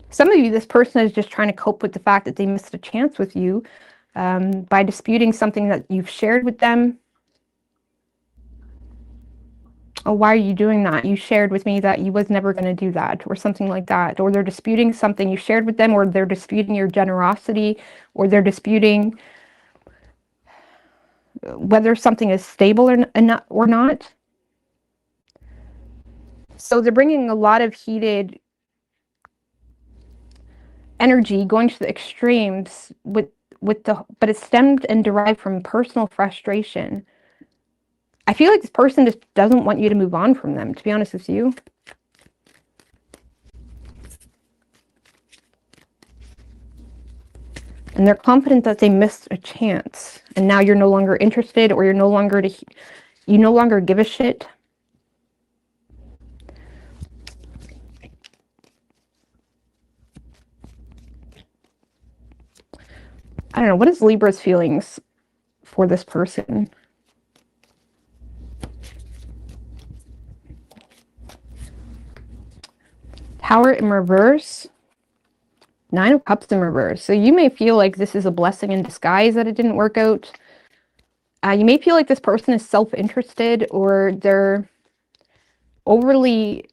Some of you, this person is just trying to cope with the fact that they missed a chance with you, by disputing something that you've shared with them. Oh, why are you doing that? You shared with me that you was never going to do that, or something like that. Or they're disputing something you shared with them, or they're disputing your generosity, or they're disputing whether something is stable or not. So they're bringing a lot of heated energy, going to the extremes but it's stemmed and derived from personal frustration. I feel like this person just doesn't want you to move on from them, to be honest with you. And they're confident that they missed a chance, and now you're no longer interested, or you no longer give a shit. I don't know, what is Libra's feelings for this person? Tower in reverse. 9 of Cups in reverse. So you may feel like this is a blessing in disguise that it didn't work out. You may feel like this person is self-interested, or they're overly...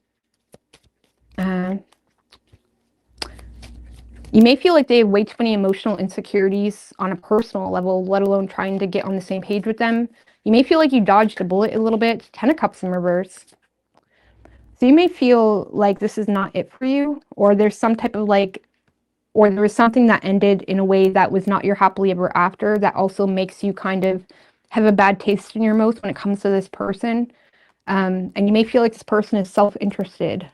you may feel like they have way too many emotional insecurities on a personal level, let alone trying to get on the same page with them. You may feel like you dodged a bullet a little bit. 10 of Cups in reverse. So you may feel like this is not it for you, or there's some type of like, or there was something that ended in a way that was not your happily ever after, that also makes you kind of have a bad taste in your mouth when it comes to this person. And you may feel like this person is self-interested.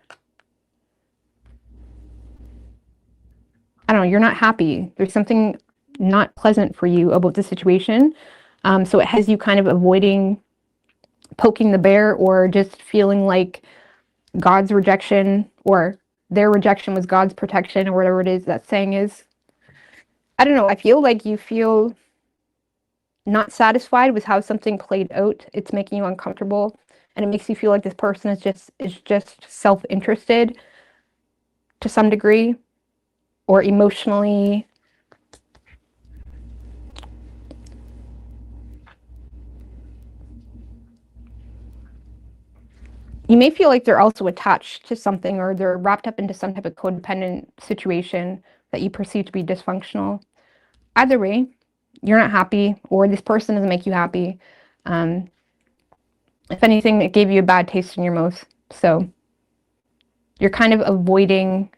I don't know, you're not happy. There's something not pleasant for you about the situation. So it has you kind of avoiding poking the bear, or just feeling like God's rejection, or their rejection was God's protection, or whatever it is that saying is. I don't know, I feel like you feel not satisfied with how something played out. It's making you uncomfortable, and it makes you feel like this person is just self-interested to some degree, or emotionally. You may feel like they're also attached to something, or they're wrapped up into some type of codependent situation that you perceive to be dysfunctional. Either way, you're not happy, or this person doesn't make you happy. If anything, it gave you a bad taste in your mouth. So you're kind of avoiding.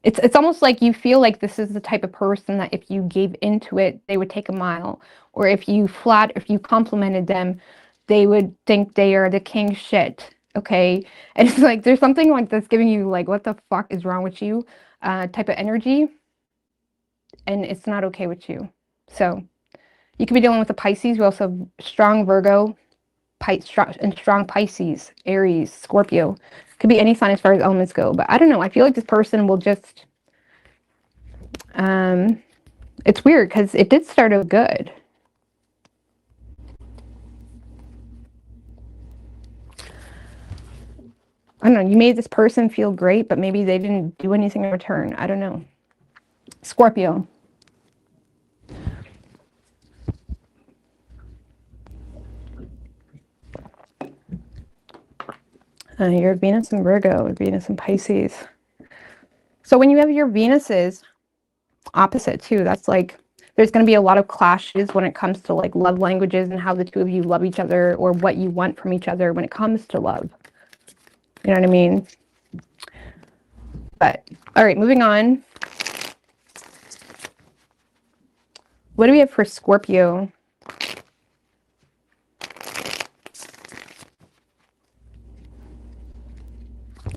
It's almost like you feel like this is the type of person that if you gave into it, they would take a mile. Or if you complimented them, they would think they are the king shit. okay? And it's like there's something like that's giving you like, what the fuck is wrong with you, type of energy, and it's not okay with you. So you could be dealing with a Pisces. We also have strong Virgo, strong Pisces, Aries, Scorpio. Could be any sign as far as elements go, but I don't know. I feel like this person will just, it's weird because it did start out good. I don't know, you made this person feel great, but maybe they didn't do anything in return. I don't know. Scorpio. Your Venus and Virgo, Venus and Pisces. So when you have your Venuses opposite too, that's like, there's going to be a lot of clashes when it comes to like love languages and how the two of you love each other, or what you want from each other when it comes to love. You know what I mean? But, all right, moving on. What do we have for Scorpio?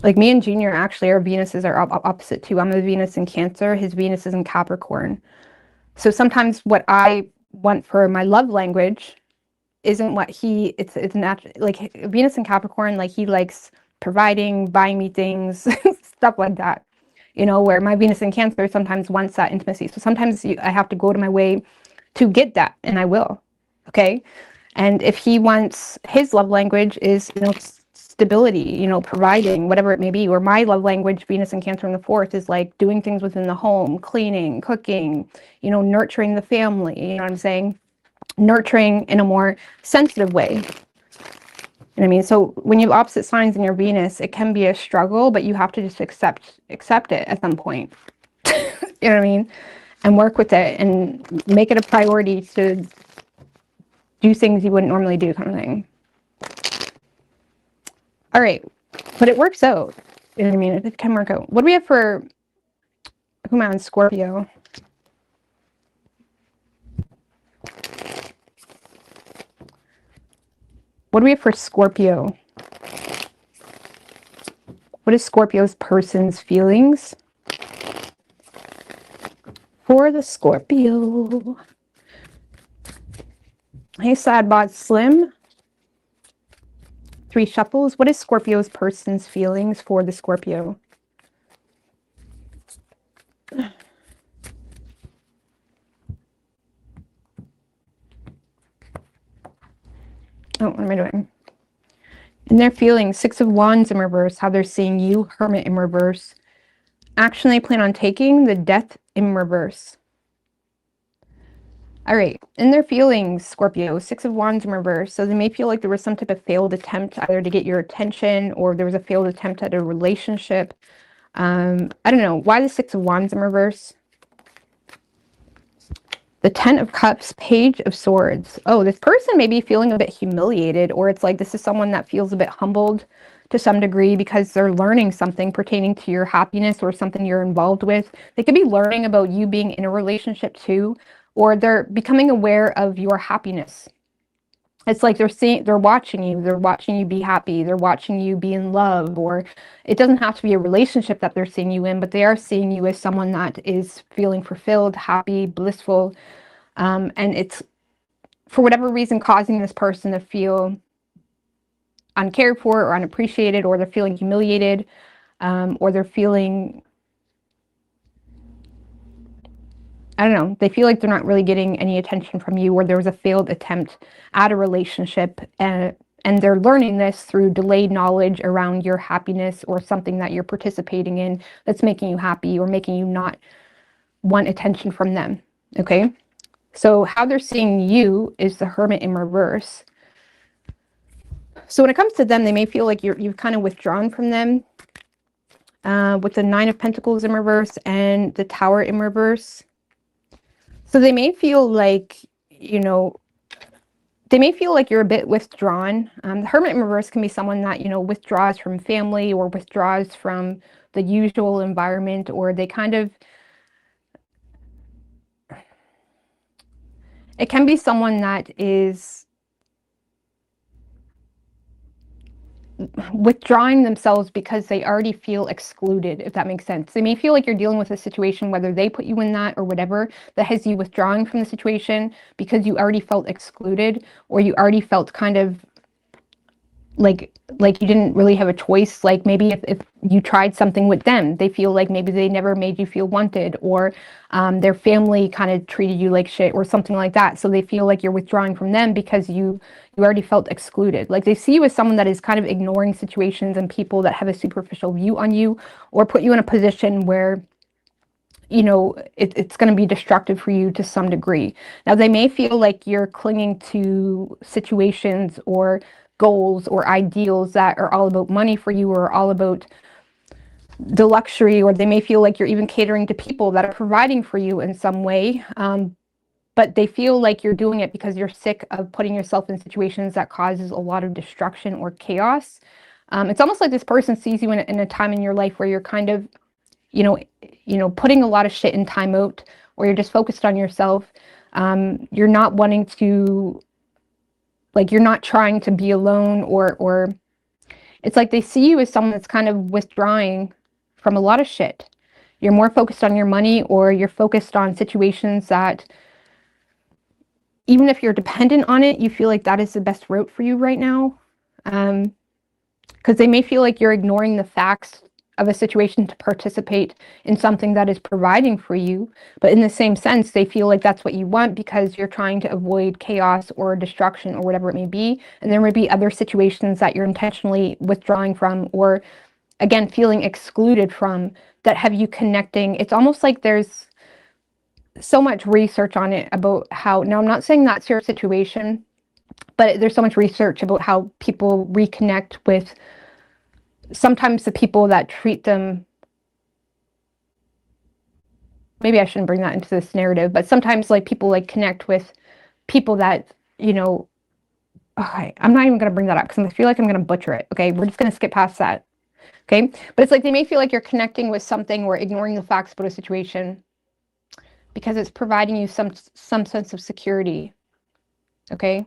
Like me and Junior, actually, our Venuses are opposite too. I'm a Venus in Cancer. His Venus is in Capricorn. So sometimes what I want for my love language isn't what it's natural. Like Venus in Capricorn, like he likes providing, buying me things, stuff like that. You know, where my Venus in Cancer sometimes wants that intimacy. So sometimes I have to go to my way to get that, and I will. Okay. And if he wants, his love language is, you know, stability, you know, providing, whatever it may be, or my love language, Venus and Cancer in the fourth, is like doing things within the home, cleaning, cooking, you know, nurturing the family, you know what I'm saying? Nurturing in a more sensitive way. You know what I mean? So when you have opposite signs in your Venus, it can be a struggle, but you have to just accept it at some point. You know what I mean? And work with it and make it a priority to do things you wouldn't normally do, kind of thing. All right, but it works out. You know what I mean? It can work out. What do we have for, who am I on, Scorpio? What do we have for Scorpio? What is Scorpio's person's feelings for the Scorpio? Hey, Sadbot Slim. 3 shuffles. What is Scorpio's person's feelings for the Scorpio? Oh, what am I doing? In their feelings, 6 of Wands in reverse, how they're seeing you, Hermit in reverse. Action they plan on taking, the Death in reverse. All right, in their feelings, Scorpio, 6 of Wands in reverse. So they may feel like there was some type of failed attempt either to get your attention, or there was a failed attempt at a relationship. I don't know. Why the 6 of Wands in reverse? The 10 of Cups, Page of Swords. Oh, this person may be feeling a bit humiliated, or it's like this is someone that feels a bit humbled to some degree because they're learning something pertaining to your happiness or something you're involved with. They could be learning about you being in a relationship too, or they're becoming aware of your happiness. It's like they're watching you be happy, they're watching you be in love, or it doesn't have to be a relationship that they're seeing you in, but they are seeing you as someone that is feeling fulfilled, happy, blissful, and it's, for whatever reason, causing this person to feel uncared for or unappreciated, or they're feeling humiliated, or they're feeling, I don't know, they feel like they're not really getting any attention from you, or there was a failed attempt at a relationship, and they're learning this through delayed knowledge around your happiness or something that you're participating in that's making you happy or making you not want attention from them. Okay, so how they're seeing you is the Hermit in reverse. So when it comes to them, they may feel like you've kind of withdrawn from them, with the 9 of Pentacles in reverse and the Tower in reverse. So they may feel like, you know, they may feel like you're a bit withdrawn. The Hermit in reverse can be someone that, you know, withdraws from family or withdraws from the usual environment, or they kind of, it can be someone that is, withdrawing themselves because they already feel excluded, if that makes sense. They may feel like you're dealing with a situation, whether they put you in that or whatever, that has you withdrawing from the situation because you already felt excluded, or you already felt kind of like you didn't really have a choice. Like maybe if you tried something with them, they feel like maybe they never made you feel wanted, or their family kind of treated you like shit or something like that. So they feel like you're withdrawing from them because you already felt excluded. Like they see you as someone that is kind of ignoring situations and people that have a superficial view on you, or put you in a position where it's going to be destructive for you to some degree. Now, they may feel like you're clinging to situations or goals or ideals that are all about money for you, or all about the luxury, or they may feel like you're even catering to people that are providing for you in some way. But they feel like you're doing it because you're sick of putting yourself in situations that causes a lot of destruction or chaos. It's almost like this person sees you in a time in your life where you're kind of putting a lot of shit in timeout, or you're just focused on yourself. You're not wanting to, like, you're not trying to be alone, or it's like they see you as someone that's kind of withdrawing from a lot of shit. You're more focused on your money, or you're focused on situations that, even if you're dependent on it, you feel like that is the best route for you right now. Because they may feel like you're ignoring the facts of a situation to participate in something that is providing for you. But in the same sense, they feel like that's what you want because you're trying to avoid chaos or destruction or whatever it may be. And there may be other situations that you're intentionally withdrawing from, or again, feeling excluded from, that have you connecting. It's almost like there's so much research on it about how, now I'm not saying that's your situation, but there's so much research about how people reconnect with sometimes the people that treat them. Maybe I shouldn't bring that into this narrative, but sometimes like people like connect with people that, okay, I'm not even going to bring that up because I feel like I'm going to butcher it. Okay, we're just going to skip past that. Okay, but it's like they may feel like you're connecting with something or ignoring the facts about a situation because it's providing you some sense of security. Okay,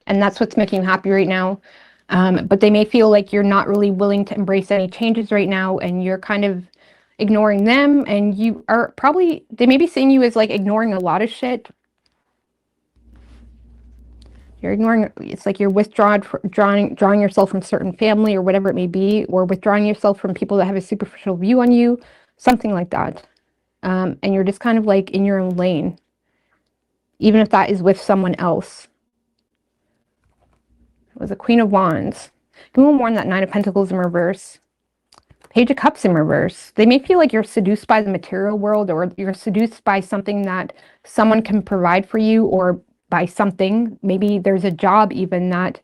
and that's what's making you happy right now. But they may feel like you're not really willing to embrace any changes right now, and you're kind of ignoring them, and you are probably, they may be seeing you as like ignoring a lot of shit. You're ignoring, it's like you're drawing yourself from certain family or whatever it may be, or withdrawing yourself from people that have a superficial view on you, something like that. And you're just kind of like in your own lane, even if that is with someone else. It was a Queen of Wands. Give me one more on that Nine of Pentacles in reverse. Page of Cups in reverse. They may feel like you're seduced by the material world, or you're seduced by something that someone can provide for you, or by something. Maybe there's a job even that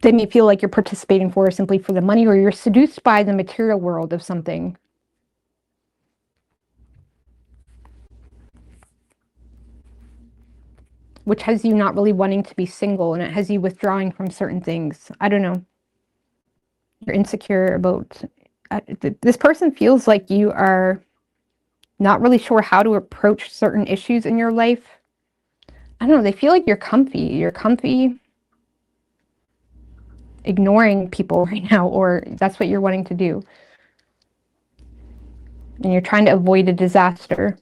they may feel like you're participating for simply for the money, or you're seduced by the material world of something. Which has you not really wanting to be single, and it has you withdrawing from certain things. I don't know. You're insecure about... this person feels like you are not really sure how to approach certain issues in your life. I don't know. They feel like you're comfy. You're comfy ignoring people right now, or that's what you're wanting to do. And you're trying to avoid a disaster.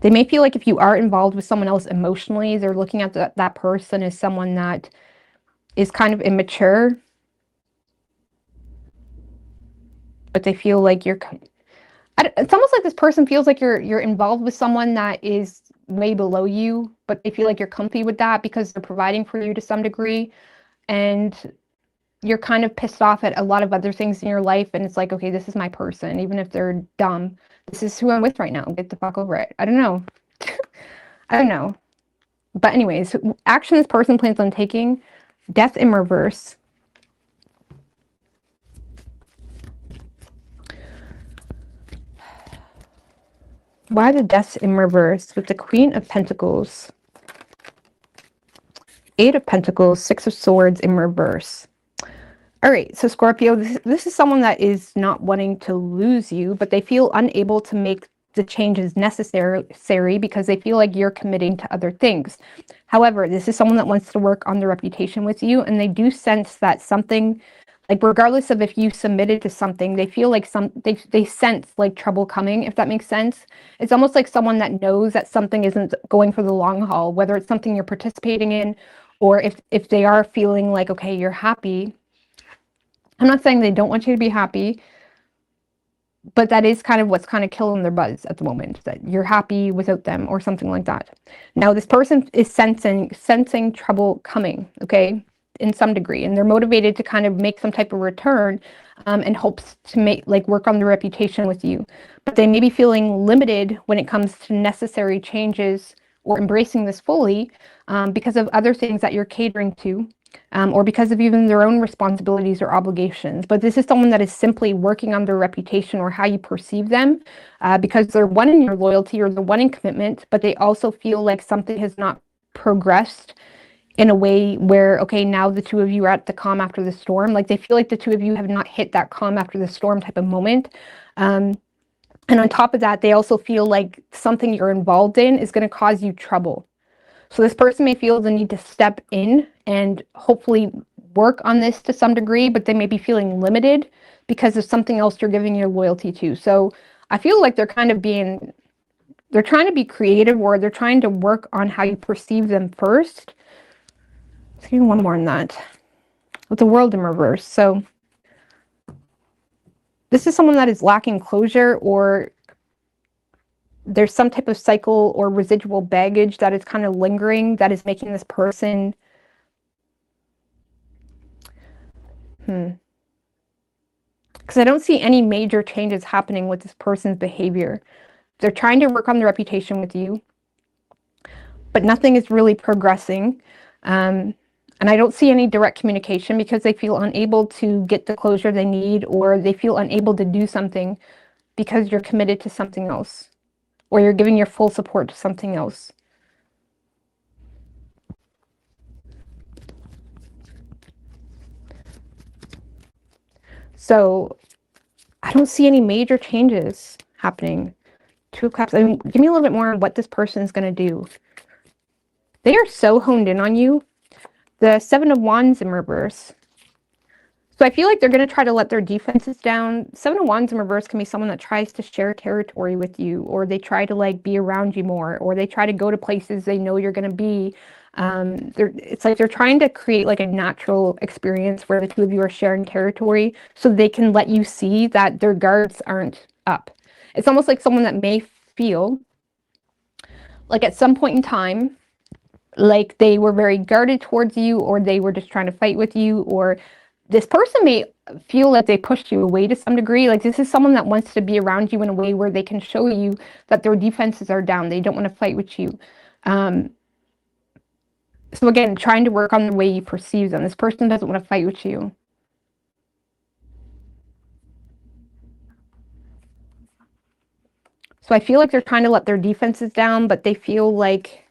They may feel like if you are involved with someone else emotionally, they're looking at that person as someone that is kind of immature. But they feel like you're... it's almost like this person feels like you're involved with someone that is way below you, but they feel like you're comfy with that because they're providing for you to some degree. And you're kind of pissed off at a lot of other things in your life, and it's like, okay, this is my person, even if they're dumb. This is who I'm with right now. Get the fuck over it. I don't know. I don't know. But anyways, action this person plans on taking. Death in reverse. Why the Death in reverse with the Queen of Pentacles? Eight of Pentacles, Six of Swords in reverse. All right, so Scorpio, this is someone that is not wanting to lose you, but they feel unable to make the change is necessary because they feel like you're committing to other things. However, this is someone that wants to work on their reputation with you, and they do sense that something, like regardless of if you submitted to something, they feel like they sense like trouble coming, if that makes sense. It's almost like someone that knows that something isn't going for the long haul, whether it's something you're participating in, or if they are feeling like, okay, you're happy. I'm not saying they don't want you to be happy, but that is kind of what's kind of killing their buzz at the moment, that you're happy without them or something like that. Now, this person is sensing trouble coming, okay, in some degree, and they're motivated to kind of make some type of return and hopes to work on their reputation with you. But they may be feeling limited when it comes to necessary changes or embracing this fully because of other things that you're catering to. Or because of even their own responsibilities or obligations. But this is someone that is simply working on their reputation or how you perceive them because they're wanting your loyalty or they're wanting commitment, but they also feel like something has not progressed in a way where, okay, now the two of you are at the calm after the storm. Like they feel like the two of you have not hit that calm after the storm type of moment. And on top of that, they also feel like something you're involved in is going to cause you trouble. So this person may feel the need to step in and hopefully work on this to some degree, but they may be feeling limited because of something else you're giving your loyalty to. So I feel like they're trying to be creative, or they're trying to work on how you perceive them first. Let's give you one more on that. With the World in reverse. So this is someone that is lacking closure, or there's some type of cycle or residual baggage that is kind of lingering that is making this person because I don't see any major changes happening with this person's behavior. They're trying to work on their reputation with you, but nothing is really progressing. And I don't see any direct communication because they feel unable to get the closure they need, or they feel unable to do something because you're committed to something else, or you're giving your full support to something else. So I don't see any major changes happening. Two of Cups. I mean, give me a little bit more on what this person is going to do. They are so honed in on you. The Seven of Wands in reverse. So I feel like they're going to try to let their defenses down. Seven of Wands in reverse can be someone that tries to share territory with you, or they try to like be around you more, or they try to go to places they know you're going to be. It's like they're trying to create like a natural experience where the two of you are sharing territory so they can let you see that their guards aren't up. It's almost like someone that may feel like at some point in time, like they were very guarded towards you, or they were just trying to fight with you, or this person may feel that they pushed you away to some degree. Like this is someone that wants to be around you in a way where they can show you that their defenses are down. They don't want to fight with you. So again, trying to work on the way you perceive them. This person doesn't want to fight with you. So I feel like they're trying to let their defenses down, but they feel like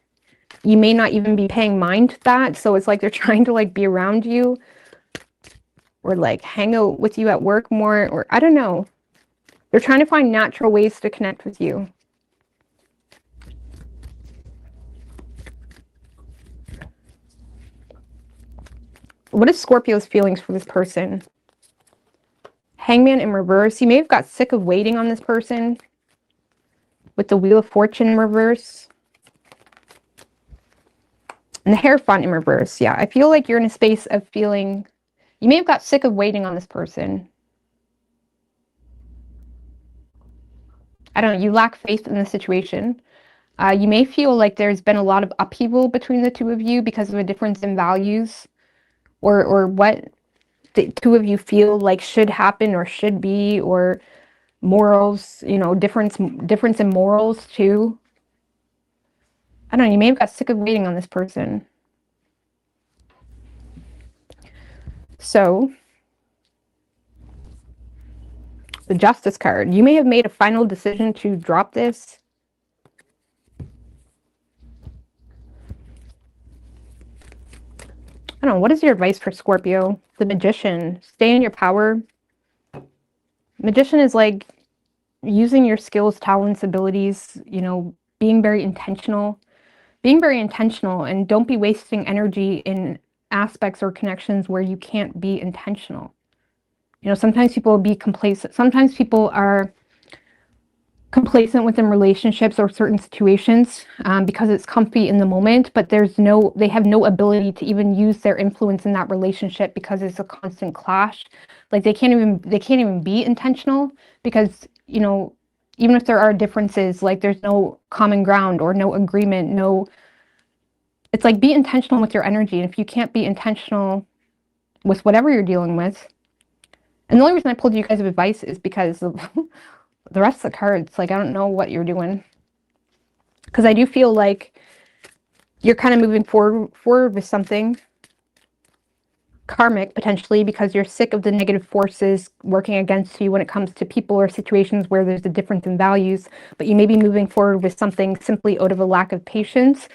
you may not even be paying mind to that. So it's like they're trying to like be around you, or like hang out with you at work more, or I don't know. They're trying to find natural ways to connect with you. What is Scorpio's feelings for this person? Hangman in reverse. You may have got sick of waiting on this person with the Wheel of Fortune in reverse. And the Hierophant in reverse. Yeah, I feel like you're in a space of feeling... You may have got sick of waiting on this person. I don't know, you lack faith in the situation. You may feel like there's been a lot of upheaval between the two of you because of a difference in values, or what the two of you feel like should happen or should be, or morals, you know, difference in morals too. I don't know, you may have got sick of waiting on this person. So, the Justice card. You may have made a final decision to drop this. I don't know, what is your advice for Scorpio? The Magician. Stay in your power. Magician is like, using your skills, talents, abilities, you know, being very intentional, and don't be wasting energy in aspects or connections where you can't be intentional. You know, sometimes people will be complacent. Sometimes people are complacent within relationships or certain situations because it's comfy in the moment, but they have no ability to even use their influence in that relationship because it's a constant clash. Like they can't even be intentional because, you know, even if there are differences, like there's no common ground or no agreement, it's like be intentional with your energy. And if you can't be intentional with whatever you're dealing with, and the only reason I pulled you guys of advice is because of the rest of the cards, like I don't know what you're doing. Because I do feel like you're kind of moving forward with something karmic, potentially, because you're sick of the negative forces working against you when it comes to people or situations where there's a difference in values. But you may be moving forward with something simply out of a lack of patience,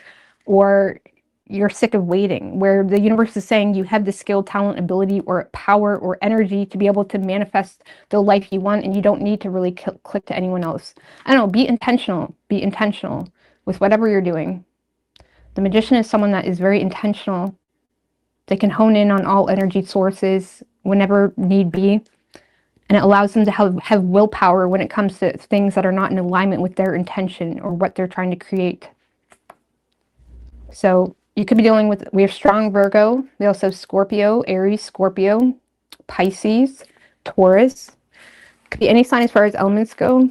or you're sick of waiting, where the universe is saying you have the skill, talent, ability, or power or energy to be able to manifest the life you want, and you don't need to really click to anyone else. I don't know, be intentional with whatever you're doing. The Magician is someone that is very intentional. They can hone in on all energy sources whenever need be, and it allows them to have willpower when it comes to things that are not in alignment with their intention or what they're trying to create. So you could be dealing with, we have strong Virgo. We also have Scorpio, Aries, Scorpio, Pisces, Taurus. Could be any sign as far as elements go.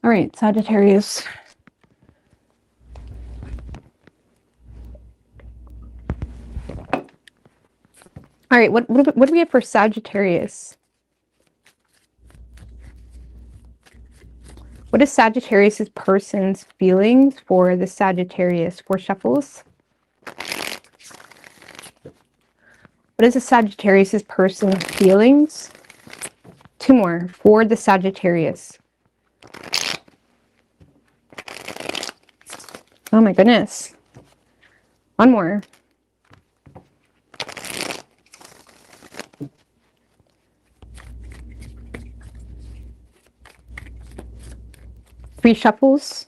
All right, Sagittarius. All right, what do we have for Sagittarius? What is Sagittarius' person's feelings for the Sagittarius? 4 shuffles. What is the Sagittarius' person's feelings? 2 more for the Sagittarius. Oh my goodness. 1 more. Three shuffles.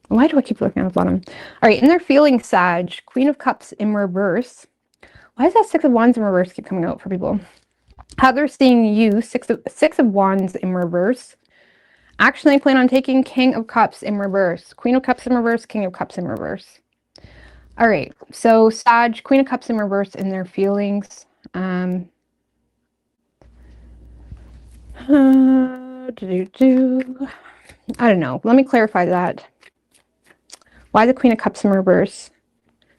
Why do I keep looking at the bottom? All right, and they're feeling Sag. Queen of Cups in reverse. Why does that 6 of Wands in reverse keep coming out for people? How they're seeing you, 6 of Wands in reverse. Action they plan on taking, King of Cups in reverse. Queen of Cups in reverse, King of Cups in reverse. All right, so Sag, Queen of Cups in reverse in their feelings. I don't know. Let me clarify that. Why the Queen of Cups in reverse?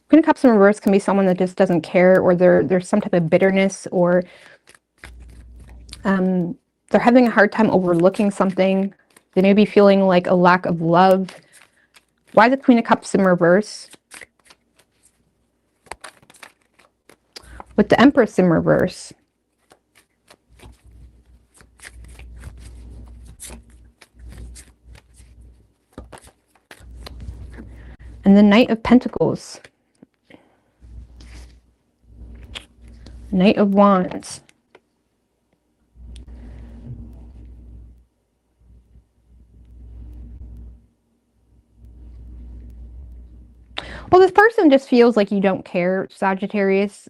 Queen of Cups in reverse can be someone that just doesn't care, or there's some type of bitterness, or they're having a hard time overlooking something. They may be feeling like a lack of love. Why the Queen of Cups in reverse? With the Empress in reverse. And the Knight of Pentacles. Knight of Wands. Well, this person just feels like you don't care, Sagittarius,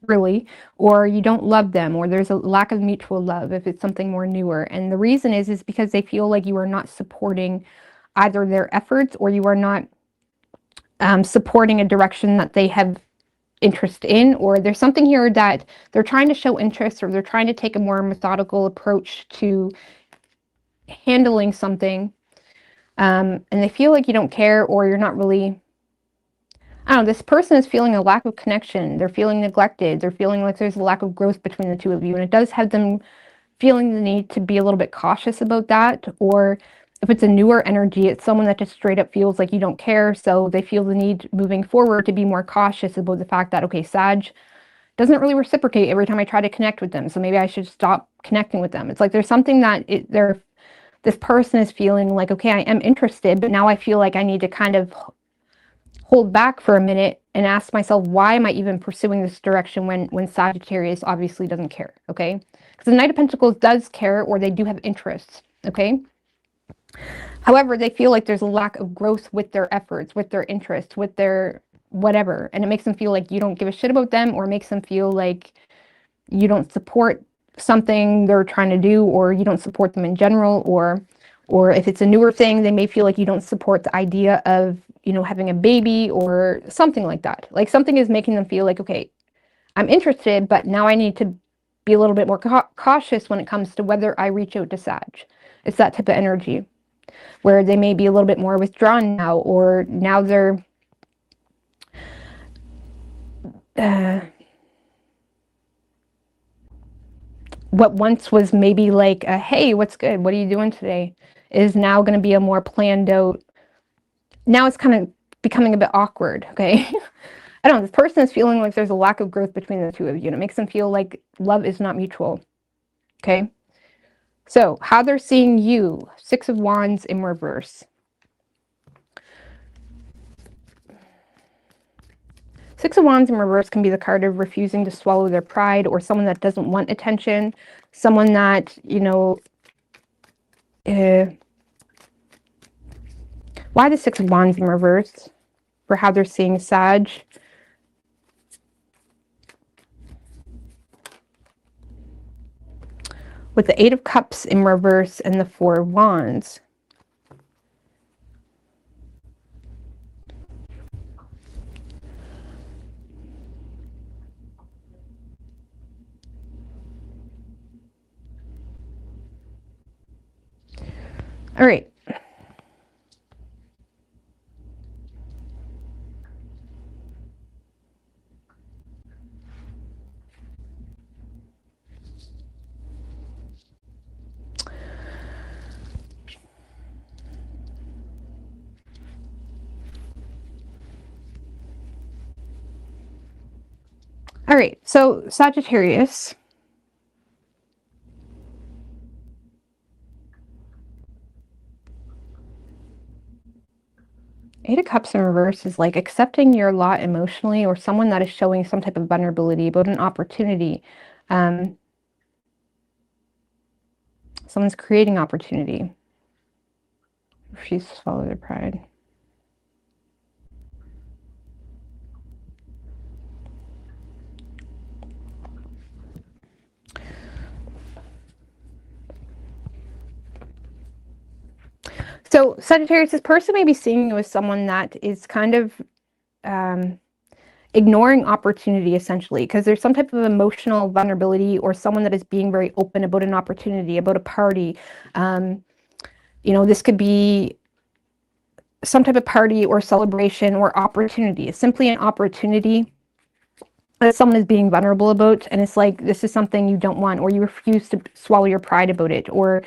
really, or you don't love them, or there's a lack of mutual love if it's something more newer. And the reason is because they feel like you are not supporting either their efforts, or you are not supporting a direction that they have interest in, or there's something here that they're trying to show interest, or they're trying to take a more methodical approach to handling something, and they feel like you don't care, or you're not really, I don't know, this person is feeling a lack of connection. They're feeling neglected. They're feeling like there's a lack of growth between the two of you, and it does have them feeling the need to be a little bit cautious about that. Or if it's a newer energy, it's someone that just straight up feels like you don't care, so they feel the need moving forward to be more cautious about the fact that, okay, Sag, doesn't really reciprocate every time I try to connect with them. So maybe I should stop connecting with them. It's like there's something that this person is feeling like, okay, I am interested, but now I feel like I need to kind of hold back for a minute and ask myself, why am I even pursuing this direction when Sagittarius obviously doesn't care, okay? Because the Knight of Pentacles does care, or they do have interests, okay? However, they feel like there's a lack of growth with their efforts, with their interests, with their whatever, and it makes them feel like you don't give a shit about them, or makes them feel like you don't support something they're trying to do, or you don't support them in general, or if it's a newer thing, they may feel like you don't support the idea of, you know, having a baby or something like that. Like something is making them feel like, okay, I'm interested, but now I need to be a little bit more cautious when it comes to whether I reach out to Sag. It's that type of energy where they may be a little bit more withdrawn now, or now they're what once was maybe like a, hey, what's good? What are you doing today? Is now going to be a more planned out. Now it's kind of becoming a bit awkward, okay? I don't know, this person is feeling like there's a lack of growth between the two of you, and it makes them feel like love is not mutual, okay? So, how they're seeing you, Six of Wands in reverse. Six of Wands in reverse can be the card of refusing to swallow their pride, or someone that doesn't want attention, someone that, you know, why the Six of Wands in reverse for how they're seeing Sag? With the Eight of Cups in reverse and the Four of Wands. All right. All right, so Sagittarius. Eight of Cups in reverse is like accepting your lot emotionally, or someone that is showing some type of vulnerability about an opportunity. Someone's creating opportunity. Refuse to swallow their pride. So Sagittarius, this person may be seeing you as someone that is kind of ignoring opportunity, essentially, because there's some type of emotional vulnerability, or someone that is being very open about an opportunity, about a party. You know, this could be some type of party or celebration or opportunity. It's simply an opportunity that someone is being vulnerable about, and it's like, this is something you don't want, or you refuse to swallow your pride about it, or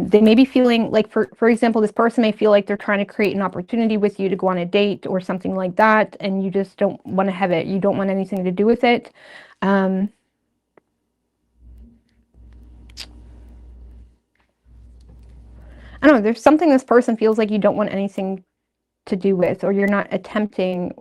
they may be feeling like, for example, this person may feel like they're trying to create an opportunity with you to go on a date or something like that, and you just don't want to have it. You don't want anything to do with it. I don't know, there's something this person feels like you don't want anything to do with, or you're not attempting.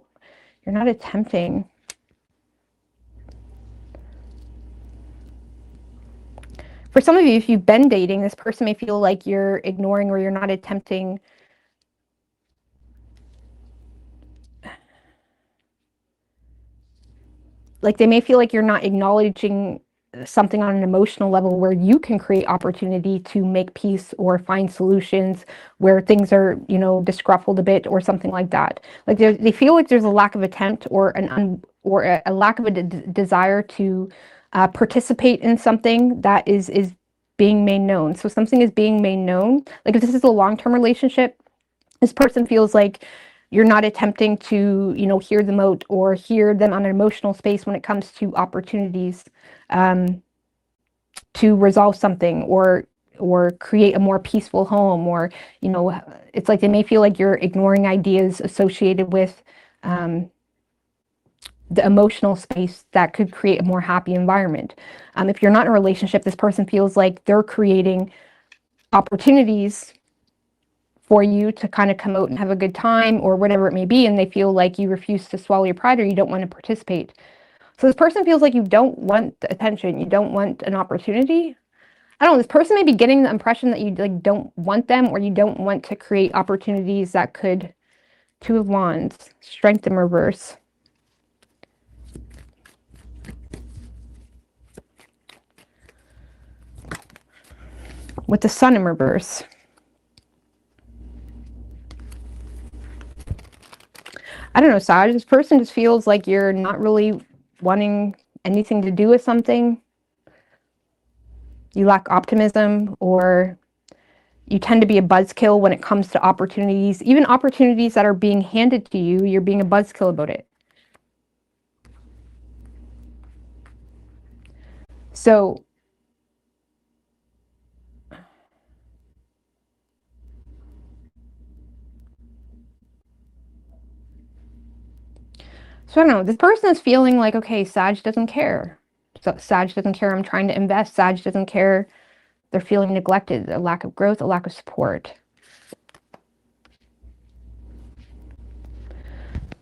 For some of you, if you've been dating, this person may feel like you're ignoring, or you're not attempting. Like they may feel like you're not acknowledging something on an emotional level where you can create opportunity to make peace or find solutions where things are, you know, disgruntled a bit or something like that. Like they feel like there's a lack of attempt, or a lack of a desire to participate in something that is being made known. So something is being made known. Like if this is a long-term relationship, this person feels like you're not attempting to, you know, hear them out or hear them on an emotional space when it comes to opportunities to resolve something, or create a more peaceful home, or, you know, it's like they may feel like you're ignoring ideas associated with the emotional space that could create a more happy environment. If you're not in a relationship, this person feels like they're creating opportunities for you to kind of come out and have a good time or whatever it may be, and they feel like you refuse to swallow your pride or you don't want to participate. So this person feels like you don't want the attention, you don't want an opportunity. I don't know, this person may be getting the impression that you like don't want them, or you don't want to create opportunities that could. Two of Wands, Strength in reverse. With the Sun in reverse. I don't know, Sag, this person just feels like you're not really wanting anything to do with something. You lack optimism, or you tend to be a buzzkill when it comes to opportunities. Even opportunities that are being handed to you, you're being a buzzkill about it. So I don't know, this person is feeling like, okay, Sag doesn't care. So Sag doesn't care I'm trying to invest. Sag doesn't care. They're feeling neglected, a lack of growth, a lack of support.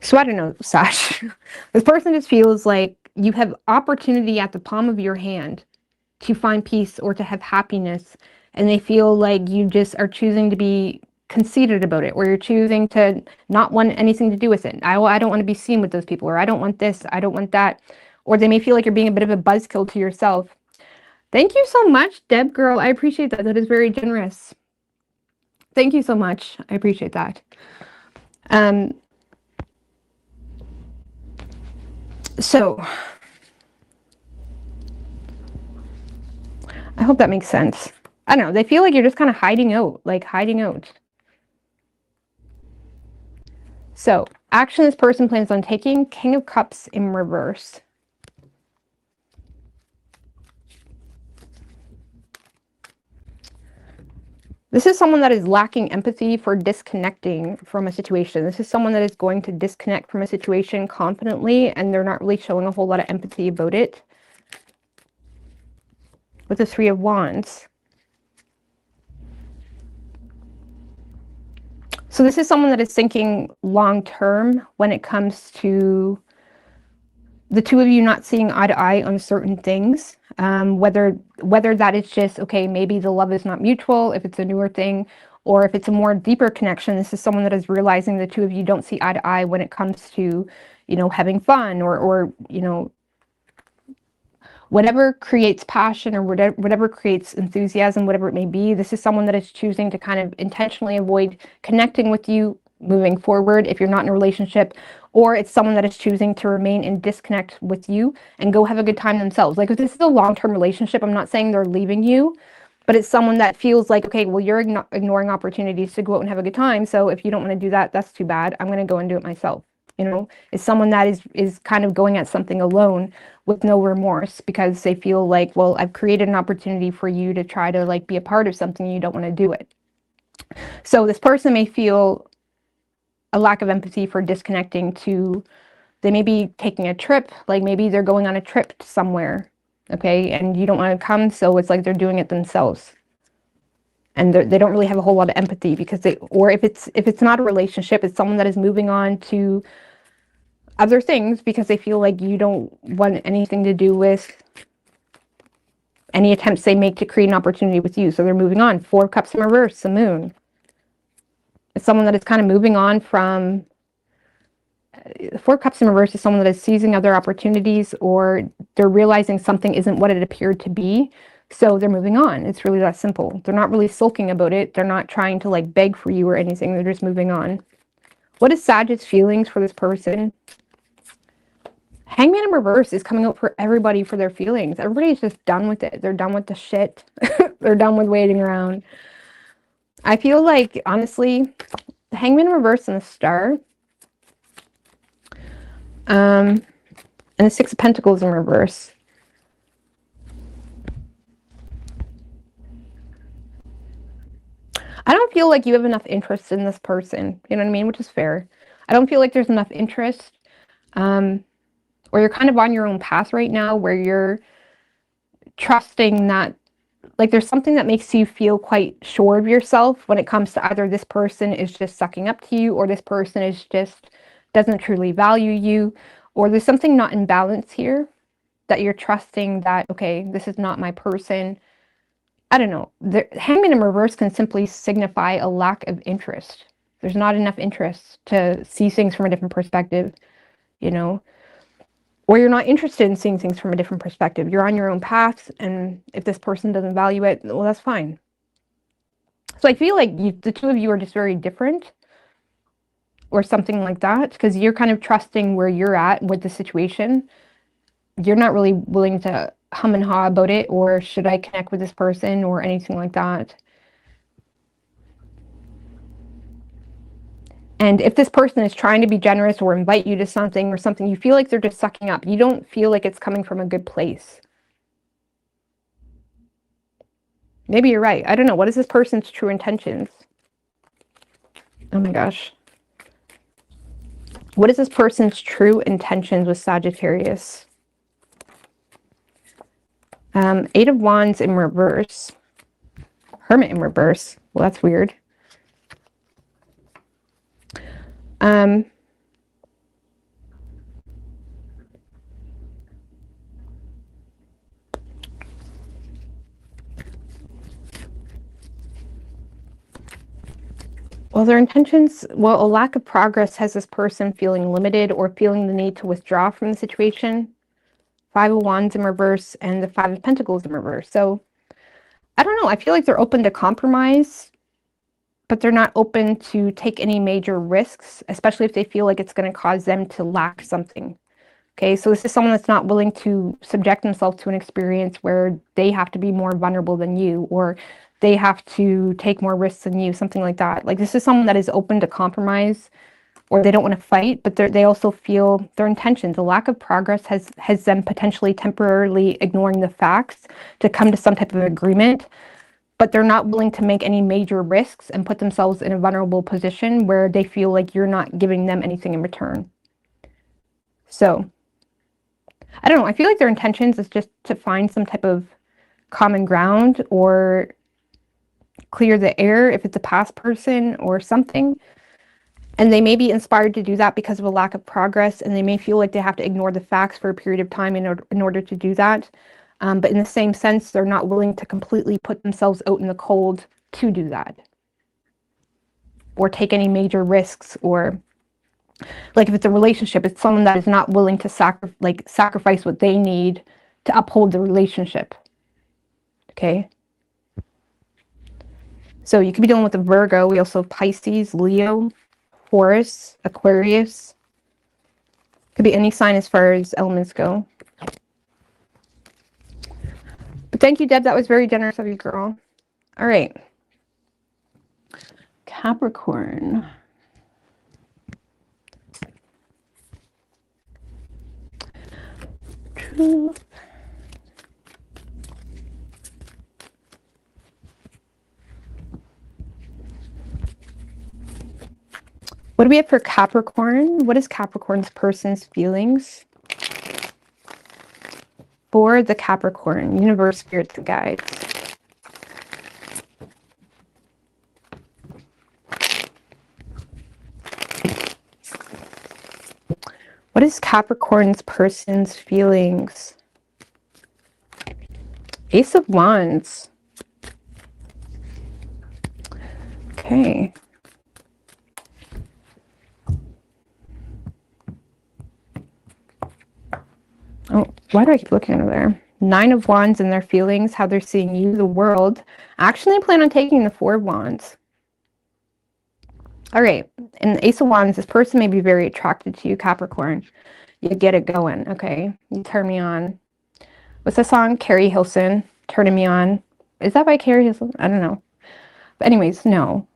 So I don't know, Sash. This person just feels like you have opportunity at the palm of your hand to find peace or to have happiness, and they feel like you just are choosing to be conceited about it, or you're choosing to not want anything to do with it. I don't want to be seen with those people, or I don't want this, I don't want that. Or they may feel like you're being a bit of a buzzkill to yourself. Thank you so much, Deb girl. I appreciate that. That is very generous. Thank you so much. I appreciate that. So I hope that makes sense. I don't know. They feel like you're just kind of hiding out, So action this person plans on taking, King of Cups in reverse. This is someone that is lacking empathy for disconnecting from a situation. This is someone that is going to disconnect from a situation confidently, and they're not really showing a whole lot of empathy about it. With the Three of Wands. So this is someone that is thinking long-term when it comes to the two of you not seeing eye to eye on certain things. Whether that is just, okay, maybe the love is not mutual, if it's a newer thing, or if it's a more deeper connection. This is someone that is realizing the two of you don't see eye to eye when it comes to, having fun or whatever creates passion, or whatever creates enthusiasm, whatever it may be. This is someone that is choosing to kind of intentionally avoid connecting with you moving forward if you're not in a relationship, or it's someone that is choosing to remain in disconnect with you and go have a good time themselves. Like, if this is a long-term relationship, I'm not saying they're leaving you, but it's someone that feels like, okay, well, you're ignoring opportunities to go out and have a good time, so if you don't want to do that, that's too bad. I'm going to go and do it myself. It's someone that is kind of going at something alone with no remorse, because they feel like, well, I've created an opportunity for you to try to like be a part of something, and you don't want to do it. So this person may feel a lack of empathy for disconnecting to, they may be taking a trip, like maybe they're going on a trip somewhere, okay, and you don't want to come, so it's like they're doing it themselves. And they don't really have a whole lot of empathy, because or if it's not a relationship, it's someone that is moving on to other things because they feel like you don't want anything to do with any attempts they make to create an opportunity with you. So they're moving on. Four of Cups in reverse, the Moon. It's someone that is kind of moving on from... Four of Cups in reverse is someone that is seizing other opportunities, or they're realizing something isn't what it appeared to be. So they're moving on. It's really that simple. They're not really sulking about it. They're not trying to like beg for you or anything. They're just moving on. What is Sag's feelings for this person? Hangman in reverse is coming out for everybody for their feelings. Everybody's just done with it. They're done with the shit. They're done with waiting around. I feel like, honestly, the Hangman in reverse and the Star. And the Six of Pentacles in reverse. I don't feel like you have enough interest in this person. You know what I mean? Which is fair. I don't feel like there's enough interest. or you're kind of on your own path right now where you're trusting that, like, there's something that makes you feel quite sure of yourself when it comes to either this person is just sucking up to you, or this person is just doesn't truly value you, or there's something not in balance here that you're trusting that, okay, this is not my person. I don't know. The Hangman in reverse can simply signify a lack of interest. There's not enough interest to see things from a different perspective, you know? Or you're not interested in seeing things from a different perspective. You're on your own path, and if this person doesn't value it, well, that's fine. So I feel like the two of you are just very different, or something like that, because you're kind of trusting where you're at with the situation. You're not really willing to hum and haw about it, or should I connect with this person, or anything like that. And if this person is trying to be generous or invite you to something or something, you feel like they're just sucking up. You don't feel like it's coming from a good place. Maybe you're right. I don't know. What is this person's true intentions? Oh my gosh. What is this person's true intentions with Sagittarius? 8 of Wands in reverse. Hermit in reverse. Well, that's weird. Well, their intentions, well, a lack of progress has this person feeling limited or feeling the need to withdraw from the situation. 5 of Wands in reverse and the 5 of Pentacles in reverse. So, I don't know. I feel like they're open to compromise, but they're not open to take any major risks, especially if they feel like it's going to cause them to lack something. Okay, so this is someone that's not willing to subject themselves to an experience where they have to be more vulnerable than you, or they have to take more risks than you, something like that. Like, this is someone that is open to compromise, or they don't want to fight, but they also feel their intentions. A lack of progress has them potentially temporarily ignoring the facts to come to some type of agreement, but they're not willing to make any major risks and put themselves in a vulnerable position where they feel like you're not giving them anything in return. So, I don't know. I feel like their intentions is just to find some type of common ground or clear the air if it's a past person or something. And they may be inspired to do that because of a lack of progress, and they may feel like they have to ignore the facts for a period of time in order to do that. But in the same sense, they're not willing to completely put themselves out in the cold to do that, or take any major risks, or like if it's a relationship, it's someone that is not willing to sacrifice what they need to uphold the relationship. Okay. So you could be dealing with a Virgo. We also have Pisces, Leo, Taurus, Aquarius. Could be any sign as far as elements go. But thank you, Deb. That was very generous of you, girl. All right. Capricorn. Truth. What do we have for Capricorn? What is Capricorn's person's feelings for the Capricorn? Universe, spirits, and guides. What is Capricorn's person's feelings? Ace of Wands. Okay. Oh, why do I keep looking over there? 9 of Wands and their feelings, how they're seeing you, the world. Actually, I plan on taking the 4 of Wands. All right. And the Ace of Wands, this person may be very attracted to you, Capricorn. You get it going, okay? You turn me on. What's the song? Carrie Hilson, Turning Me On. Is that by Carrie Hilson? I don't know. But anyways, no.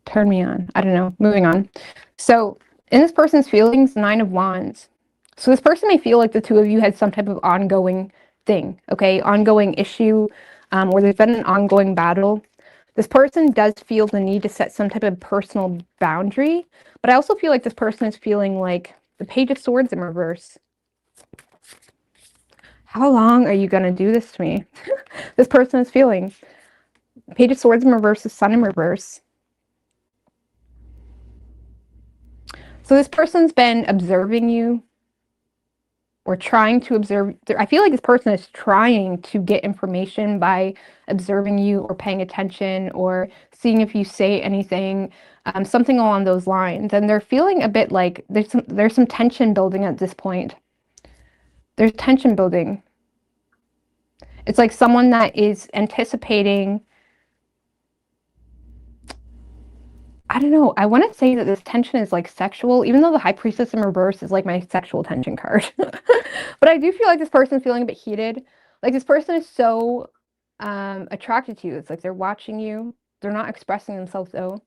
Turn me on. I don't know. Moving on. So, in this person's feelings, 9 of Wands. So this person may feel like the two of you had some type of ongoing thing, okay? Ongoing issue, or there's been an ongoing battle. This person does feel the need to set some type of personal boundary, but I also feel like this person is feeling like the Page of Swords in reverse. How long are you going to do this to me? This person is feeling. Page of Swords in reverse is Sun in reverse. So this person's been observing you or trying to observe. I feel like this person is trying to get information by observing you or paying attention or seeing if you say anything, something along those lines. And they're feeling a bit like there's some tension building at this point. There's tension building. It's like someone that is anticipating. I don't know. I want to say that this tension is like sexual, even though the High Priestess in reverse is like my sexual tension card. But I do feel like this person's feeling a bit heated. Like this person is so attracted to you. It's like they're watching you. They're not expressing themselves though.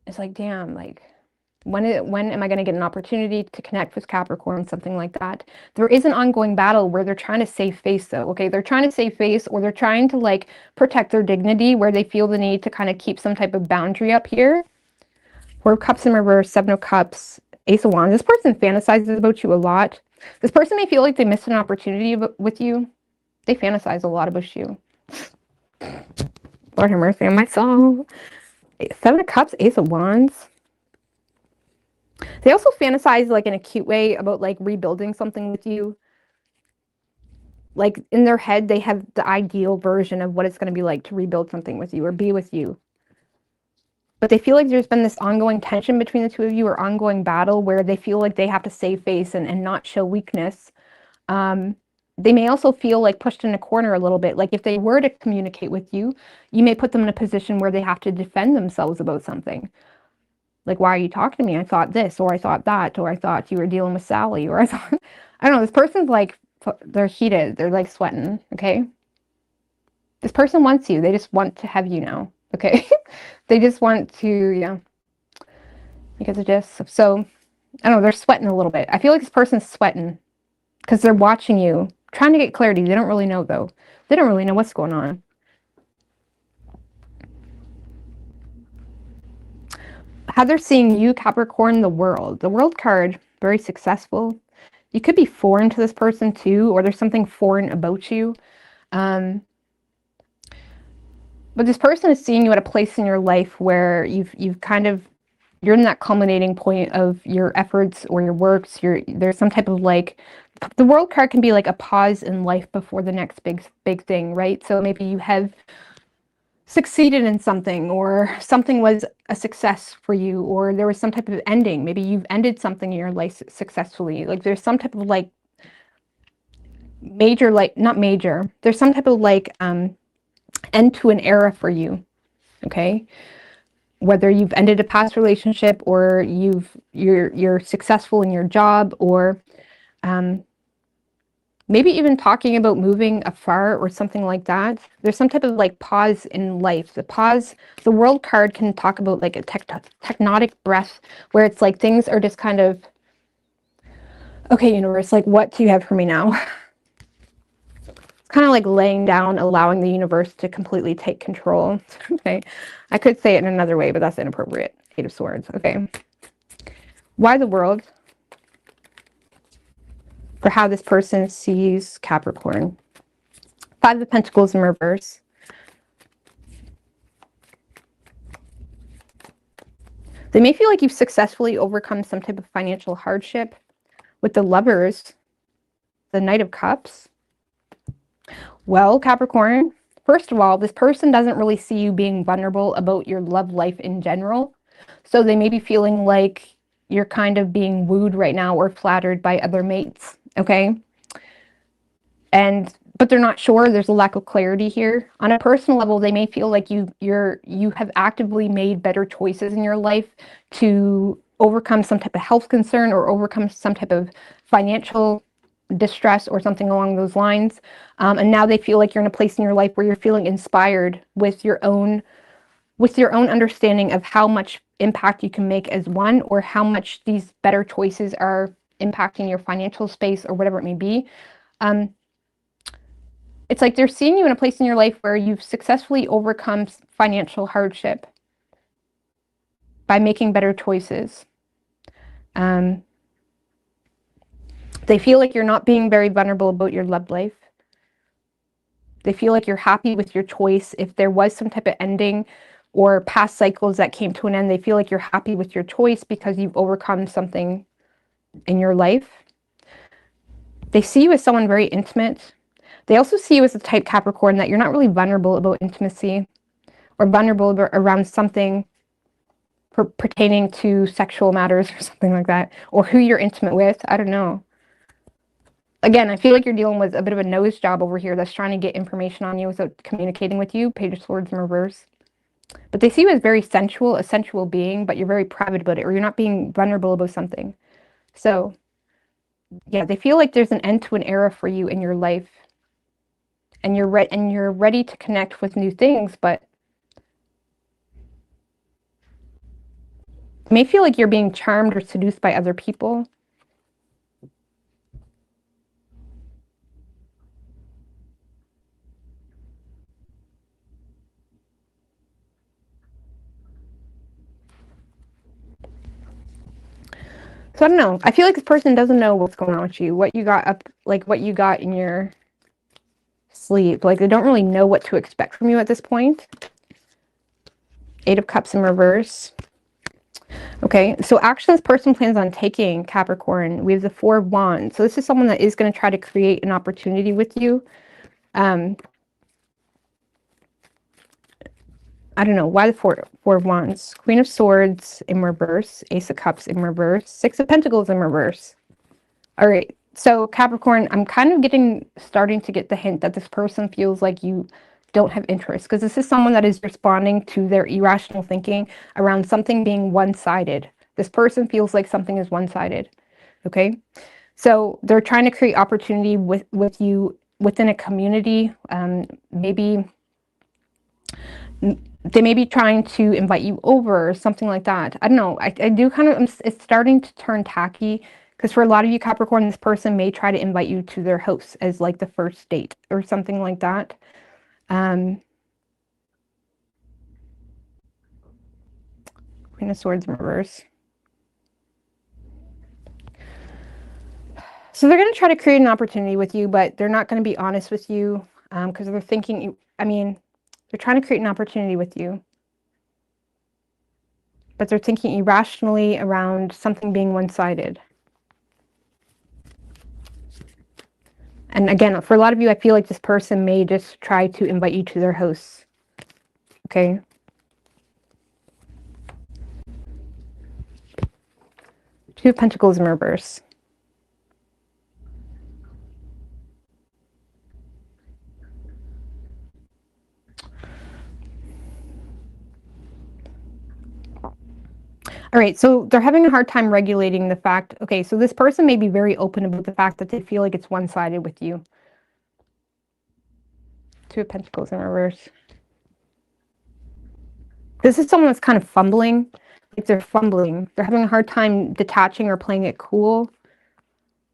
It's like, damn, like when am I going to get an opportunity to connect with Capricorn, something like that? There is an ongoing battle where they're trying to save face though, okay? They're trying to save face, or they're trying to like protect their dignity, where they feel the need to kind of keep some type of boundary up here. Four of Cups in reverse, Seven of Cups, Ace of Wands. This person fantasizes about you a lot. This person may feel like they missed an opportunity with you. They fantasize a lot about you. Lord have mercy on my soul. Seven of Cups, Ace of Wands. They also fantasize like in a cute way about like rebuilding something with you. Like in their head, they have the ideal version of what it's going to be like to rebuild something with you or be with you. But they feel like there's been this ongoing tension between the two of you, or ongoing battle where they feel like they have to save face and not show weakness. They may also feel like pushed in a corner a little bit. Like if they were to communicate with you, you may put them in a position where they have to defend themselves about something. Like, why are you talking to me? I thought this, or I thought that, or I thought you were dealing with Sally, or I thought, I don't know, this person's like, they're heated, they're like sweating, okay? This person wants you, they just want to have you now, okay? They just want to, yeah, because of this. So, I don't know, they're sweating a little bit. I feel like this person's sweating because they're watching you, trying to get clarity. They don't really know, though. They don't really know what's going on. How they're seeing you, Capricorn, the world. The world card, very successful. You could be foreign to this person too, or there's something foreign about you. But this person is seeing you at a place in your life where you've kind of, you're in that culminating point of your efforts or your works. There's some type of like, the world card can be like a pause in life before the next big thing, right? So maybe you have succeeded in something, or something was a success for you, or there was some type of ending. Maybe you've ended something in your life successfully. Like there's some type of like major, like not major, there's some type of like end to an era for you, okay? Whether you've ended a past relationship, or you're successful in your job, or maybe even talking about moving afar or something like that. There's some type of like pause in life. The world card can talk about like a tectonic breath, where it's like things are just kind of, okay, universe, like what do you have for me now? It's kind of like laying down, allowing the universe to completely take control. Okay, I could say it in another way, but that's inappropriate. Eight of Swords, okay. Why the world? For how this person sees Capricorn. Five of Pentacles in reverse. They may feel like you've successfully overcome some type of financial hardship. With the Lovers, the Knight of Cups. Well, Capricorn, first of all, this person doesn't really see you being vulnerable about your love life in general. So they may be feeling like you're kind of being wooed right now or flattered by other mates, okay? But they're not sure. There's a lack of clarity here. On a personal level, they may feel like you have actively made better choices in your life to overcome some type of health concern, or overcome some type of financial distress or something along those lines. And now they feel like you're in a place in your life where you're feeling inspired with your own understanding of how much impact you can make as one, or how much these better choices are impacting your financial space, or whatever it may be. It's like they're seeing you in a place in your life where you've successfully overcome financial hardship by making better choices. They feel like you're not being very vulnerable about your love life. They feel like you're happy with your choice. If there was some type of ending or past cycles that came to an end, they feel like you're happy with your choice because you've overcome something in your life. They see you as someone very intimate. They also see you as the type, Capricorn, that you're not really vulnerable about intimacy or vulnerable around something pertaining to sexual matters or something like that, or who you're intimate with. I don't know. Again, I feel like you're dealing with a bit of a nose job over here that's trying to get information on you without communicating with you. Page of Swords in reverse. But they see you as very sensual, a sensual being, but you're very private about it, or you're not being vulnerable about something. So, yeah, they feel like there's an end to an era for you in your life. And you're ready to connect with new things, but it may feel like you're being charmed or seduced by other people. So I don't know. I feel like this person doesn't know what's going on with you, what you got up, like what you got in your sleep. Like they don't really know what to expect from you at this point. 8 of Cups in reverse. Okay, so action this person plans on taking, Capricorn. We have the 4 of Wands. So this is someone that is going to try to create an opportunity with you. I don't know. Why the four of Wands? Queen of Swords in reverse. Ace of Cups in reverse. 6 of Pentacles in reverse. All right. So Capricorn, I'm kind of starting to get the hint that this person feels like you don't have interest, because this is someone that is responding to their irrational thinking around something being one-sided. This person feels like something is one-sided. Okay. So they're trying to create opportunity with you within a community. Maybe they may be trying to invite you over or something like that. I don't know. I do kind of, it's starting to turn tacky, because for a lot of you Capricorn, this person may try to invite you to their house as like the first date or something like that. Queen of Swords in reverse. So they're going to try to create an opportunity with you, but they're not going to be honest with you, because they're thinking, they're trying to create an opportunity with you, but they're thinking irrationally around something being one-sided. And again, for a lot of you, I feel like this person may just try to invite you to their house. Okay. Two of Pentacles in reverse. All right, so they're having a hard time regulating the fact, okay, so this person may be very open about the fact that they feel like it's one-sided with you. Two of Pentacles in reverse. This is someone that's kind of fumbling. Like they're fumbling. They're having a hard time detaching or playing it cool.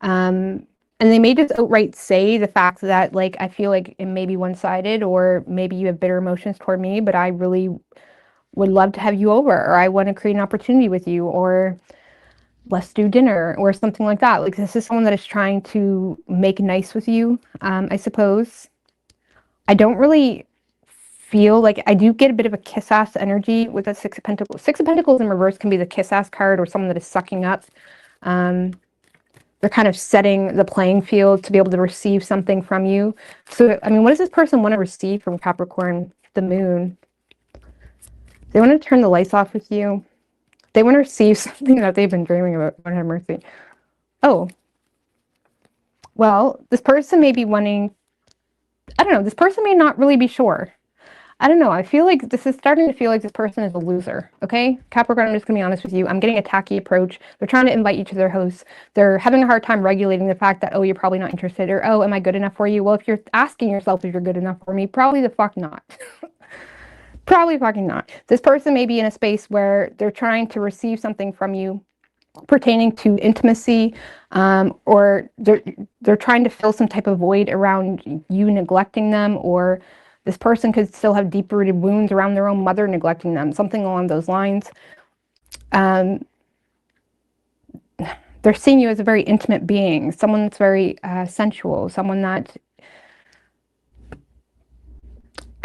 And they may just outright say the fact that, like, I feel like it may be one-sided, or maybe you have bitter emotions toward me, but I really would love to have you over, or I want to create an opportunity with you, or let's do dinner, or something like that. Like, this is someone that is trying to make nice with you, I suppose. I don't really feel like, I do get a bit of a kiss-ass energy with that 6 of Pentacles. 6 of Pentacles in reverse can be the kiss-ass card, or someone that is sucking up. They're kind of setting the playing field to be able to receive something from you. So, what does this person want to receive from Capricorn? The Moon. They want to turn the lights off with you. They want to receive something that they've been dreaming about. Lord have mercy. Oh. Well, this person may be wanting, I don't know, this person may not really be sure. I don't know. I feel like this is starting to feel like this person is a loser. Okay, Capricorn, I'm just going to be honest with you. I'm getting a tacky approach. They're trying to invite you to their house. They're having a hard time regulating the fact that, oh, you're probably not interested, or, oh, am I good enough for you? Well, if you're asking yourself if you're good enough for me, probably the fuck not. Probably fucking not. This person may be in a space where they're trying to receive something from you pertaining to intimacy, or they're trying to fill some type of void around you neglecting them, or this person could still have deep-rooted wounds around their own mother neglecting them, something along those lines. they're seeing you as a very intimate being, someone that's very sensual, someone that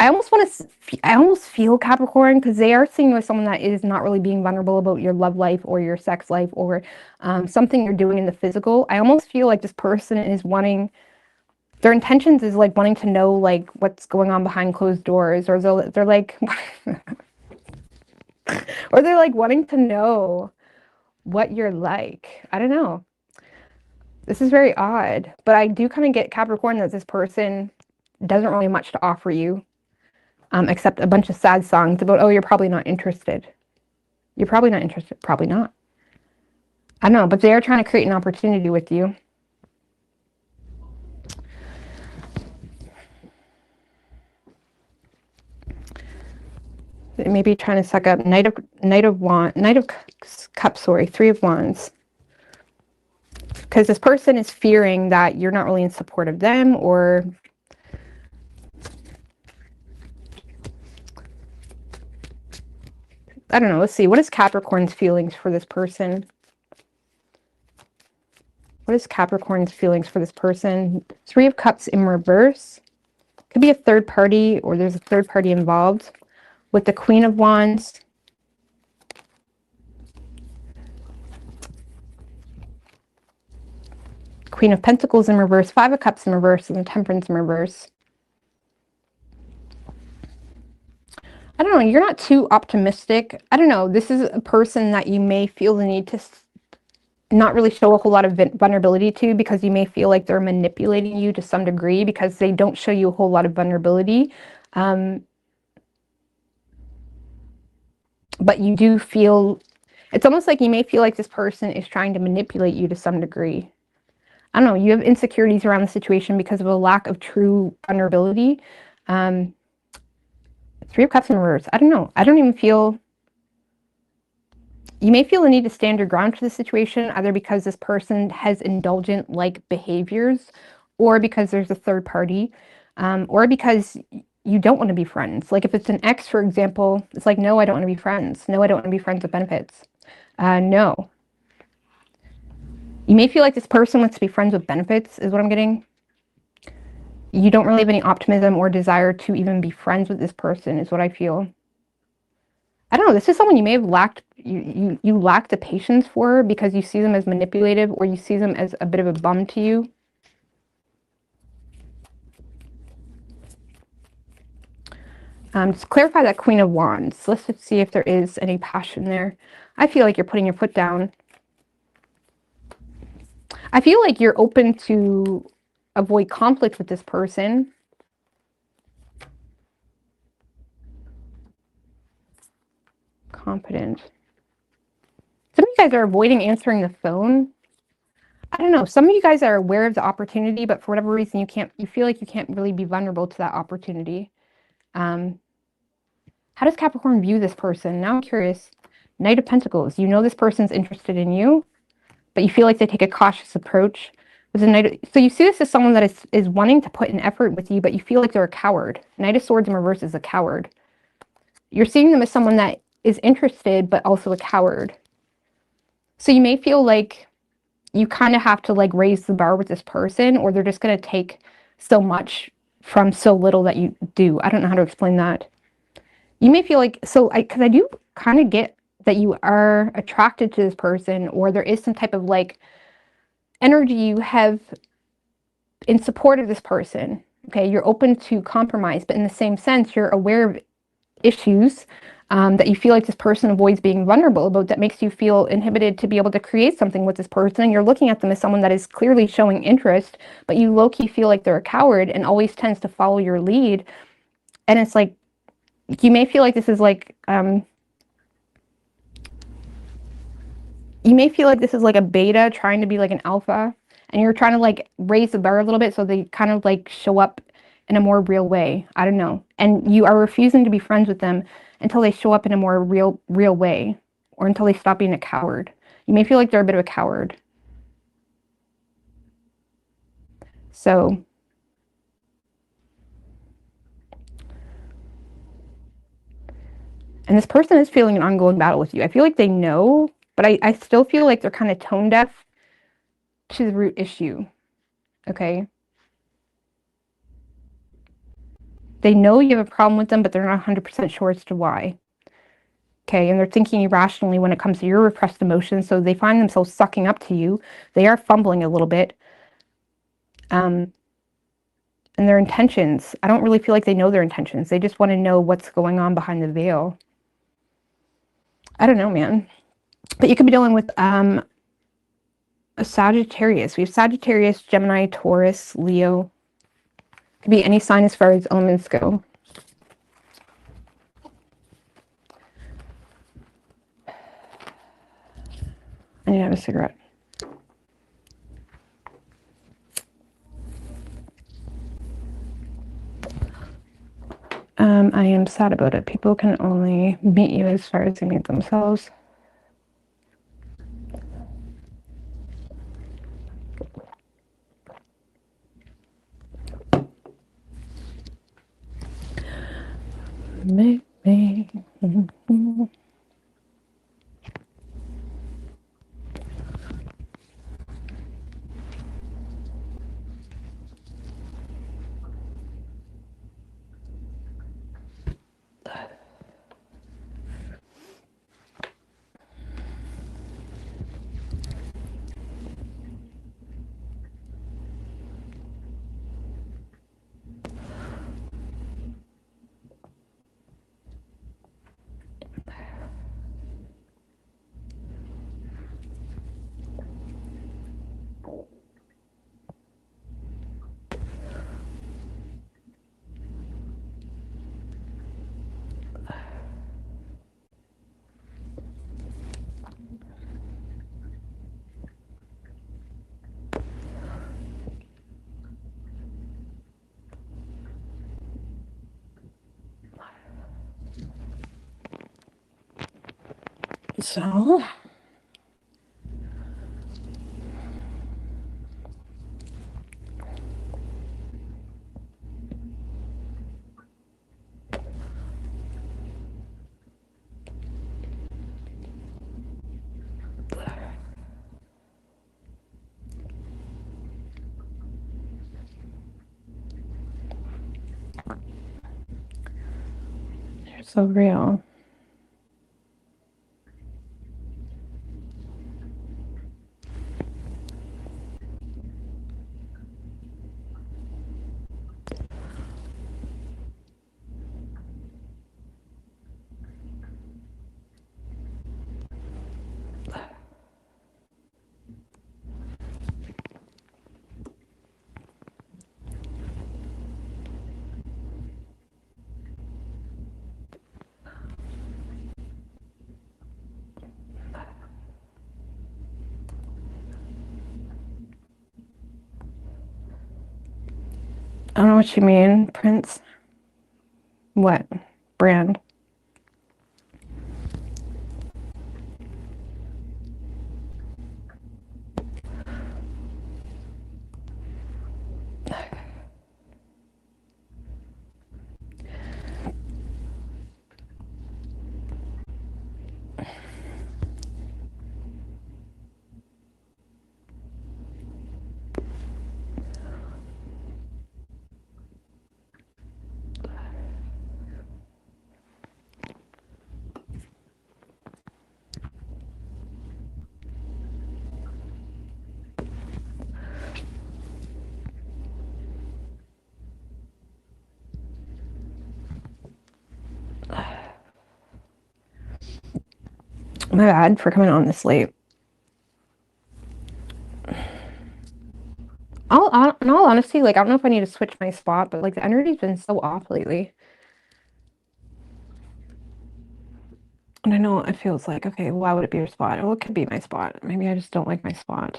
I almost feel Capricorn, because they are seeing you as someone that is not really being vulnerable about your love life or your sex life or something you're doing in the physical. I almost feel like this person is wanting, their intentions is like wanting to know like what's going on behind closed doors, or they're like, or they're like wanting to know what you're like. I don't know. This is very odd, but I do kind of get, Capricorn, that this person doesn't really have much to offer you, except a bunch of sad songs about, oh, you're probably not interested. You're probably not interested. Probably not. I don't know, but they are trying to create an opportunity with you. Maybe trying to suck up. Knight of Cups, sorry, Three of Wands. Because this person is fearing that you're not really in support of them, or I don't know. Let's see. What is Capricorn's feelings for this person? What is Capricorn's feelings for this person? Three of Cups in reverse. Could be a third party, or there's a third party involved. With the Queen of Wands. Queen of Pentacles in reverse. Five of Cups in reverse, and the Temperance in reverse. I don't know. You're not too optimistic. I don't know. This is a person that you may feel the need to not really show a whole lot of vulnerability to, because you may feel like they're manipulating you to some degree, because they don't show you a whole lot of vulnerability. But you do feel, it's almost like you may feel like this person is trying to manipulate you to some degree. I don't know. You have insecurities around the situation because of a lack of true vulnerability. Three of Cups in reverse. I don't know. I don't even feel, you may feel the need to stand your ground to the situation, either because this person has indulgent-like behaviors, or because there's a third party, or because you don't want to be friends. Like if it's an ex, for example, it's like, no, I don't want to be friends. No, I don't want to be friends with benefits. No. You may feel like this person wants to be friends with benefits, is what I'm getting. You don't really have any optimism or desire to even be friends with this person, is what I feel. I don't know, this is someone you may have lacked, you lack the patience for, because you see them as manipulative, or you see them as a bit of a bum to you. Just clarify that Queen of Wands. Let's just see if there is any passion there. I feel like you're putting your foot down. I feel like you're open to avoid conflict with this person. Confident. Some of you guys are avoiding answering the phone. I don't know. Some of you guys are aware of the opportunity, but for whatever reason, you feel like you can't really be vulnerable to that opportunity. How does Capricorn view this person? Now I'm curious. Knight of Pentacles. You know this person's interested in you, but you feel like they take a cautious approach. With the so you see this as someone that is wanting to put an effort with you, but you feel like they're a coward. Knight of Swords in reverse is a coward. You're seeing them as someone that is interested, but also a coward. So you may feel like you kind of have to like raise the bar with this person, or they're just going to take so much from so little that you do. I don't know how to explain that. You may feel like, because I do kind of get that you are attracted to this person, or there is some type of like energy you have in support of this person. Okay, you're open to compromise, but in the same sense, you're aware of issues that you feel like this person avoids being vulnerable about, that makes you feel inhibited to be able to create something with this person. And you're looking at them as someone that is clearly showing interest, but you low-key feel like they're a coward and always tends to follow your lead. And it's like, you may feel like this is like, you may feel like this is like a beta trying to be like an alpha, and you're trying to like raise the bar a little bit so they kind of like show up in a more real way. I don't know. And you are refusing to be friends with them until they show up in a more real way, or until they stop being a coward. You may feel like they're a bit of a coward. So and this person is feeling an ongoing battle with you. I feel like they know, but I still feel like they're kind of tone deaf to the root issue, okay? They know you have a problem with them, but they're not 100% sure as to why. Okay, and they're thinking irrationally when it comes to your repressed emotions, so they find themselves sucking up to you. They are fumbling a little bit. And their intentions, I don't really feel like they know their intentions. They just want to know what's going on behind the veil. I don't know, man. But you could be dealing with a Sagittarius. We have Sagittarius, Gemini, Taurus, Leo. Could be any sign as far as elements go. I need to have a cigarette. I am sad about it. People can only meet you as far as they meet themselves. Maybe. So, you're so real. I don't know what you mean, Prince. What? Brand? My bad for coming on this late. In all honesty, like, I don't know if I need to switch my spot, but like the energy's been so off lately. And I know it feels like, okay, why would it be your spot? Well, it could be my spot. Maybe I just don't like my spot.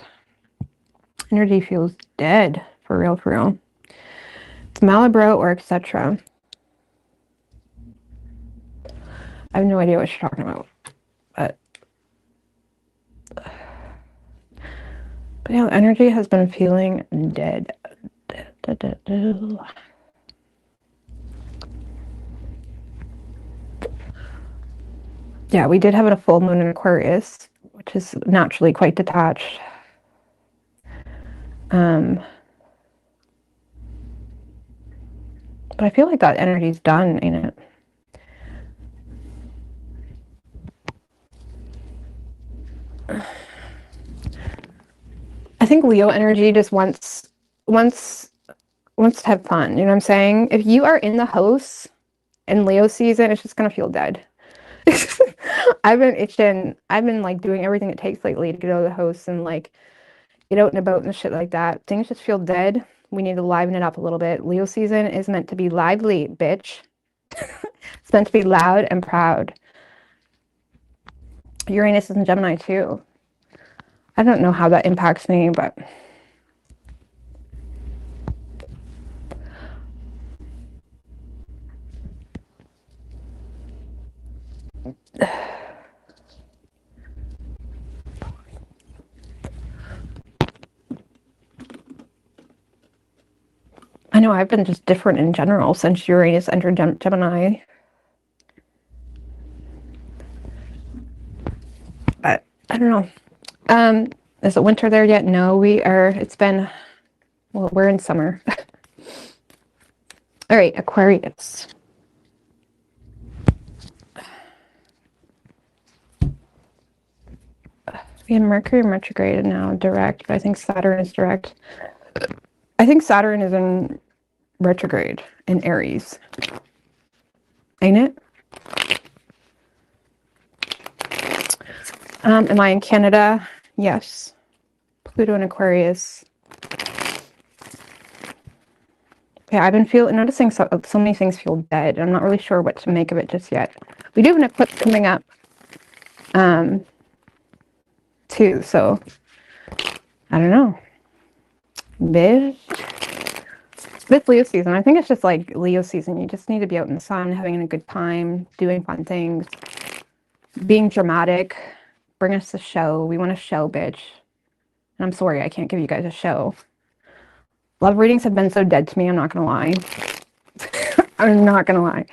Energy feels dead, for real, for real. It's Malibro or etc. I have no idea what you're talking about. But yeah, energy has been feeling dead. Yeah, we did have a full moon in Aquarius, which is naturally quite detached. But I feel like that energy's done, ain't it? I think Leo energy just wants to have fun. You know what I'm saying? If you are in the house in Leo season, it's just gonna feel dead. I've been itching. I've been like doing everything it takes lately to get out of the house and like get out and about and shit like that. Things just feel dead. We need to liven it up a little bit. Leo season is meant to be lively, bitch. It's meant to be loud and proud. Uranus is in Gemini too. I don't know how that impacts me, but I know I've been just different in general since Uranus entered Gemini. But I don't know. Is it winter there yet? No, we are. It's been, well, we're in summer. All right, Aquarius. We have Mercury retrograde now, direct, but I think Saturn is direct. I think Saturn is in retrograde in Aries. Ain't it? Am I in Canada? Yes. Pluto and Aquarius. Yeah, I've been noticing so many things feel dead. I'm not really sure what to make of it just yet. We do have an eclipse coming up, too. So I don't know. Bitch. This Leo season, I think it's just like Leo season. You just need to be out in the sun, having a good time, doing fun things, being dramatic. Bring us a show. We want a show, bitch. And I'm sorry, I can't give you guys a show. Love readings have been so dead to me, I'm not gonna lie. I'm not gonna lie.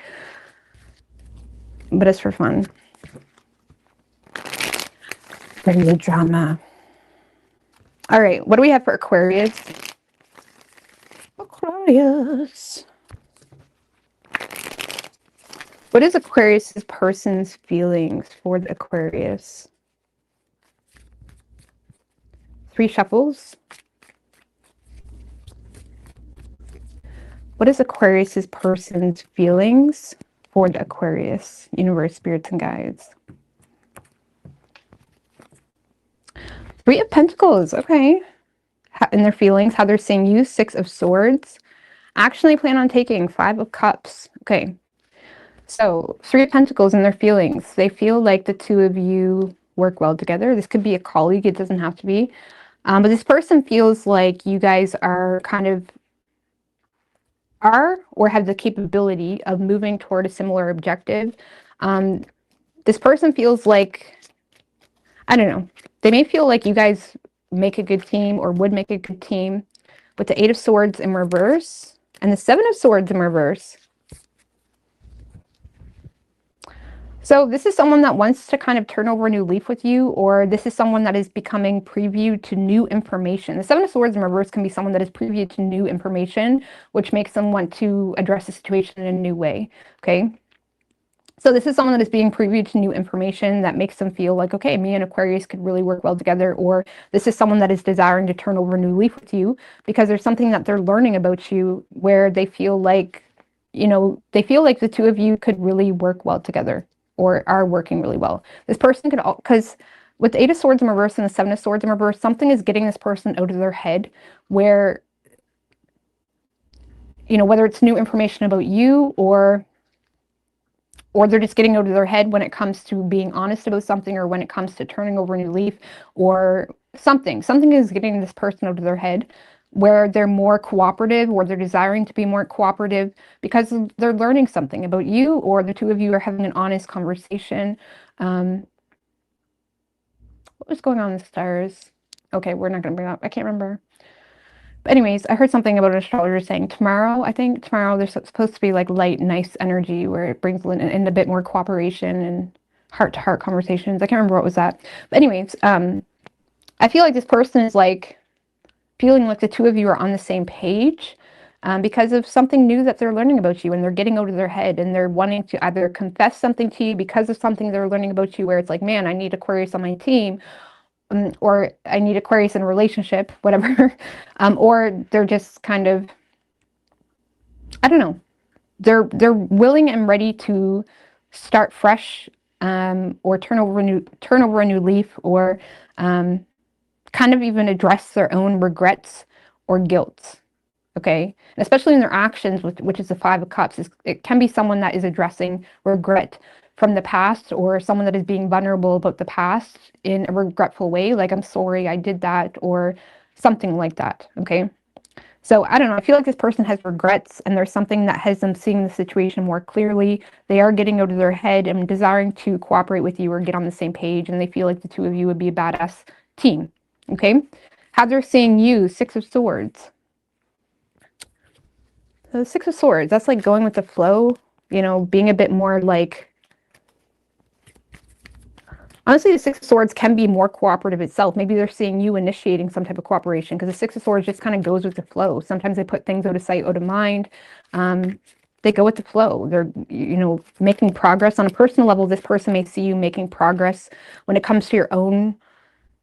But it's for fun. Bring the drama. All right, what do we have for Aquarius? Aquarius. What is Aquarius' person's feelings for the Aquarius? 3 shuffles. What is Aquarius' person's feelings for the Aquarius? Universe, spirits, and guides. 3 of Pentacles. Okay. In their feelings, how they're seeing you. 6 of Swords. Action they plan on taking. 5 of Cups. Okay. So 3 of Pentacles in their feelings. They feel like the 2 of you work well together. This could be a colleague. It doesn't have to be. But this person feels like you guys are kind of or have the capability of moving toward a similar objective. This person feels like, I don't know, they may feel like you guys make a good team or would make a good team. With the 8 of Swords in reverse and the 7 of Swords in reverse. So this is someone that wants to kind of turn over a new leaf with you, or this is someone that is becoming preview to new information. The 7 of Swords in reverse can be someone that is preview to new information, which makes them want to address the situation in a new way, okay? So this is someone that is being previewed to new information that makes them feel like, okay, me and Aquarius could really work well together, or this is someone that is desiring to turn over a new leaf with you because there's something that they're learning about you where they feel like, you know, they feel like the 2 of you could really work well together or are working really well. This person could, because with the 8 of Swords in reverse and the 7 of Swords in reverse, something is getting this person out of their head where, you know, whether it's new information about you or they're just getting out of their head when it comes to being honest about something, or when it comes to turning over a new leaf, or something is getting this person out of their head where they're more cooperative, or they're desiring to be more cooperative because they're learning something about you, or the 2 of you are having an honest conversation. What was going on in the stars? Okay, we're not going to bring up, I can't remember. But anyways, I heard something about an astrologer saying tomorrow, I think tomorrow there's supposed to be like light, nice energy where it brings in a bit more cooperation and heart-to-heart conversations. I can't remember what was that. But anyways, I feel like this person is like feeling like the two of you are on the same page because of something new that they're learning about you, and they're getting out of their head, and they're wanting to either confess something to you because of something they're learning about you, where it's like, man, I need Aquarius on my team, or I need Aquarius in a relationship, whatever. Or they're just kind of, I don't know, they're willing and ready to start fresh, or turn over a new leaf, or kind of even address their own regrets or guilt. Okay, and especially in their actions, which is the Five of Cups, it can be someone that is addressing regret from the past, or someone that is being vulnerable about the past in a regretful way, like, I'm sorry I did that, or something like that. Okay, so I don't know, I feel like this person has regrets, and there's something that has them seeing the situation more clearly. They are getting out of their head and desiring to cooperate with you or get on the same page, and they feel like the two of you would be a badass team. Okay, how they're seeing you, Six of Swords. So the Six of Swords, that's like going with the flow, you know, being a bit more like, honestly, the Six of Swords can be more cooperative itself. Maybe they're seeing you initiating some type of cooperation, because the Six of Swords just kind of goes with the flow. Sometimes they put things out of sight, out of mind. They go with the flow. They're, you know, making progress on a personal level. This person may see you making progress when it comes to your own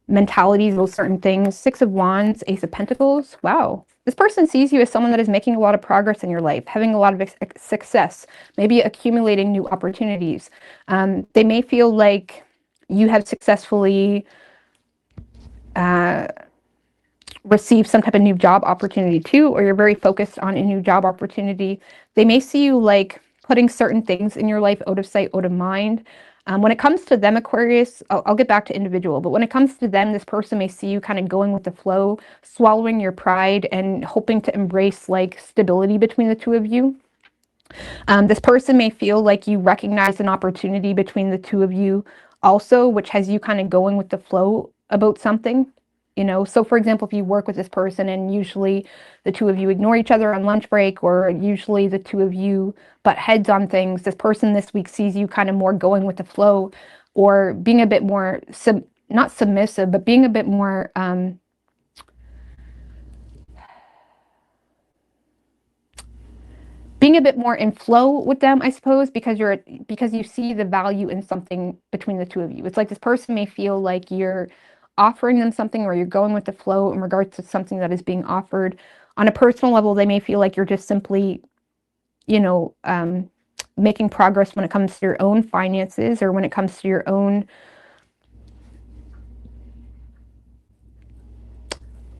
mentalities, those certain things. Six of Wands, Ace of Pentacles. Wow. This person sees you as someone that is making a lot of progress in your life, having a lot of success, maybe accumulating new opportunities. They may feel like you have successfully received some type of new job opportunity too, or you're very focused on a new job opportunity. They may see you like putting certain things in your life out of sight, out of mind. When it comes to them, Aquarius, I'll get back to individual, but when it comes to them, this person may see you kind of going with the flow, swallowing your pride, and hoping to embrace like stability between the two of you. This person may feel like you recognize an opportunity between the two of you also, which has you kind of going with the flow about something. You know, so for example, if you work with this person and usually the two of you ignore each other on lunch break, or usually the two of you butt heads on things, this person this week sees you kind of more going with the flow, or being a bit more, not submissive, but being a bit more, being a bit more in flow with them, I suppose, because you see the value in something between the two of you. It's like this person may feel like you're offering them something, or you're going with the flow in regards to something that is being offered. On a personal level, they may feel like you're just simply, you know, making progress when it comes to your own finances, or when it comes to your own,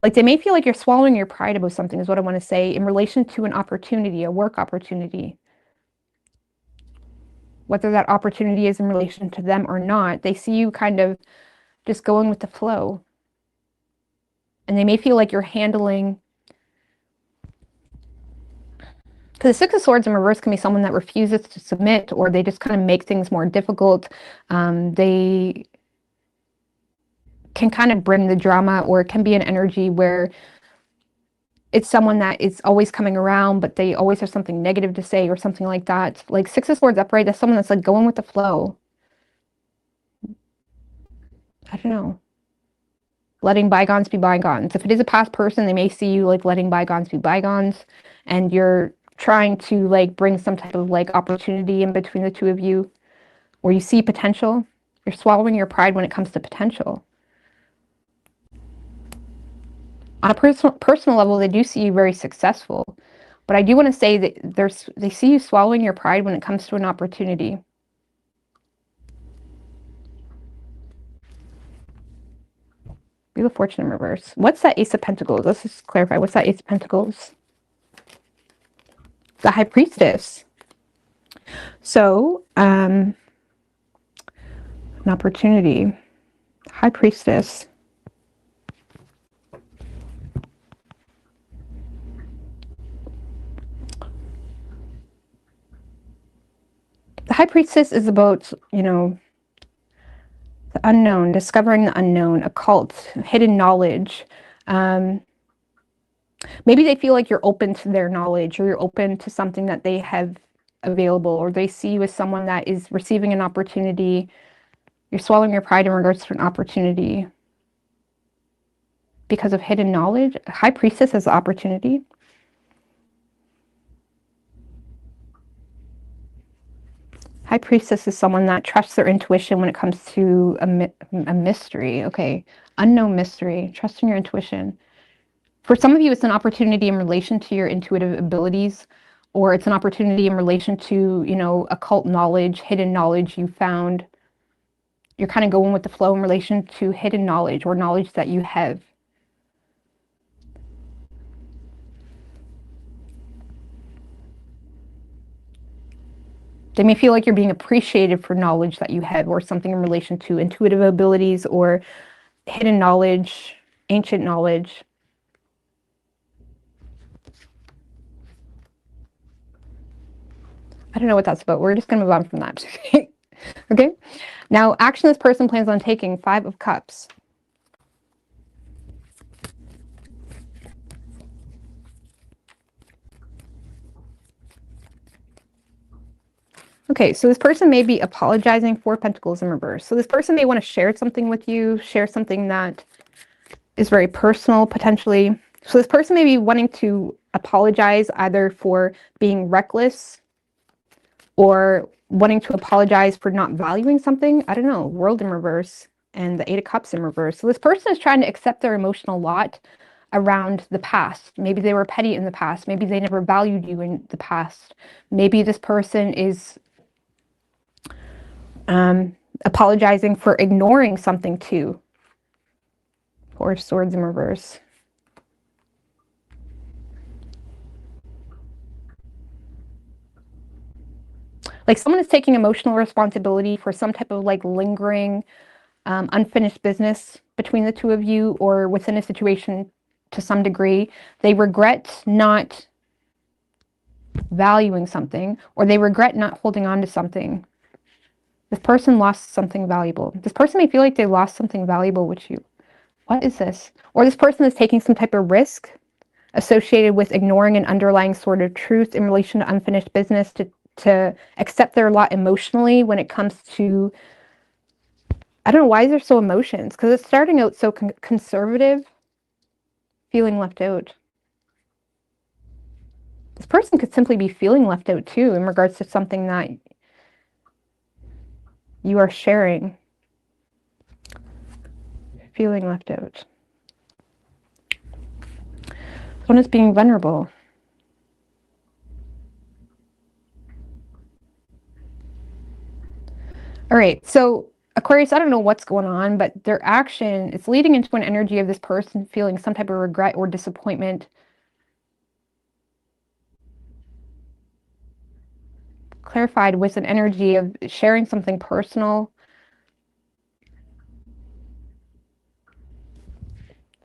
like, they may feel like you're swallowing your pride about something, is what I want to say, in relation to an opportunity, a work opportunity. Whether that opportunity is in relation to them or not, they see you kind of just going with the flow. And they may feel like you're handling, because the Six of Swords in reverse can be someone that refuses to submit, or they just kind of make things more difficult. They can kind of bring the drama, or it can be an energy where it's someone that is always coming around, but they always have something negative to say, or something like that. Like Six of Swords upright, that's someone that's like going with the flow. I don't know. Letting bygones be bygones. If it is a past person, they may see you like letting bygones be bygones, and you're trying to like bring some type of like opportunity in between the two of you, where you see potential. You're swallowing your pride when it comes to potential. On a personal level, they do see you very successful, but I do want to say that they see you swallowing your pride when it comes to an opportunity. Wheel of Fortune in reverse. What's that Ace of Pentacles? Let's just clarify. What's that Ace of Pentacles? The High Priestess. So, an opportunity. High Priestess. The High Priestess is about, you know, the unknown, discovering the unknown, occult, hidden knowledge. Maybe they feel like you're open to their knowledge, or you're open to something that they have available, or they see you as someone that is receiving an opportunity. You're swallowing your pride in regards to an opportunity. because of hidden knowledge. High Priestess has the opportunity. High Priestess is someone that trusts their intuition when it comes to a mystery. Okay, unknown mystery. Trusting your intuition. For some of you, it's an opportunity in relation to your intuitive abilities, or it's an opportunity in relation to, you know, occult knowledge, hidden knowledge you found. You're kind of going with the flow in relation to hidden knowledge or knowledge that you have. They may feel like you're being appreciated for knowledge that you have, or something in relation to intuitive abilities or hidden knowledge, ancient knowledge. I don't know what that's about. We're just going to move on from that. Okay. Now, action this person plans on taking. 5 of Cups. Okay, so this person may be apologizing. 4 Pentacles in reverse. So this person may want to share something with you, share something that is very personal, potentially. So this person may be wanting to apologize either for being reckless or wanting to apologize for not valuing something. I don't know, World in reverse and the 8 of Cups in reverse. So this person is trying to accept their emotional lot around the past. Maybe they were petty in the past. Maybe they never valued you in the past. Maybe this person is apologizing for ignoring something too. 4 of Swords in reverse. Like someone is taking emotional responsibility for some type of like lingering, unfinished business between the two of you, or within a situation to some degree. They regret not valuing something, or they regret not holding on to something. This person lost something valuable. This person may feel like they lost something valuable with you. What is this? Or this person is taking some type of risk associated with ignoring an underlying sort of truth in relation to unfinished business, to accept their lot emotionally when it comes to, I don't know, why is there so emotions? Because it's starting out so conservative, feeling left out. This person could simply be feeling left out too in regards to something that you are sharing. Feeling left out. Someone is being vulnerable. All right, so Aquarius, I don't know what's going on, but their action, it's leading into an energy of this person feeling some type of regret or disappointment. Clarified with an energy of sharing something personal.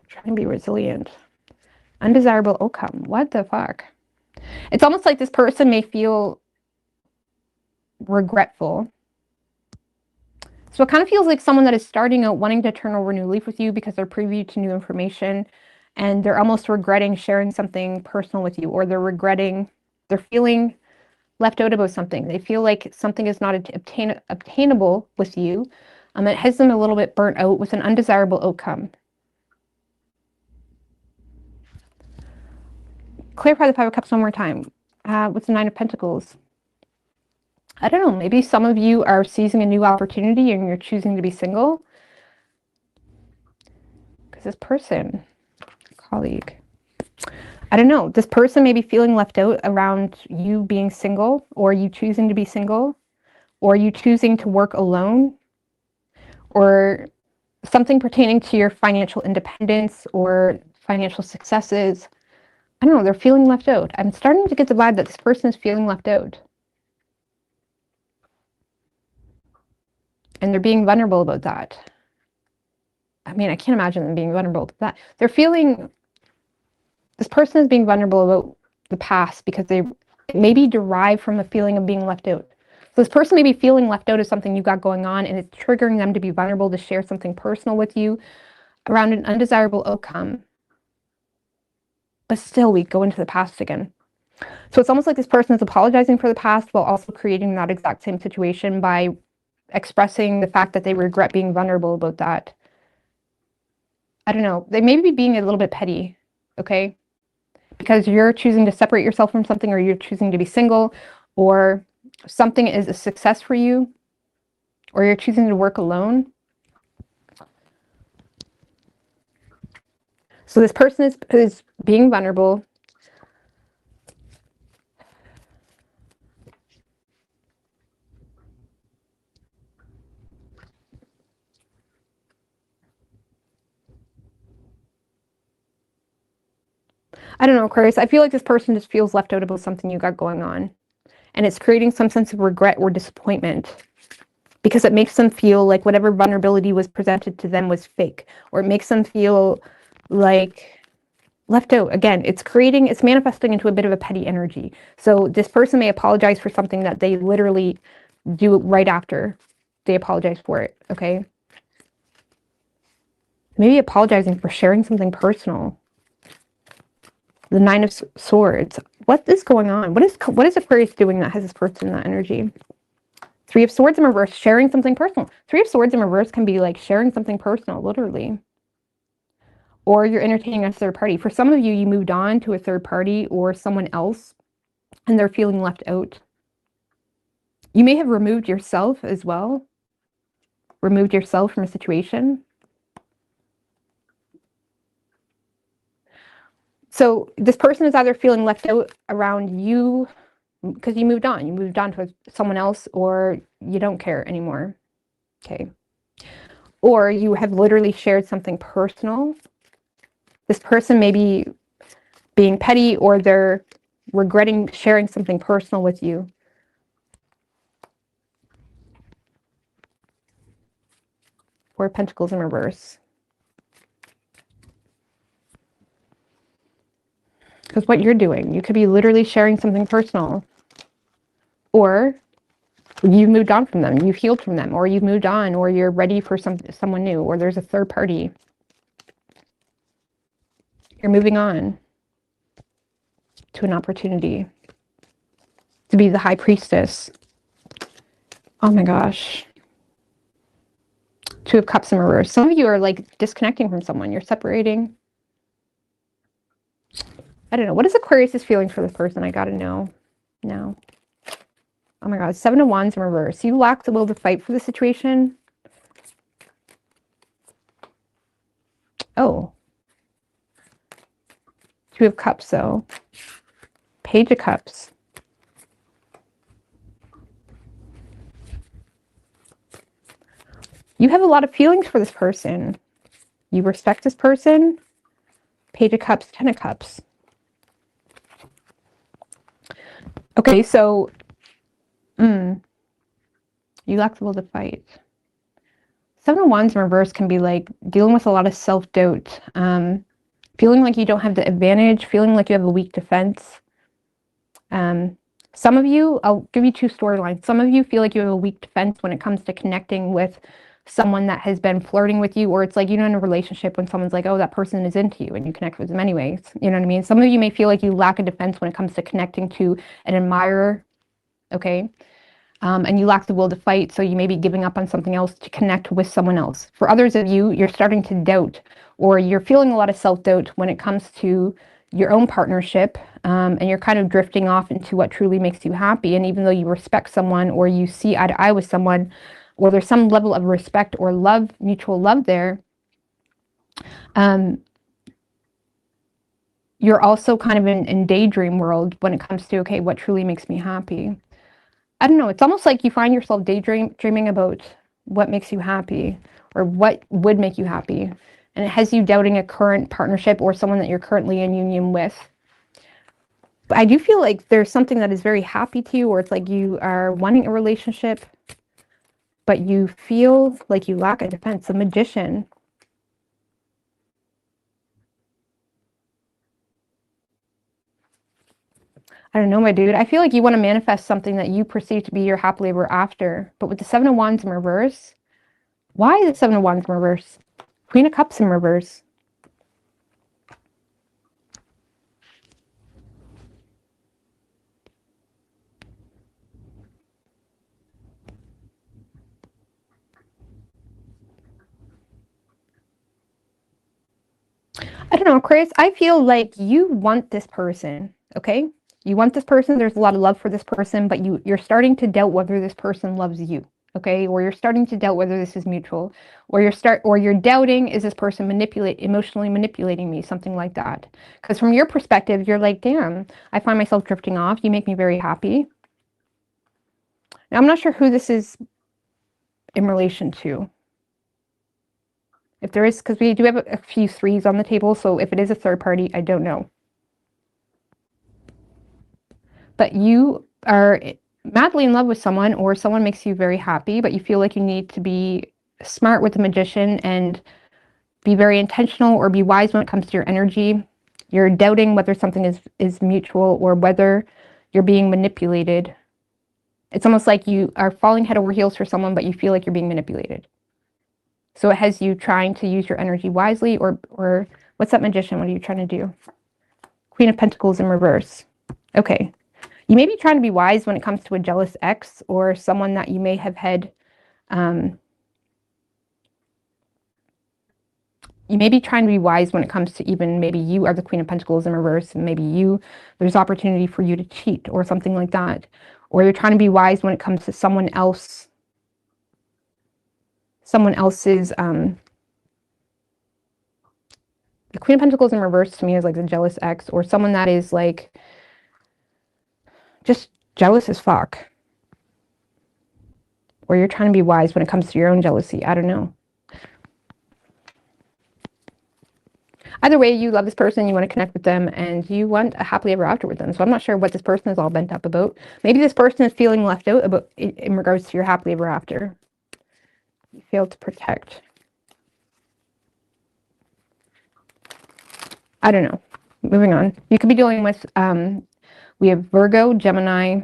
Trying to be resilient. Undesirable outcome. What the fuck? It's almost like this person may feel regretful. So it kind of feels like someone that is starting out wanting to turn over a new leaf with you because they're privy to new information, and they're almost regretting sharing something personal with you, or they're feeling left out about something. They feel like something is not obtainable with you. It has them a little bit burnt out with an undesirable outcome. Clarify the 5 of Cups one more time. With the 9 of Pentacles. I don't know, maybe some of you are seizing a new opportunity and you're choosing to be single. Because this person, colleague, I don't know, this person may be feeling left out around you being single, or you choosing to be single, or you choosing to work alone, or something pertaining to your financial independence or financial successes. I don't know, they're feeling left out. I'm starting to get the vibe that this person is feeling left out. And they're being vulnerable about that. I mean, I can't imagine them being vulnerable to that. They're feeling, this person is being vulnerable about the past because they maybe derive from a feeling of being left out. So this person may be feeling left out of something you got going on, and it's triggering them to be vulnerable, to share something personal with you around an undesirable outcome. But still, we go into the past again. So it's almost like this person is apologizing for the past while also creating that exact same situation by expressing the fact that they regret being vulnerable about that. I don't know, they may be being a little bit petty, okay? Because you're choosing to separate yourself from something, or you're choosing to be single, or something is a success for you, or you're choosing to work alone. So this person is being vulnerable. I don't know, Aquarius. I feel like this person just feels left out about something you got going on. And it's creating some sense of regret or disappointment, because it makes them feel like whatever vulnerability was presented to them was fake, or it makes them feel like left out. Again, it's manifesting into a bit of a petty energy. So this person may apologize for something that they literally do right after they apologize for it, okay? Maybe apologizing for sharing something personal. The Nine of Swords. What is going on? What is Aquarius doing that has this person in that energy? Three of Swords in reverse, sharing something personal. Three of Swords in reverse can be like sharing something personal, literally. Or you're entertaining a third party. For some of you, you moved on to a third party or someone else, and they're feeling left out. You may have removed yourself as well. Removed yourself from a situation. So this person is either feeling left out around you because you moved on. You moved on to someone else, or you don't care anymore. Okay. Or you have literally shared something personal. This person may be being petty, or they're regretting sharing something personal with you. Four of Pentacles in reverse. Because what you're doing, you could be literally sharing something personal. Or you've moved on from them, you've healed from them, or you've moved on, or you're ready for someone new, or there's a third party. You're moving on to an opportunity to be the High Priestess. Oh my gosh. Two of Cups in reverse. Some of you are like disconnecting from someone. You're separating. I don't know. What is Aquarius' feelings for this person? I gotta know now. Oh my God. Seven of Wands in reverse. You lack the will to fight for the situation. Oh. Two of Cups, though. Page of Cups. You have a lot of feelings for this person. You respect this person. Page of Cups, Ten of Cups. Okay, so you lack the will to fight. Seven of Wands in reverse can be like dealing with a lot of self-doubt, feeling like you don't have the advantage, feeling like you have a weak defense. Some of you, I'll give you two storylines. Some of you feel like you have a weak defense when it comes to connecting with someone that has been flirting with you, or it's like, you know, in a relationship when someone's like, oh, that person is into you, and you connect with them anyways. You know what I mean? Some of you may feel like you lack a defense when it comes to connecting to an admirer, okay? And you lack the will to fight, so you may be giving up on something else to connect with someone else. For others of you, you're starting to doubt, or you're feeling a lot of self-doubt when it comes to your own partnership, and you're kind of drifting off into what truly makes you happy. And even though you respect someone, or you see eye to eye with someone, or there's some level of respect or love, mutual love there, you're also kind of in daydream world when it comes to, okay, what truly makes me happy? I don't know. It's almost like you find yourself dreaming about what makes you happy, or what would make you happy. And it has you doubting a current partnership or someone that you're currently in union with. But I do feel like there's something that is very happy to you, or it's like you are wanting a relationship, but you feel like you lack a defense. A Magician. I don't know, my dude. I feel like you want to manifest something that you perceive to be your happily ever after. But with the Seven of Wands in reverse, why the Seven of Wands in reverse? Queen of Cups in reverse. I don't know, Chris. I feel like you want this person, okay? You want this person. There's a lot of love for this person, but you're starting to doubt whether this person loves you, okay? Or you're starting to doubt whether this is mutual. Or you're doubting, is this person emotionally manipulating me, something like that. Because from your perspective, you're like, damn, I find myself drifting off. You make me very happy. Now, I'm not sure who this is in relation to. If there is, because we do have a few threes on the table, so if it is a third party, I don't know. But you are madly in love with someone, or someone makes you very happy, but you feel like you need to be smart with the magician and be very intentional or be wise when it comes to your energy. You're doubting whether something is mutual or whether you're being manipulated. It's almost like you are falling head over heels for someone, but you feel like you're being manipulated. So it has you trying to use your energy wisely, or what's that magician? What are you trying to do? Queen of Pentacles in reverse. Okay. You may be trying to be wise when it comes to a jealous ex or someone that you may have had. You may be trying to be wise when it comes to even maybe you are the Queen of Pentacles in reverse, and maybe there's opportunity for you to cheat or something like that. Or you're trying to be wise when it comes to someone else's the Queen of Pentacles in reverse to me is like the jealous ex, or someone that is like just jealous as fuck. Or you're trying to be wise when it comes to your own jealousy. I don't know. Either way, you love this person, you want to connect with them, and you want a happily ever after with them. So I'm not sure what this person is all bent up about. Maybe this person is feeling left out in regards to your happily ever after. You failed to protect. I don't know. Moving on. You could be dealing with, we have Virgo, Gemini,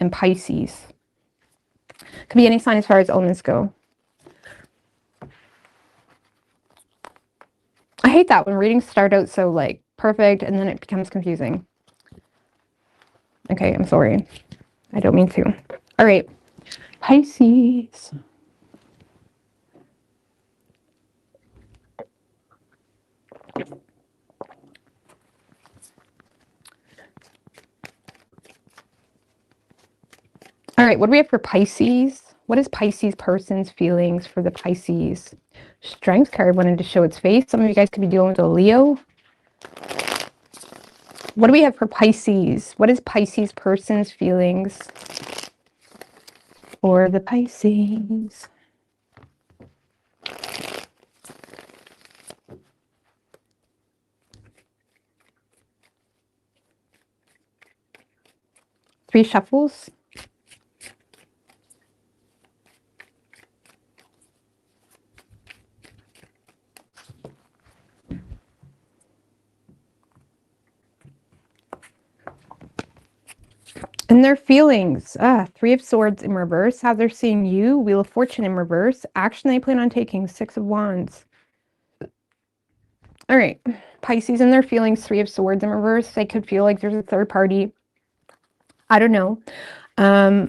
and Pisces. Could be any sign as far as elements go. I hate that when readings start out so like perfect and then it becomes confusing. Okay, I'm sorry. I don't mean to. All right. Pisces. All right, what do we have for Pisces? What is Pisces person's feelings for the Pisces? Strength card wanted to show its face. Some of you guys could be dealing with a Leo. What do we have for Pisces? What is Pisces person's feelings for the Pisces? Three shuffles. And their feelings. Three of Swords in reverse. How they're seeing you. Wheel of Fortune in reverse. Action they plan on taking. Six of Wands. All right. Pisces and their feelings. Three of Swords in reverse. They could feel like there's a third party. I don't know. I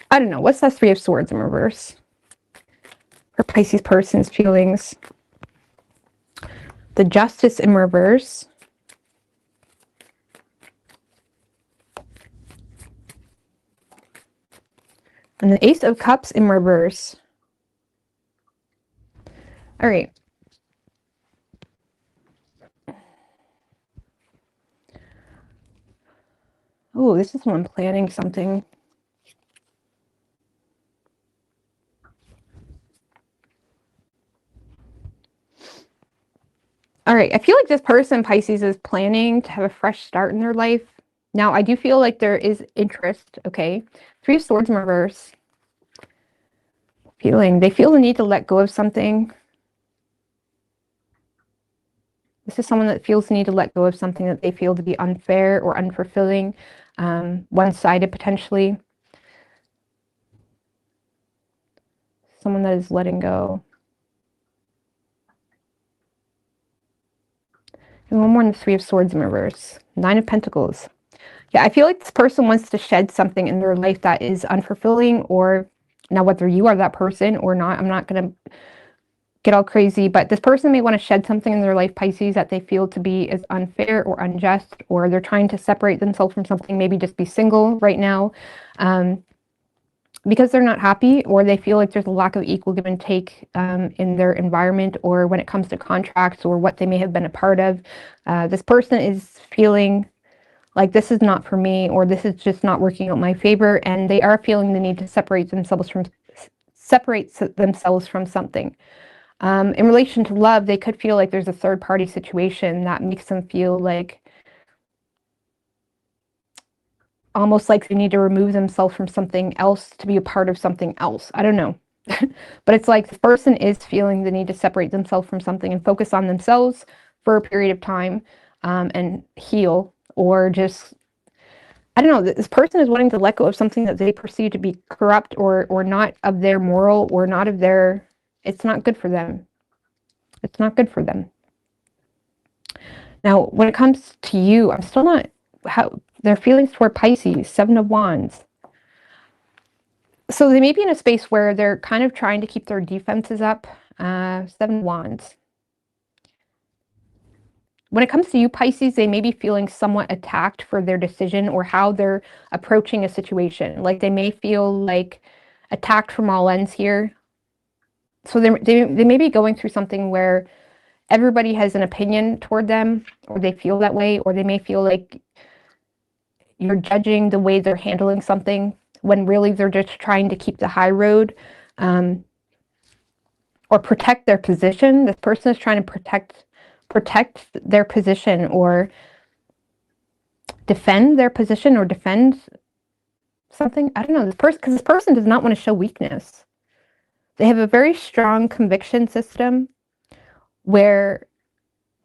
don't know. What's that Three of Swords in reverse? For Pisces person's feelings. The Justice in reverse. And the Ace of Cups in reverse. All right. Oh, this is someone planning something. All right. I feel like this person, Pisces, is planning to have a fresh start in their life. Now, I do feel like there is interest, okay? Three of Swords in reverse. They feel the need to let go of something. This is someone that feels the need to let go of something that they feel to be unfair or unfulfilling, one-sided potentially. Someone that is letting go. And one more in the Three of Swords in reverse. Nine of Pentacles. Yeah, I feel like this person wants to shed something in their life that is unfulfilling, or now whether you are that person or not, I'm not going to get all crazy, but this person may want to shed something in their life, Pisces, that they feel to be as unfair or unjust, or they're trying to separate themselves from something, maybe just be single right now, because they're not happy, or they feel like there's a lack of equal give and take in their environment, or when it comes to contracts or what they may have been a part of. This person is feeling like this is not for me, or this is just not working out in my favor, and they are feeling the need to separate themselves from something. In relation to love, they could feel like there's a third party situation that makes them feel like almost like they need to remove themselves from something else to be a part of something else. I don't know. But it's like this person is feeling the need to separate themselves from something and focus on themselves for a period of time, and heal, or just, I don't know, this person is wanting to let go of something that they perceive to be corrupt, or not of their moral, or not of their, it's not good for them. It's not good for them. Now, when it comes to you, I'm still not, how their feelings toward Pisces, 7 of Wands. So they may be in a space where they're kind of trying to keep their defenses up. 7 of Wands. When it comes to you, Pisces, they may be feeling somewhat attacked for their decision or how they're approaching a situation. Like they may feel like attacked from all ends here. So they may be going through something where everybody has an opinion toward them, or they feel that way, or they may feel like you're judging the way they're handling something when really they're just trying to keep the high road, or protect their position. This person is trying to protect their position, or defend their position, or defend something. I don't know, this person, because this person does not want to show weakness. They have a very strong conviction system where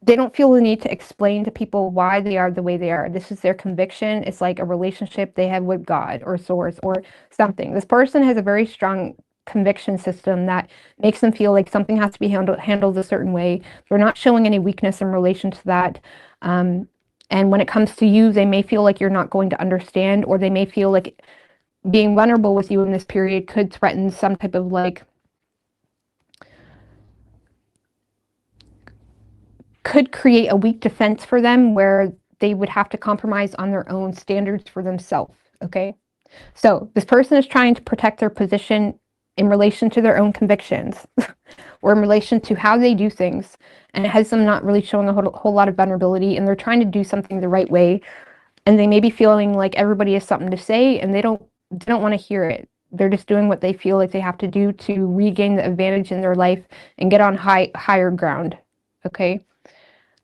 they don't feel the need to explain to people why they are the way they are. This is their conviction. It's like a relationship they have with God or source or something. This person has a very strong conviction system that makes them feel like something has to be handled a certain way. They're not showing any weakness in relation to that. And when it comes to you, they may feel like you're not going to understand, or they may feel like being vulnerable with you in this period could threaten some type of like, could create a weak defense for them where they would have to compromise on their own standards for themselves, okay? So this person is trying to protect their position in relation to their own convictions or in relation to how they do things, and it has them not really showing a whole lot of vulnerability, and they're trying to do something the right way, and they may be feeling like everybody has something to say and they don't want to hear it. They're just doing what they feel like they have to do to regain the advantage in their life and get on higher ground, okay?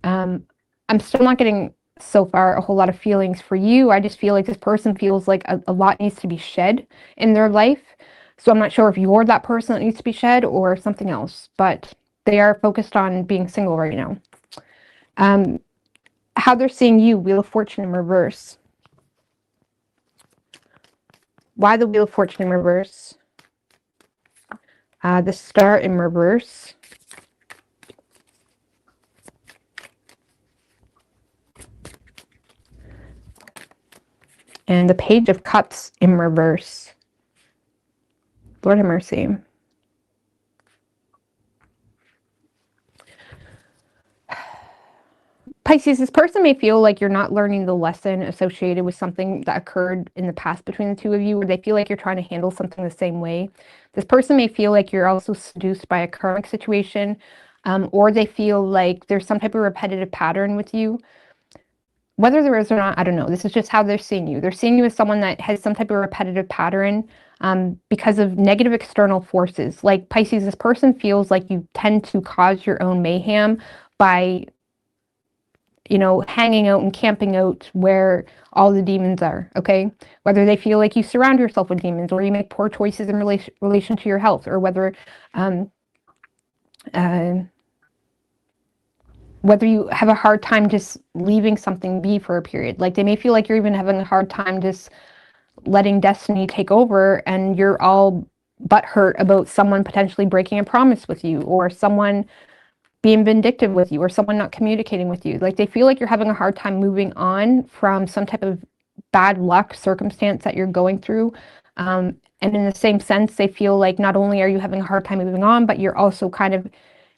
I'm still not getting so far a whole lot of feelings for you. I just feel like this person feels like a lot needs to be shed in their life. So I'm not sure if you're that person that needs to be shed or something else, but they are focused on being single right now. How they're seeing you, Wheel of Fortune in reverse. Why the Wheel of Fortune in reverse? The Star in reverse. And the Page of Cups in reverse. Lord have mercy. Pisces, this person may feel like you're not learning the lesson associated with something that occurred in the past between the two of you, or they feel like you're trying to handle something the same way. This person may feel like you're also seduced by a karmic situation, or they feel like there's some type of repetitive pattern with you. Whether there is or not, I don't know. This is just how they're seeing you. They're seeing you as someone that has some type of repetitive pattern because of negative external forces. Like Pisces, this person feels like you tend to cause your own mayhem by, you know, hanging out and camping out where all the demons are, okay? Whether they feel like you surround yourself with demons, or you make poor choices in relation to your health, or whether you have a hard time just leaving something be for a period. Like they may feel like you're even having a hard time just letting destiny take over, and you're all butthurt about someone potentially breaking a promise with you, or someone being vindictive with you, or someone not communicating with you. Like they feel like you're having a hard time moving on from some type of bad luck circumstance that you're going through. And in the same sense, they feel like not only are you having a hard time moving on, but you're also kind of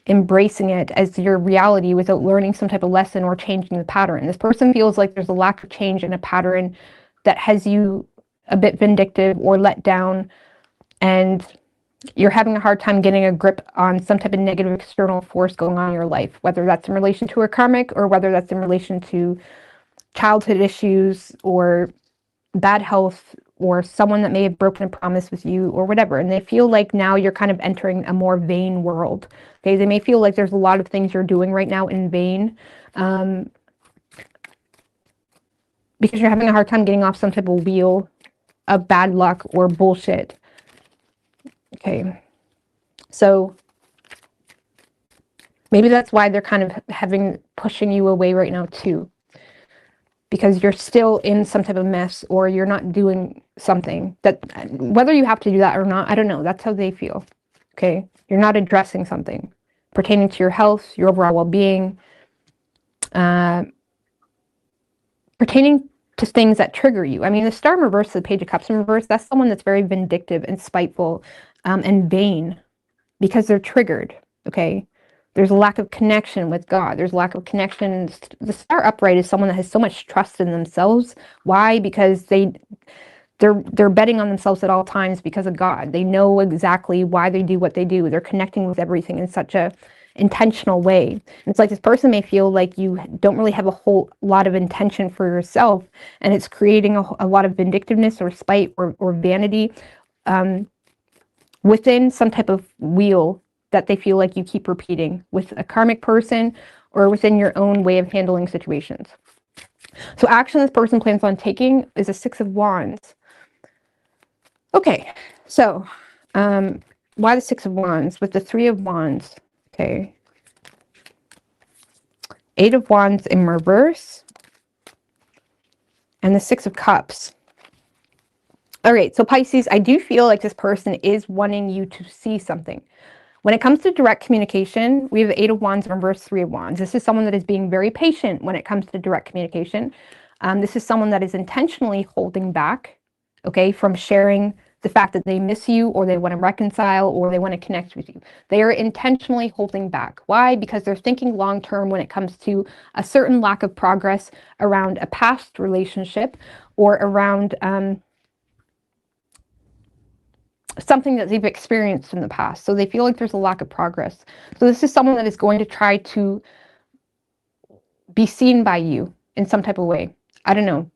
embracing it as your reality without learning some type of lesson or changing the pattern. This person feels like there's a lack of change in a pattern that has you a bit vindictive or let down, and you're having a hard time getting a grip on some type of negative external force going on in your life, whether that's in relation to a karmic or whether that's in relation to childhood issues or bad health or someone that may have broken a promise with you or whatever. And they feel like now you're kind of entering a more vain world. Okay, they may feel like there's a lot of things you're doing right now in vain, because you're having a hard time getting off some type of wheel of bad luck or bullshit. Okay, so maybe that's why they're kind of pushing you away right now too, because you're still in some type of mess, or you're not doing something that, whether you have to do that or not, I don't know, that's how they feel. Okay, you're not addressing something pertaining to your health, your overall well-being, pertaining to things that trigger you. I mean, the Star in reverse, the Page of Cups in reverse, that's someone that's very vindictive and spiteful, and vain, because they're triggered. Okay, there's a lack of connection with God. There's a lack of connection. The Star upright is someone that has so much trust in themselves. Why? Because they're betting on themselves at all times because of God. They know exactly why they do what they do. They're connecting with everything in such a intentional way. And it's like this person may feel like you don't really have a whole lot of intention for yourself, and it's creating a lot of vindictiveness or spite or vanity within some type of wheel that they feel like you keep repeating with a karmic person or within your own way of handling situations. So action this person plans on taking is a Six of Wands. Okay, so why the Six of Wands with the Three of Wands? Okay, Eight of Wands in reverse and the Six of Cups. All right, so Pisces, I do feel like this person is wanting you to see something. When it comes to direct communication, we have the Eight of Wands in reverse, Three of Wands. This is someone that is being very patient when it comes to direct communication. This is someone that is intentionally holding back, okay, from sharing the fact that they miss you, or they want to reconcile, or they want to connect with you. They are intentionally holding back. Why? Because they're thinking long term when it comes to a certain lack of progress around a past relationship, or around something that they've experienced in the past. So they feel like there's a lack of progress. So this is someone that is going to try to be seen by you in some type of way. I don't know.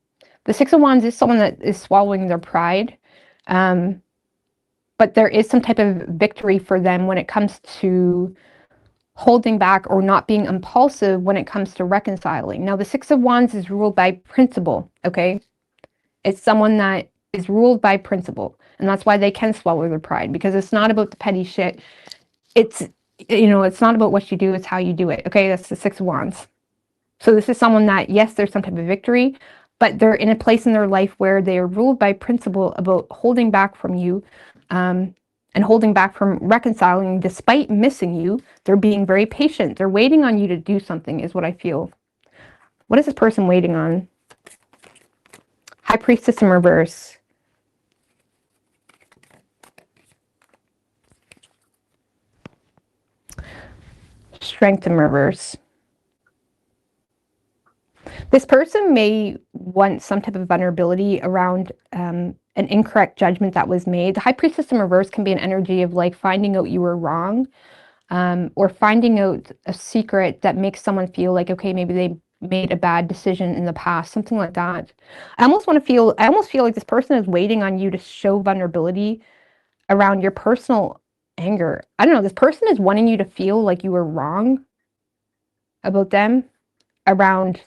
The Six of Wands is someone that is swallowing their pride. But there is some type of victory for them when it comes to holding back or not being impulsive when it comes to reconciling. Now, the Six of Wands is ruled by principle, okay? It's someone that is ruled by principle. And that's why they can swallow their pride, because it's not about the petty shit. It's, it's not about what you do, it's how you do it, okay? That's the Six of Wands. So this is someone that, yes, there's some type of victory, but they're in a place in their life where they are ruled by principle about holding back from you, and holding back from reconciling despite missing you. They're being very patient. They're waiting on you to do something is what I feel. What is this person waiting on? High Priestess in reverse. Strength in reverse. This person may want some type of vulnerability around an incorrect judgment that was made. The High Priestess in reverse can be an energy of like finding out you were wrong, or finding out a secret that makes someone feel like, okay, maybe they made a bad decision in the past, something like that. I almost feel like this person is waiting on you to show vulnerability around your personal anger. I don't know, this person is wanting you to feel like you were wrong about them, around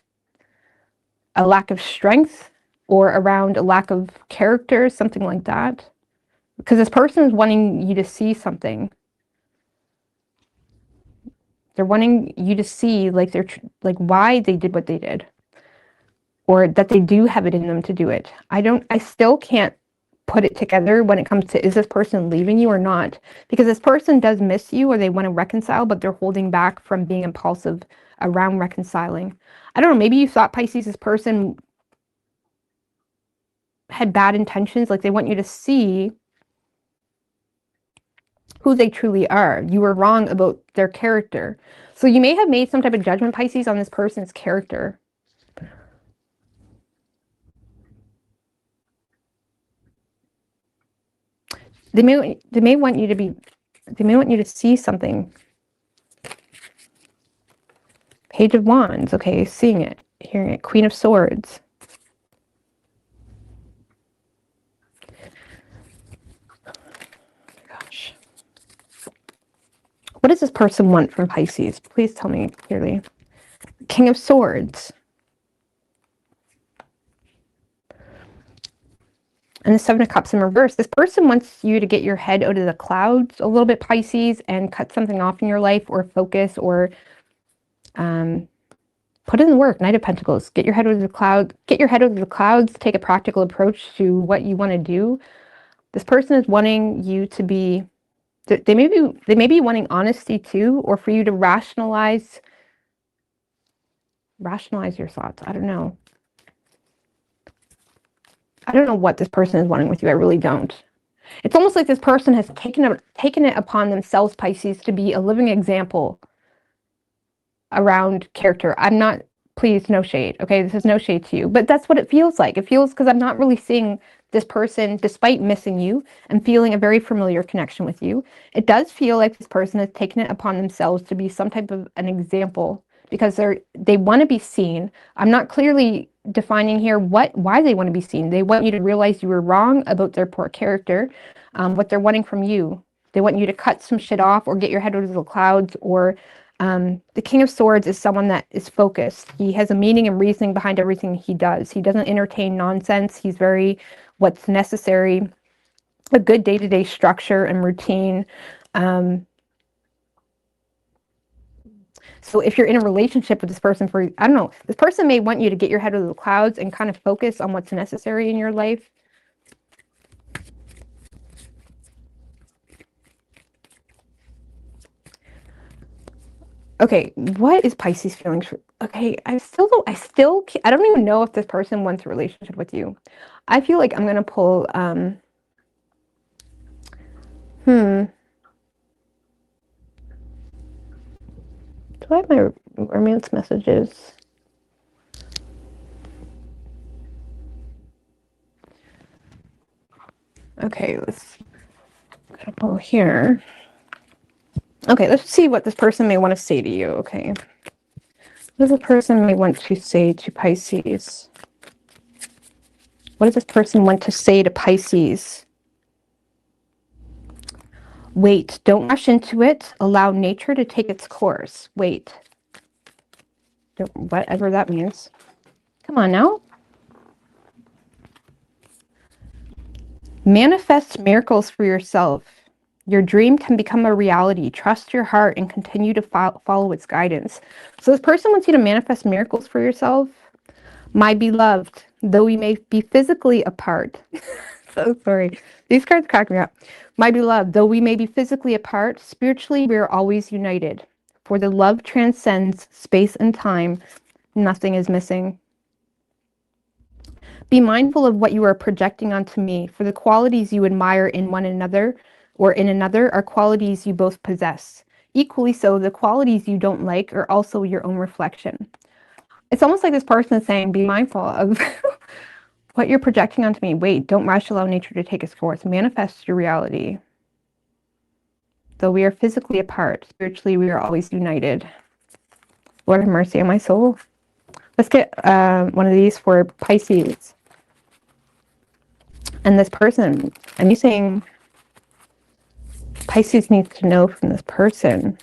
a lack of strength or around a lack of character, something like that. Because this person is wanting you to see something. They're wanting you to see like why they did what they did, or that they do have it in them to do it. I still can't put it together when it comes to, is this person leaving you or not? Because this person does miss you, or they want to reconcile, but they're holding back from being impulsive around reconciling. I don't know, maybe you thought, Pisces, this person had bad intentions, like they want you to see who they truly are. You were wrong about their character. So you may have made some type of judgment, Pisces, on this person's character. They may want you to see something. Page of Wands, okay, seeing it, hearing it. Queen of Swords. Gosh. What does this person want from Pisces? Please tell me clearly. King of Swords. And the Seven of Cups in reverse. This person wants you to get your head out of the clouds a little bit, Pisces, and cut something off in your life, or focus, or put in the work. Knight of Pentacles. Get your head out of the clouds. Get your head out of the clouds. Take a practical approach to what you want to do. This person is wanting you to be. They may be wanting honesty too, or for you to rationalize your thoughts. I don't know. I don't know what this person is wanting with you. I really don't. It's almost like this person has taken it upon themselves, Pisces, to be a living example around character. I'm not, please, no shade. Okay, this is no shade to you, but that's what it feels like. It feels, because I'm not really seeing this person, despite missing you and feeling a very familiar connection with you. It does feel like this person has taken it upon themselves to be some type of an example, because they want to be seen. I'm not clearly defining here why they want to be seen. They want you to realize you were wrong about their poor character. What they're wanting from you. They want you to cut some shit off, or get your head out of the clouds, or the King of Swords is someone that is focused. He has a meaning and reasoning behind everything he does. He doesn't entertain nonsense. He's very what's necessary, a good day-to-day structure and routine. So if you're in a relationship with this person I don't know, this person may want you to get your head out of the clouds and kind of focus on what's necessary in your life. Okay, what is Pisces feelings for? Okay, I don't even know if this person wants a relationship with you. I feel like I'm gonna pull do I have my romance messages? Okay, let's pull here. Okay, let's see what this person may want to say to you, okay? What does this person may want to say to Pisces? What does this person want to say to Pisces? Wait, don't rush into it. Allow nature to take its course. Wait. Whatever that means. Come on now. Manifest miracles for yourself. Your dream can become a reality. Trust your heart and continue to follow its guidance. So this person wants you to manifest miracles for yourself. My beloved, though we may be physically apart. So sorry. These cards crack me up. My beloved, though we may be physically apart, spiritually we are always united. For the love transcends space and time. Nothing is missing. Be mindful of what you are projecting onto me, for the qualities you admire in one another or in another are qualities you both possess. Equally so, the qualities you don't like are also your own reflection. It's almost like this person is saying, be mindful of what you're projecting onto me. Wait, don't rush, allow nature to take its course. Manifest your reality. Though we are physically apart, spiritually we are always united. Lord have mercy on my soul. Let's get one of these for Pisces. And this person, I'm saying Pisces needs to know from this person.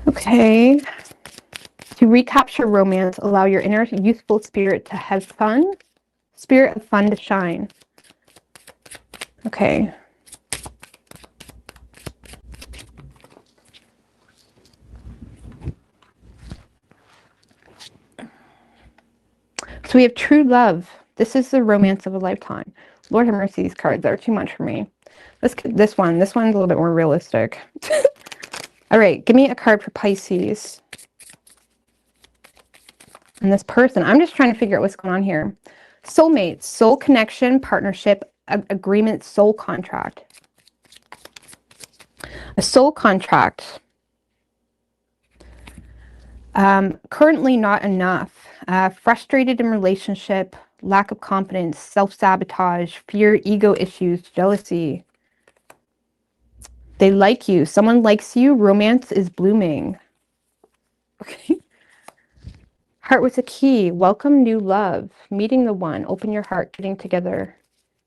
Okay. To recapture romance, allow your inner youthful spirit to have fun. Spirit of fun to shine. Okay. So we have true love. This is the romance of a lifetime. Lord have mercy, these cards are too much for me. Let's get this one. This one's a little bit more realistic. All right, give me a card for Pisces. And this person, I'm just trying to figure out what's going on here. Soulmate, soul connection, partnership, agreement, soul contract. A soul contract. Currently not enough. Frustrated in relationship, lack of confidence, self-sabotage, fear, ego issues, jealousy. They like you. Someone likes you. Romance is blooming. Okay. Heart with a key. Welcome new love. Meeting the one. Open your heart. Getting together.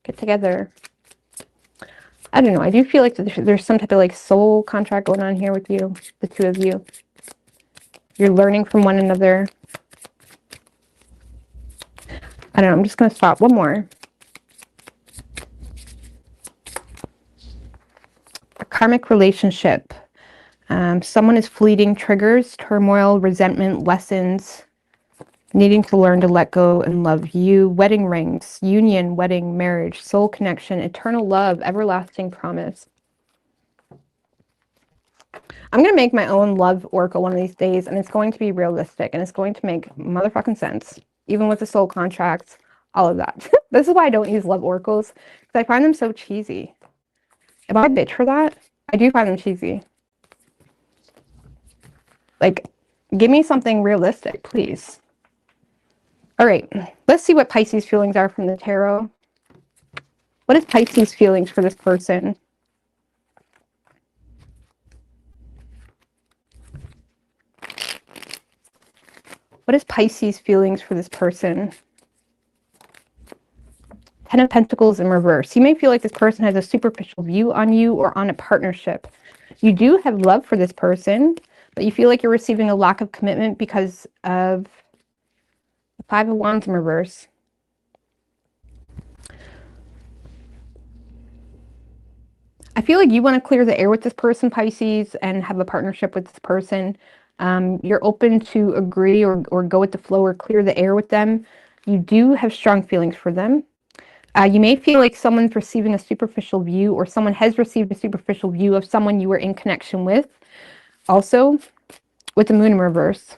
Get together. I don't know. I do feel like there's some type of like soul contract going on here with you. The two of you. You're learning from one another. I don't know. I'm just going to stop. One more. A karmic relationship. Someone is fleeting. Triggers, turmoil, resentment, lessons. Needing to learn to let go and love you. Wedding rings. Union, wedding, marriage, soul connection, eternal love, everlasting promise. I'm going to make my own love oracle one of these days, and it's going to be realistic, and it's going to make motherfucking sense. Even with the soul contracts, all of that. This is why I don't use love oracles, because I find them so cheesy. Am I a bitch for that? I do find them cheesy. Like, give me something realistic, please. All right, let's see what Pisces feelings are from the tarot. What is Pisces feelings for this person? What is Pisces feelings for this person? Ten of Pentacles in reverse. You may feel like this person has a superficial view on you or on a partnership. You do have love for this person, but you feel like you're receiving a lack of commitment because of the Five of Wands in reverse. I feel like you want to clear the air with this person, Pisces, and have a partnership with this person. You're open to agree or go with the flow or clear the air with them. You do have strong feelings for them. You may feel like someone's receiving a superficial view, or someone has received a superficial view of someone you were in connection with. Also, with the moon in reverse.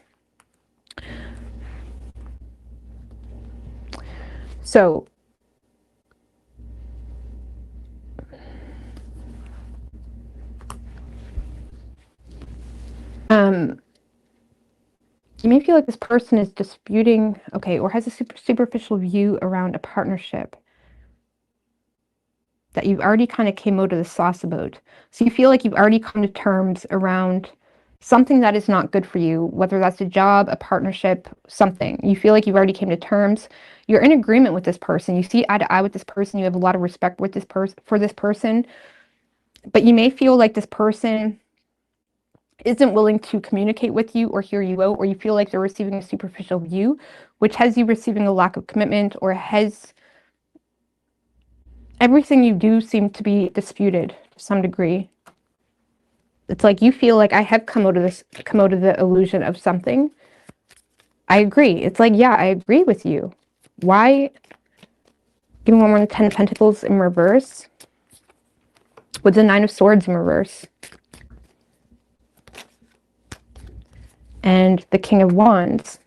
So, you may feel like this person is disputing, okay, or has a superficial view around a partnership that you've already kind of came out of the sauce about. So you feel like you've already come to terms around something that is not good for you, whether that's a job, a partnership, something. You feel like you've already came to terms. You're in agreement with this person. You see eye to eye with this person. You have a lot of respect with this for this person. But you may feel like this person isn't willing to communicate with you or hear you out, or you feel like they're receiving a superficial view, which has you receiving a lack of commitment, or has everything you do seem to be disputed to some degree. It's like you feel like I have come out of the illusion of something. I agree. It's like, yeah, I agree with you. Why? Give me one more, the Ten of Pentacles in reverse. With the Nine of Swords in reverse. And the King of Wands.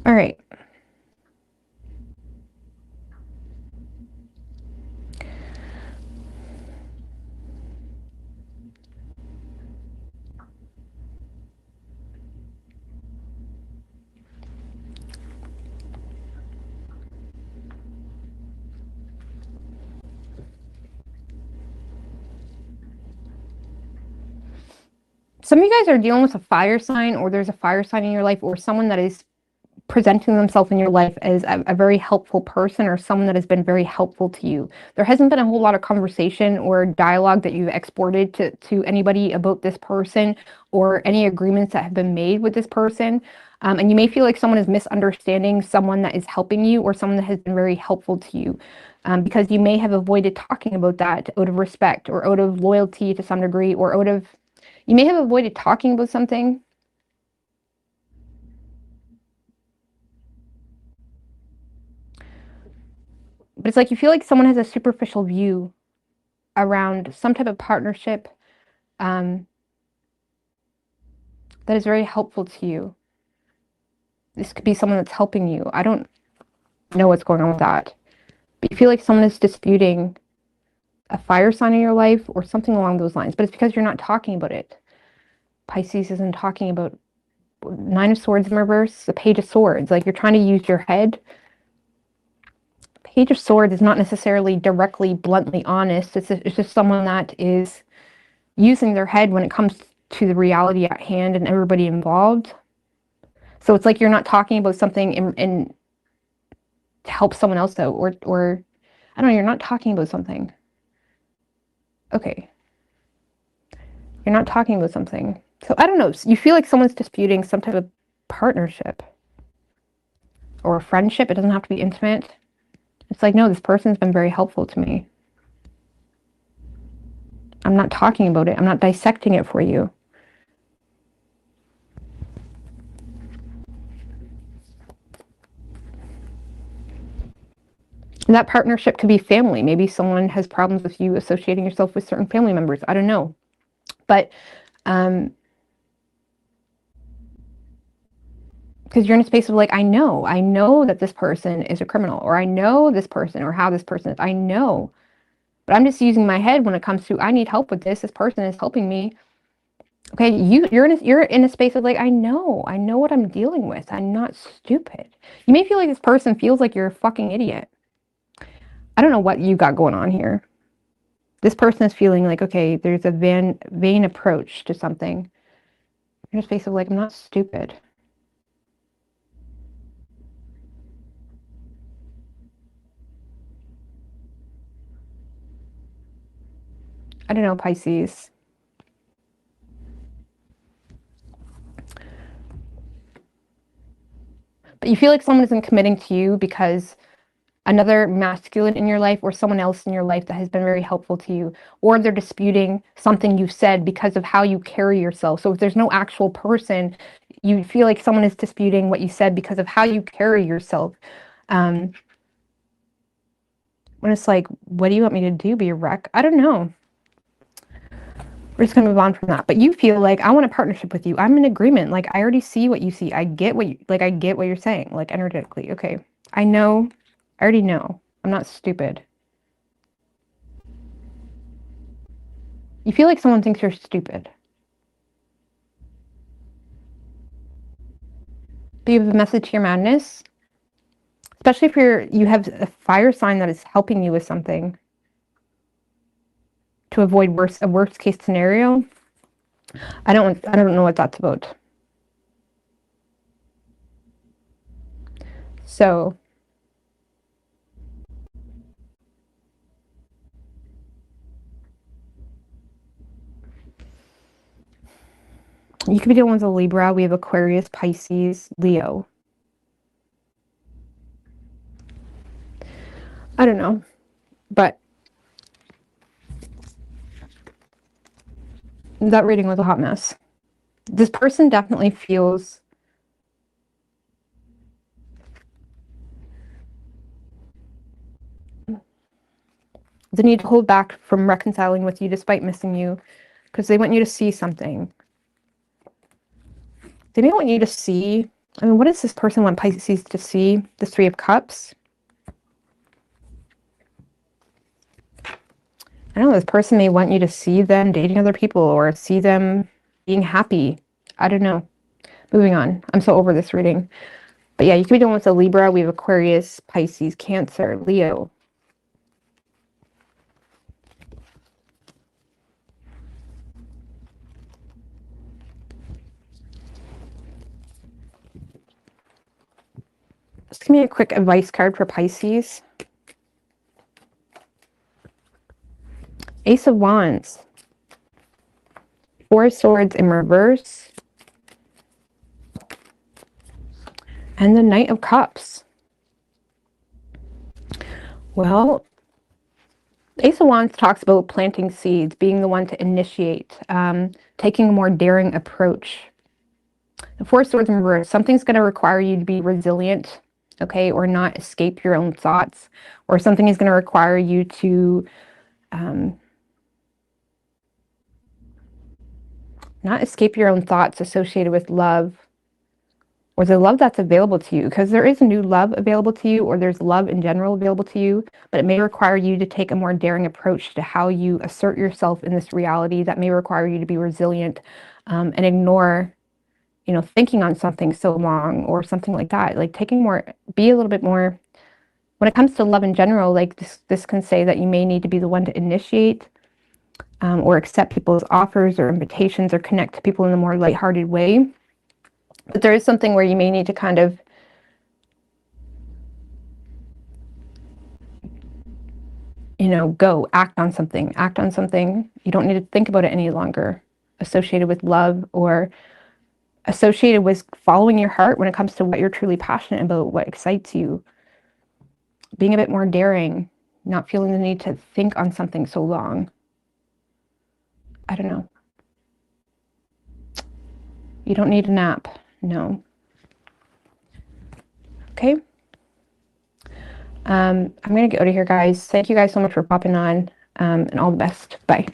All right. Some of you guys are dealing with a fire sign, or there's a fire sign in your life, or someone that is presenting themselves in your life as a very helpful person or someone that has been very helpful to you. There hasn't been a whole lot of conversation or dialogue that you've exported to anybody about this person or any agreements that have been made with this person. And you may feel like someone is misunderstanding someone that is helping you or someone that has been very helpful to you, because you may have avoided talking about that out of respect or out of loyalty to some degree, or you may have avoided talking about something. But it's like you feel like someone has a superficial view around some type of partnership that is very helpful to you. This could be someone that's helping you. I don't know what's going on with that. But you feel like someone is disputing a fire sign in your life or something along those lines. But it's because you're not talking about it. Pisces isn't talking about Nine of Swords in reverse, the Page of Swords. Like, you're trying to use your head. Page of Swords is not necessarily directly, bluntly honest. It's just someone that is using their head when it comes to the reality at hand and everybody involved. So it's like you're not talking about something in to help someone else out, or I don't know, you're not talking about something. Okay. You're not talking about something. So I don't know. You feel like someone's disputing some type of partnership or a friendship. It doesn't have to be intimate. It's like, no, this person's been very helpful to me. I'm not talking about it. I'm not dissecting it for you. And that partnership could be family. Maybe someone has problems with you associating yourself with certain family members. I don't know. But because you're in a space of like, I know that this person is a criminal, or I know this person, or how this person is. I know. But I'm just using my head when it comes to, I need help with this. This person is helping me. Okay, you're in a space of like, I know what I'm dealing with. I'm not stupid. You may feel like this person feels like you're a fucking idiot. I don't know what you got going on here. This person is feeling like, okay, there's a vain approach to something. You're in a space of like, I'm not stupid. I don't know, Pisces. But you feel like someone isn't committing to you because another masculine in your life or someone else in your life that has been very helpful to you, or they're disputing something you've said because of how you carry yourself. So if there's no actual person, you feel like someone is disputing what you said because of how you carry yourself. When it's like, what do you want me to do? Be a wreck? I don't know. We're just gonna move on from that. But you feel like, I want a partnership with you. I'm in agreement. Like, I already see what you see. I get what I get what you're saying, like, energetically. Okay. I know. I already know. I'm not stupid. You feel like someone thinks you're stupid. But you have a message to your madness. Especially if you have a fire sign that is helping you with something to avoid a worst case scenario. I don't know what that's about. So you could be dealing with a Libra. We have Aquarius, Pisces, Leo. I don't know. But that reading was a hot mess. This person definitely feels the need to hold back from reconciling with you despite missing you, because they want you to see something. They may want you to see, I mean, what does this person want Pisces to see? The Three of Cups. I don't know, this person may want you to see them dating other people or see them being happy. I don't know. Moving on. I'm so over this reading. But yeah, you could be dealing with a Libra. We have Aquarius, Pisces, Cancer, Leo. Just give me a quick advice card for Pisces. Ace of Wands. Four of Swords in reverse. And the Knight of Cups. Well, Ace of Wands talks about planting seeds, being the one to initiate, taking a more daring approach. The Four of Swords in reverse, something's going to require you to be resilient, okay, or not escape your own thoughts, or something is going to require you to not escape your own thoughts associated with love, or the love that's available to you, because there is new love available to you, or there's love in general available to you, but it may require you to take a more daring approach to how you assert yourself in this reality. That may require you to be resilient and ignore, you know, thinking on something so long or something like that. Like be a little bit more, when it comes to love in general, like this can say that you may need to be the one to initiate or accept people's offers or invitations or connect to people in a more lighthearted way. But there is something where you may need to kind of, you know, act on something. You don't need to think about it any longer, associated with love or associated with following your heart when it comes to what you're truly passionate about, what excites you. Being a bit more daring, not feeling the need to think on something so long. I don't know. You don't need a nap. No. Okay. I'm going to get out of here, guys. Thank you guys so much for popping on, and all the best. Bye.